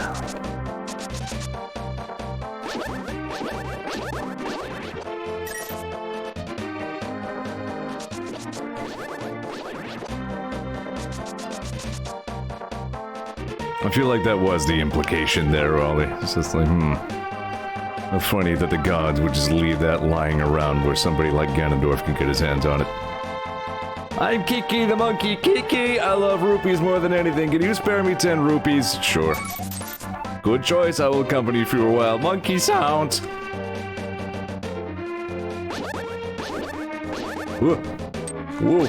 I feel like that was the implication there, Ollie. It's just like, how funny that the gods would just leave that lying around where somebody like Ganondorf can get his hands on it. I'm Kiki the monkey. Kiki! I love rupees more than anything. Can you spare me 10 rupees? Sure. Good choice. I will accompany you for a while. Monkey sounds! Whoa. Whoa.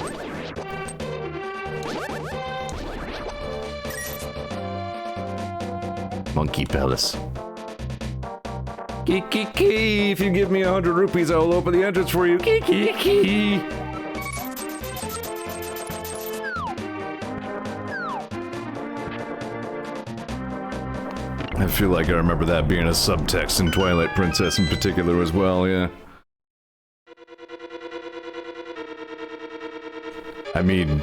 Monkey Palace. Kiki, if you give me 100 rupees, I will open the entrance for you. Kiki. I feel like I remember that being a subtext in Twilight Princess in particular as well, yeah. I mean,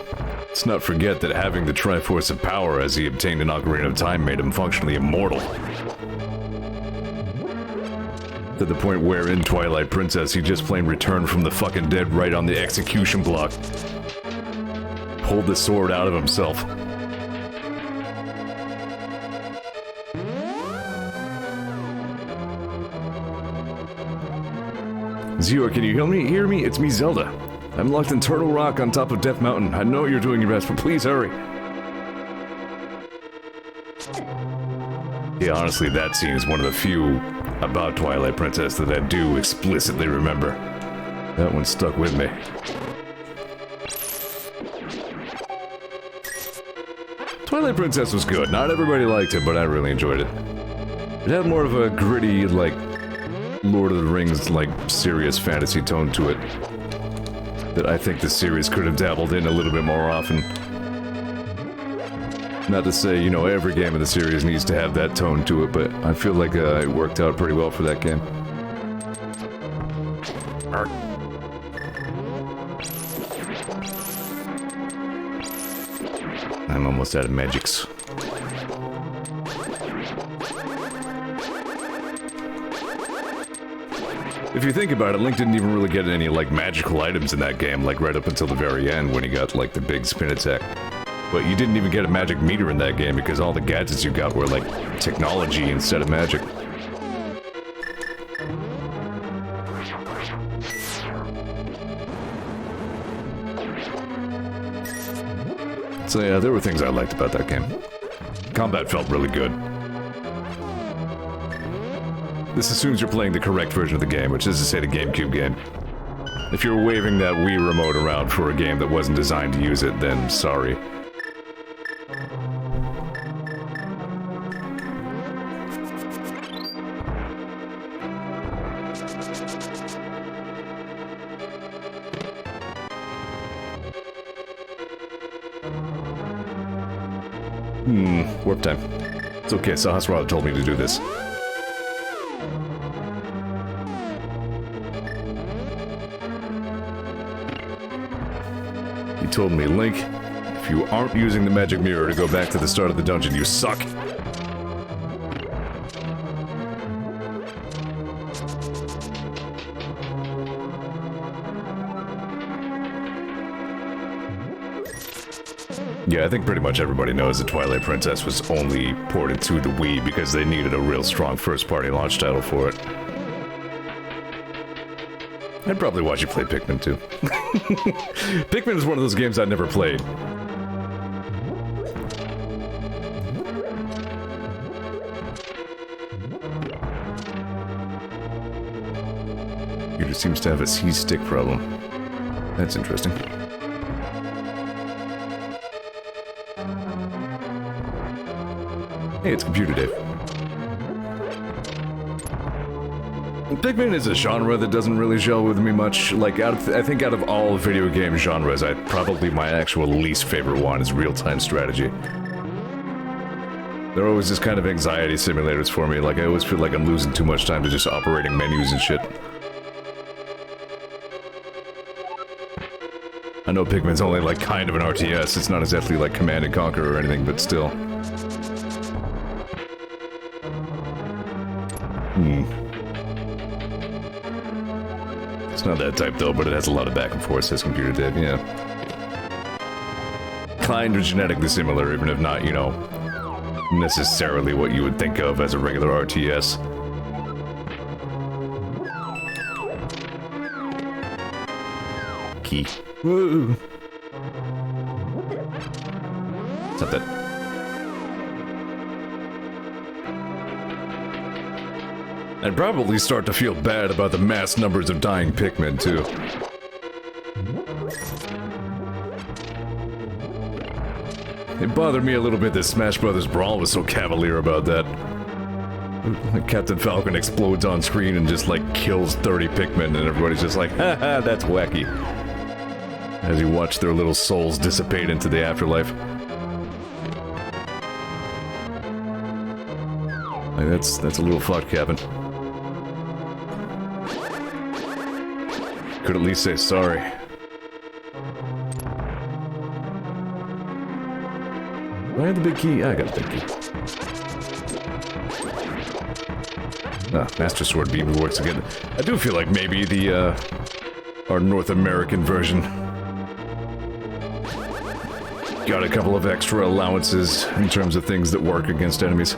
let's not forget that having the Triforce of Power as he obtained in Ocarina of Time made him functionally immortal. To the point where in Twilight Princess he just plain returned from the fucking dead right on the execution block. Pulled the sword out of himself. Zeor, can you hear me? It's me, Zelda. I'm locked in Turtle Rock on top of Death Mountain. I know you're doing your best, but please hurry. Yeah, honestly, that scene is one of the few about Twilight Princess that I do explicitly remember. That one stuck with me. Twilight Princess was good. Not everybody liked it, but I really enjoyed it. It had more of a gritty, like, Lord of the Rings, like, serious fantasy tone to it that I think the series could have dabbled in a little bit more often. Not to say, you know, every game in the series needs to have that tone to it, but I feel like it worked out pretty well for that game. I'm almost out of magics. If you think about it, Link didn't even really get any, like, magical items in that game, like, right up until the very end when he got, like, the big spin attack. But you didn't even get a magic meter in that game because all the gadgets you got were, like, technology instead of magic. So yeah, there were things I liked about that game. Combat felt really good. This assumes you're playing the correct version of the game, which is to say the GameCube game. If you're waving that Wii remote around for a game that wasn't designed to use it, then sorry. Warp time. It's okay, Sahasrara told me to do this. He told me, Link, if you aren't using the magic mirror to go back to the start of the dungeon, you suck. Yeah, I think pretty much everybody knows that Twilight Princess was only ported to the Wii because they needed a real strong first-party launch title for it. I'd probably watch you play Pikmin, too. Pikmin is one of those games I never played. It seems to have a C-stick problem. That's interesting. Hey, it's Computer Dave. Pikmin is a genre that doesn't really gel with me much. Like, I think out of all video game genres, probably my actual least favorite one is real-time strategy. They're always just kind of anxiety simulators for me. Like, I always feel like I'm losing too much time to just operating menus and shit. I know Pikmin's only, like, kind of an RTS. It's not exactly like Command & Conquer or anything, but still. It's not that type, though, but it has a lot of back and forth, says Computer Dave, yeah. Kind of genetically similar, even if not, you know, necessarily what you would think of as a regular RTS. Key. Woo! Something. I'd probably start to feel bad about the mass numbers of dying Pikmin, too. It bothered me a little bit that Smash Bros. Brawl was so cavalier about that. Captain Falcon explodes on screen and just like kills 30 Pikmin, and everybody's just like, haha, that's wacky. As you watch their little souls dissipate into the afterlife. Like, that's a little fucked, Captain. Could at least say sorry. Do I have the big key? I got the big key. Ah, Master Sword Beam works again. I do feel like maybe the, our North American version got a couple of extra allowances in terms of things that work against enemies.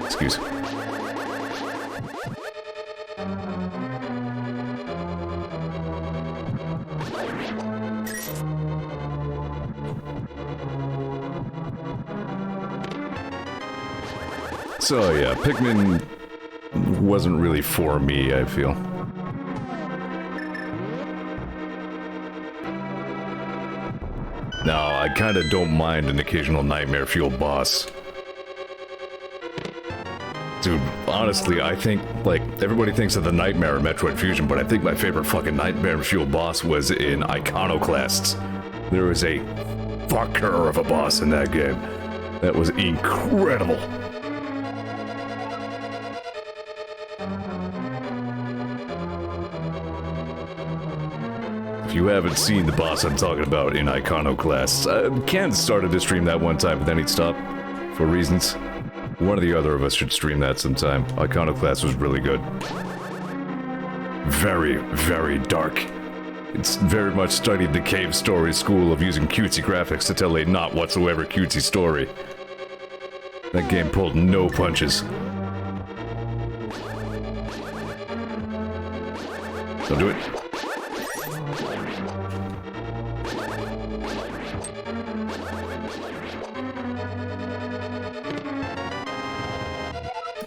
Excuse. So yeah, Pikmin wasn't really for me, I feel. Now, I kinda don't mind an occasional nightmare fuel boss. Dude, honestly, I think, like, everybody thinks of the Nightmare in Metroid Fusion, but I think my favorite fucking Nightmare Fuel boss was in Iconoclasts. There was a fucker of a boss in that game. That was incredible. If you haven't seen the boss I'm talking about in Iconoclasts, Ken started to stream that one time, but then he'd stop for reasons. One or the other of us should stream that sometime. Iconoclast was really good. Very, very dark. It's very much studied the cave story school of using cutesy graphics to tell a not whatsoever cutesy story. That game pulled no punches. Don't do it.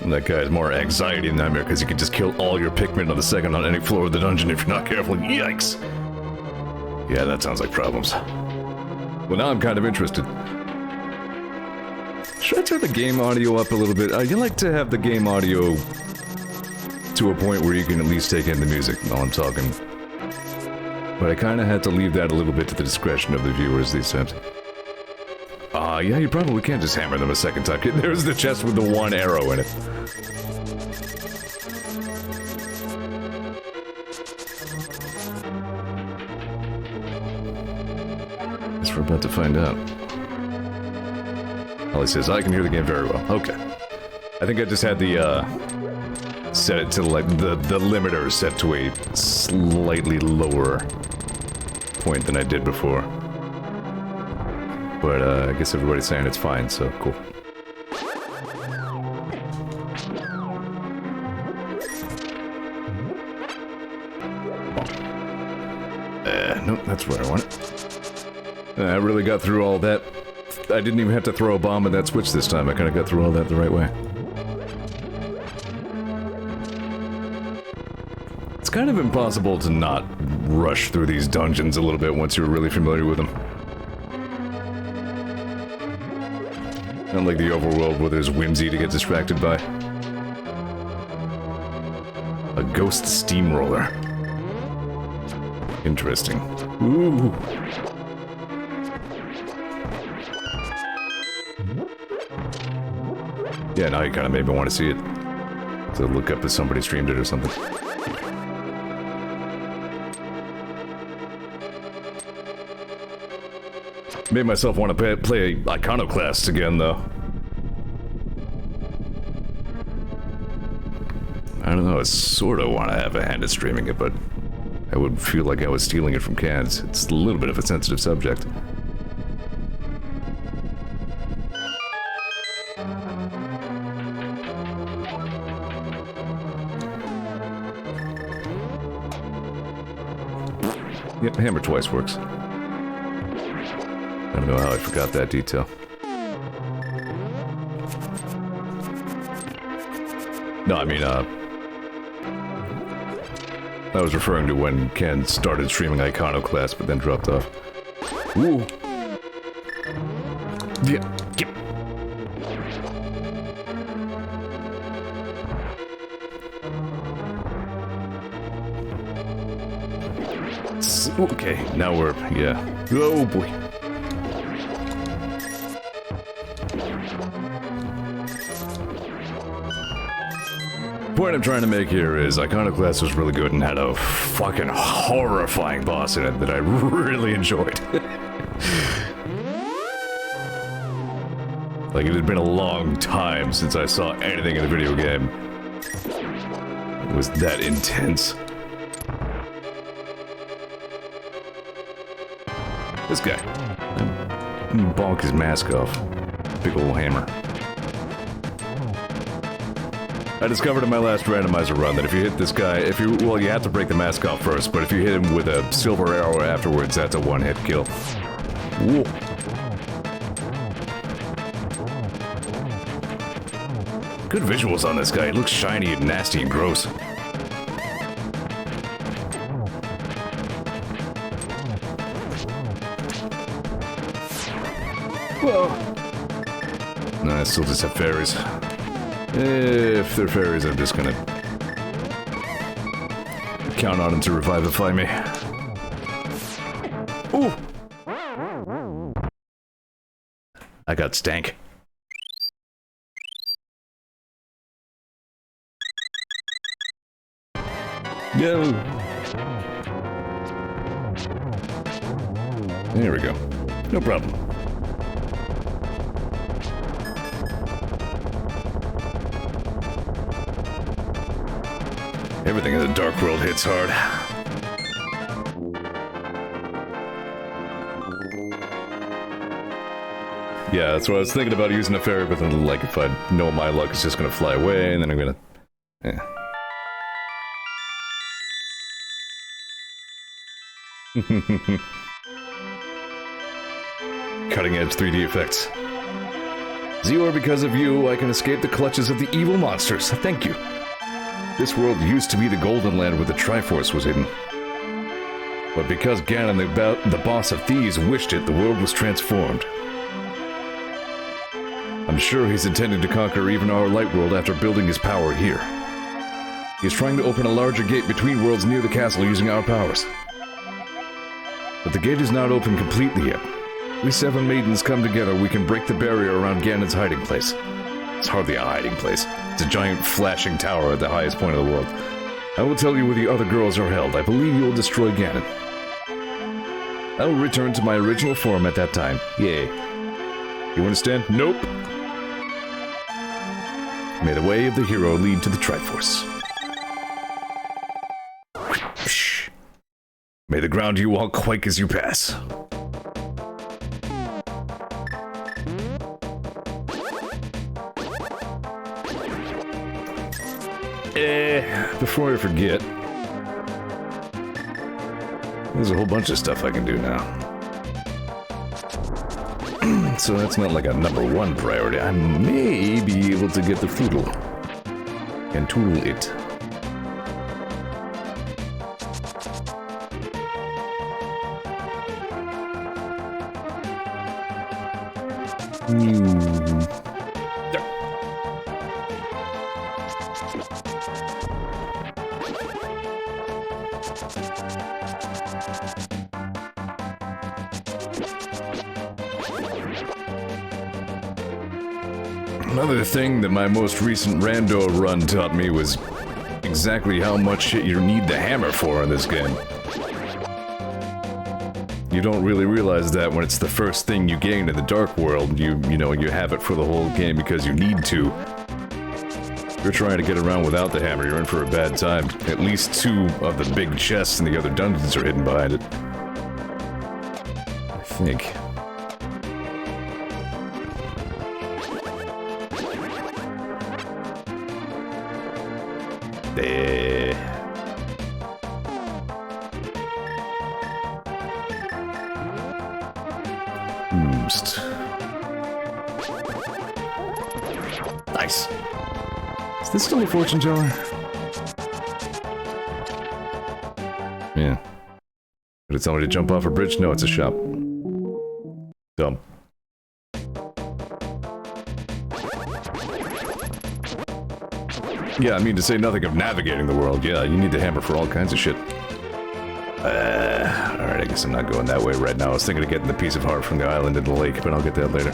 And that guy has more anxiety than nightmare because he can just kill all your Pikmin on the second on any floor of the dungeon if you're not careful. Yikes! Yeah, that sounds like problems. Well, now I'm kind of interested. Should I turn the game audio up a little bit? You like to have the game audio to a point where you can at least take in the music while I'm talking. But I kind of had to leave that a little bit to the discretion of the viewers these times. Yeah, you probably can't just hammer them a second time. There's the chest with the one arrow in it. Guess we're about to find out. Ollie says, I can hear the game very well. Okay. I think I just had the, set it to, like, the limiter set to a slightly lower point than I did before. But, I guess everybody's saying it's fine, so cool. Nope, that's where I want it. I really got through all that. I didn't even have to throw a bomb at that switch this time. I kind of got through all that the right way. It's kind of impossible to not rush through these dungeons a little bit once you're really familiar with them. Not like the overworld where there's whimsy to get distracted by. A ghost steamroller. Interesting. Ooh. Yeah, now you kind of made me want to see it. To look up if somebody streamed it or something. Made myself want to play Iconoclasts again, though. I don't know, I sort of want to have a hand at streaming it, but I would feel like I was stealing it from cans. It's a little bit of a sensitive subject. Yep, hammer twice works. I don't know how I forgot that detail. No, I mean, I was referring to when Ken started streaming Iconoclast, but then dropped off. Ooh! Yeah. Yep. Okay, now we're, yeah. Oh boy. The point I'm trying to make here is Iconoclast was really good and had a fucking horrifying boss in it that I really enjoyed. Like, it had been a long time since I saw anything in a video game. It was that intense. This guy. Bonk his mask off. Big ol' hammer. I discovered in my last randomizer run that if you hit this guy, well, you have to break the mask off first, but if you hit him with a silver arrow afterwards, that's a one-hit kill. Whoa. Good visuals on this guy. He looks shiny and nasty and gross. Whoa. No, I still just have fairies. If they're fairies, I'm just gonna count on them to revivify me. Ooh! I got stank. No! There we go. No problem. Everything in the Dark World hits hard. Yeah, that's what I was thinking about using a fairy, but then, like, if I know my luck is just gonna fly away, and then I'm gonna... Yeah. Cutting-edge 3D effects. Zeor, because of you, I can escape the clutches of the evil monsters. Thank you. This world used to be the Golden Land where the Triforce was hidden. But because Ganon, the boss of thieves, wished it, the world was transformed. I'm sure he's intending to conquer even our light world after building his power here. He's trying to open a larger gate between worlds near the castle using our powers. But the gate is not open completely yet. We 7 maidens come together, we can break the barrier around Ganon's hiding place. It's hardly a hiding place. It's a giant flashing tower at the highest point of the world. I will tell you where the other girls are held. I believe you will destroy Ganon. I will return to my original form at that time. Yay. You understand? Nope. May the way of the hero lead to the Triforce. May the ground you walk quake as you pass. Before I forget, there's a whole bunch of stuff I can do now. So that's not like a #1 priority. I may be able to get the Foodle and tool it. Another thing that my most recent rando run taught me was exactly how much shit you need the hammer for in this game. You don't really realize that when it's the first thing you gain in the Dark World. You know, you have it for the whole game because you need to. If you're trying to get around without the hammer, you're in for a bad time. At least 2 of the big chests in the other dungeons are hidden behind it. I think. Nice. Is this still a fortune teller? Yeah. Did it tell me to jump off a bridge? No, it's a shop. Dumb. Yeah, I mean, to say nothing of navigating the world. Yeah, you need the hammer for all kinds of shit. Alright, I guess I'm not going that way right now. I was thinking of getting the piece of heart from the island in the lake, but I'll get that later.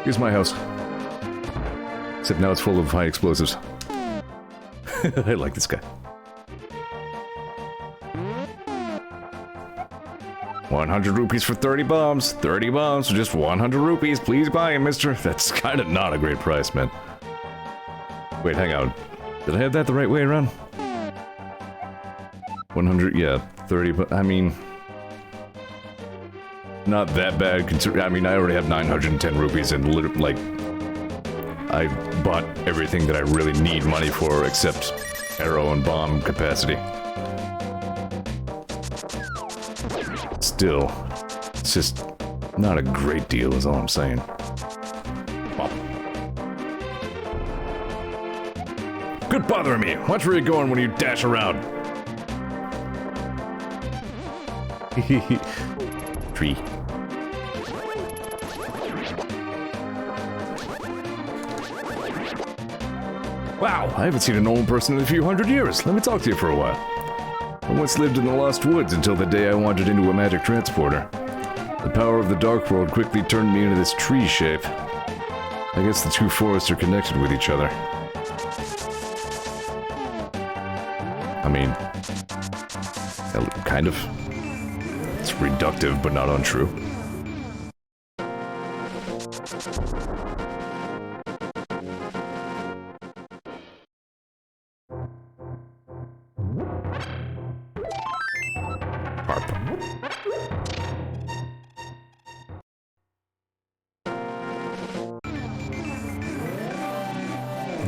Here's my house. Except now it's full of high explosives. I like this guy. 100 rupees for 30 bombs. 30 bombs for just 100 rupees. Please buy him, mister. That's kind of not a great price, man. Wait, hang on. Did I have that the right way around? 100, yeah, 30, but I mean... Not that bad, I mean, I already have 910 rupees and literally, like... I bought everything that I really need money for except arrow and bomb capacity. Still, it's just not a great deal is all I'm saying. Well. Quit bothering me! Watch where you're going when you dash around! Tree. Wow, I haven't seen an old person in a few hundred years. Let me talk to you for a while. I once lived in the Lost Woods until the day I wandered into a magic transporter. The power of the Dark World quickly turned me into this tree shape. I guess the two forests are connected with each other. I mean, kind of. It's reductive, but not untrue.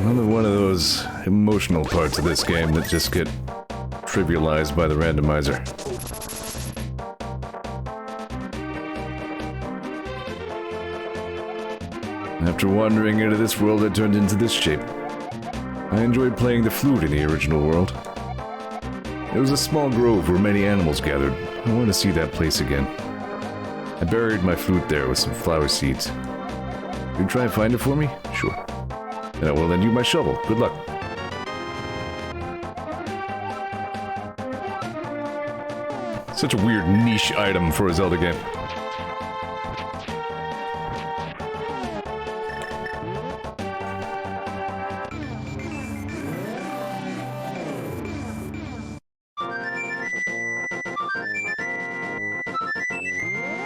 Another one of those emotional parts of this game that just get trivialized by the randomizer. After wandering into this world, I turned into this shape. I enjoyed playing the flute in the original world. It was a small grove where many animals gathered. I want to see that place again. I buried my flute there with some flower seeds. You try and find it for me? Sure. And I will lend you my shovel. Good luck. Such a weird niche item for a Zelda game.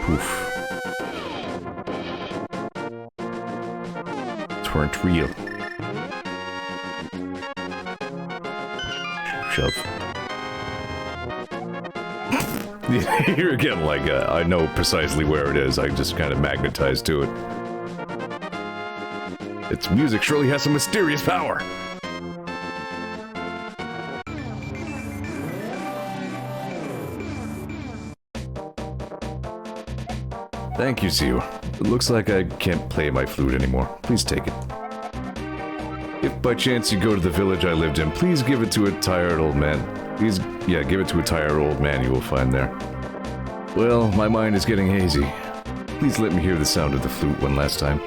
Poof. Weren't real. Shove. Here again, like, I know precisely where it is. I just kind of magnetized to it. Its music surely has some mysterious power. Thank you, Zeor. It looks like I can't play my flute anymore. Please take it. If by chance you go to the village I lived in, please give it to a tired old man. Please, yeah, give it to a tired old man you will find there. Well, my mind is getting hazy. Please let me hear the sound of the flute one last time.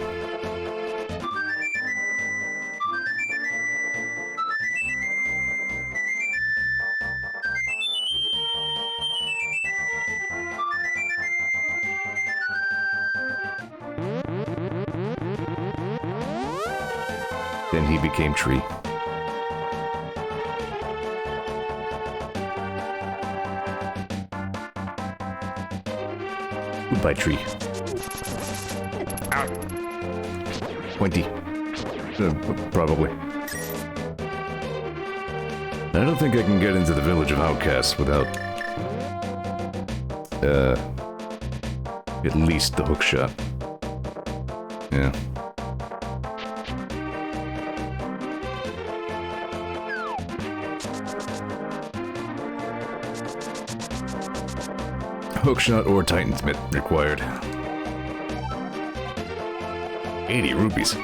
Then he became tree. Goodbye, tree. Ow. 20. Probably. I don't think I can get into the village of outcasts without... at least the hook shot. Yeah. Hookshot or Titan's Mitt required. 80 rupees.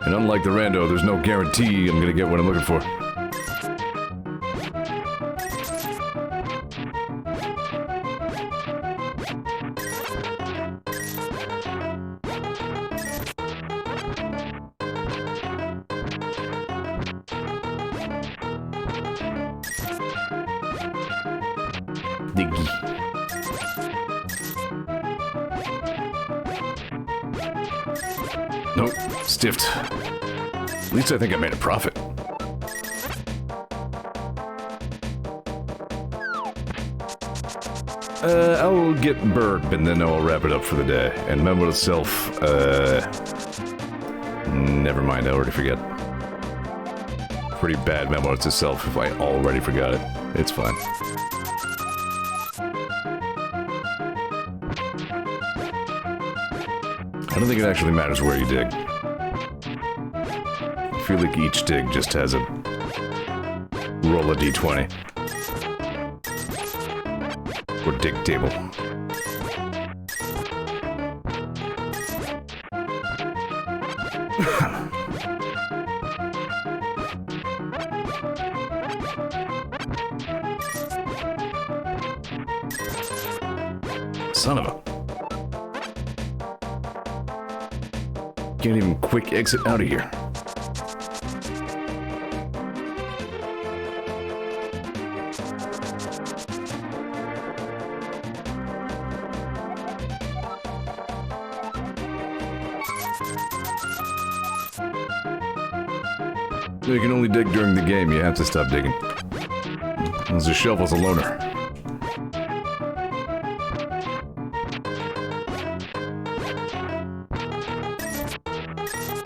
And unlike the rando, there's no guarantee I'm gonna get what I'm looking for. Diggy. Nope, stiffed. At least I think I made a profit. I'll get burp and then I'll wrap it up for the day. And memo itself, never mind, I already forget. Pretty bad memo to self if I already forgot it. It's fine. I don't think it actually matters where you dig. I feel like each dig just has a roll a d20. Or dig table. Son of a... Can't even quick exit out of here. You can only dig during the game, you have to stop digging. There's a shovel's a loner.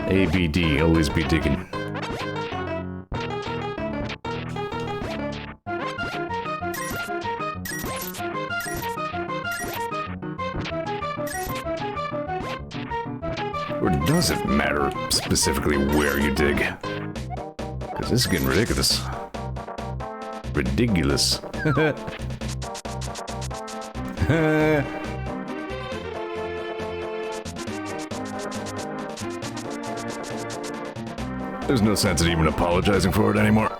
ABD, always be digging. Or does it matter specifically where you dig? Because this is getting ridiculous. Ridiculous. There's no sense in even apologizing for it anymore.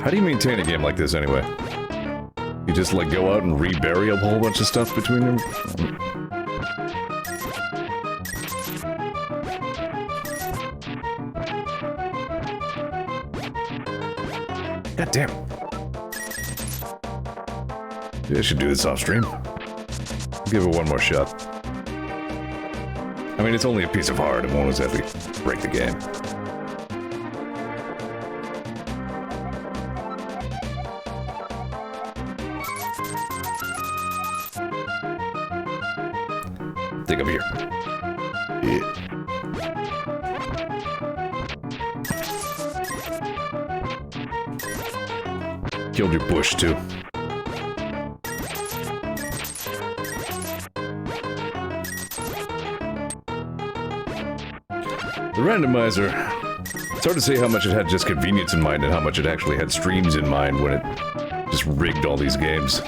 How do you maintain a game like this anyway? You just like go out and rebury a whole bunch of stuff between them? God damn. Maybe I should do this off stream. Give it one more shot. I mean, it's only a piece of heart. It won't exactly break the game. Dig up here. Yeah. Killed your bush, too. The randomizer. It's hard to say how much it had just convenience in mind and how much it actually had streams in mind when it just rigged all these games.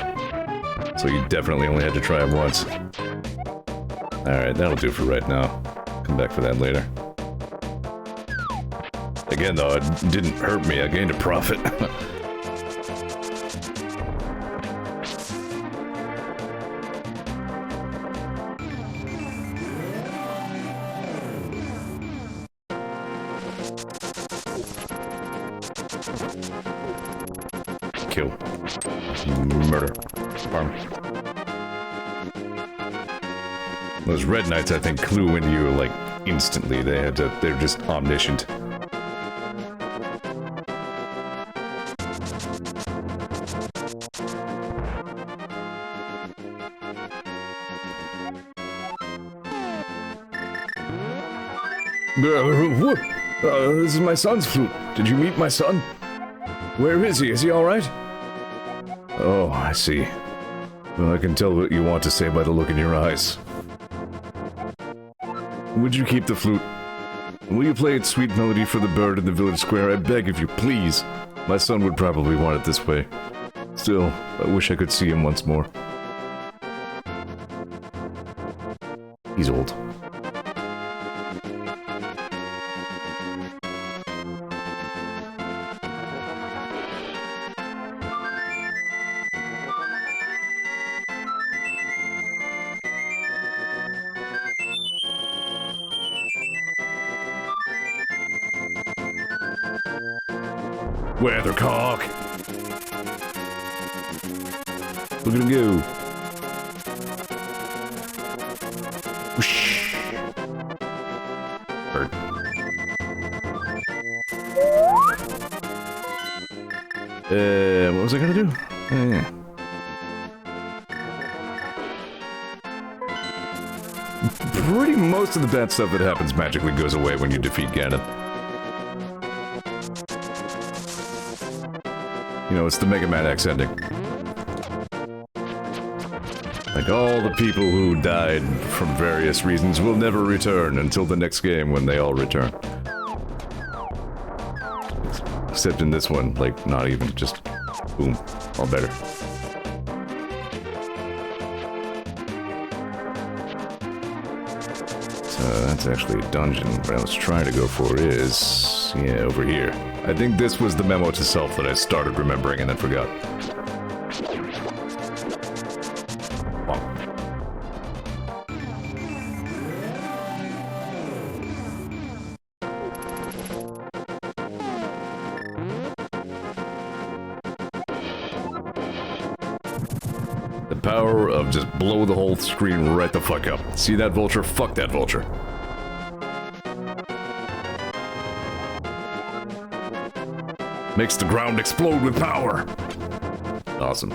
So you definitely only had to try them once. Alright, that'll do for right now. Come back for that later. Again, though, it didn't hurt me. I gained a profit. Kill. Murder. Harm. Those red knights, I think, clue into you, like, instantly. They're just omniscient. This is my son's flute. Did you meet my son? Where is he? Is he alright? Oh, I see. Well, I can tell what you want to say by the look in your eyes. Would you keep the flute? Will you play its sweet melody for the bird in the village square? I beg of you, please. My son would probably want it this way. Still, I wish I could see him once more. He's old. Weathercock! Look at him go. Whoosh. Bird. What was I gonna do? Yeah. Pretty most of the bad stuff that happens magically goes away when you defeat Ganon. You know, it's the Mega Man X ending. Like, all the people who died from various reasons will never return until the next game when they all return. Except in this one, like, not even, just boom, all better. So that's actually a dungeon. What I was trying to go for is, yeah, over here. I think this was the memo to self that I started remembering and then forgot. The power of just blow the whole screen right the fuck up. See that vulture? Fuck that vulture. Makes the ground explode with power. Awesome.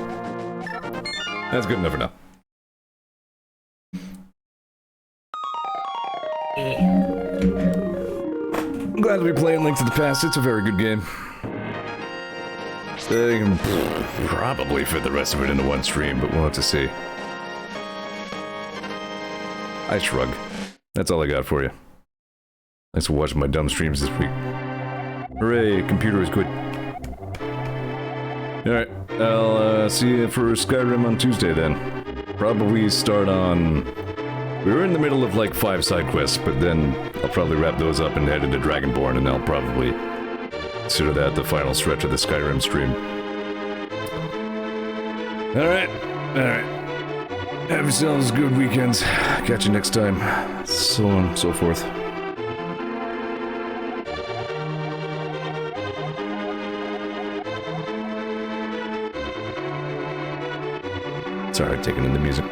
That's good enough for now. I'm glad to be playing Link to the Past. It's a very good game. I can probably fit the rest of it into one stream, but we'll have to see. I shrug. That's all I got for you. Thanks for watching my dumb streams this week. Hooray, computer is good. Alright, I'll see you for Skyrim on Tuesday then. Probably start on... We were in the middle of like 5 side quests, but then I'll probably wrap those up and head into Dragonborn, and I'll probably consider that the final stretch of the Skyrim stream. Alright, alright. Have yourselves good weekends. Catch you next time. So on and so forth. Sorry, taking in the music.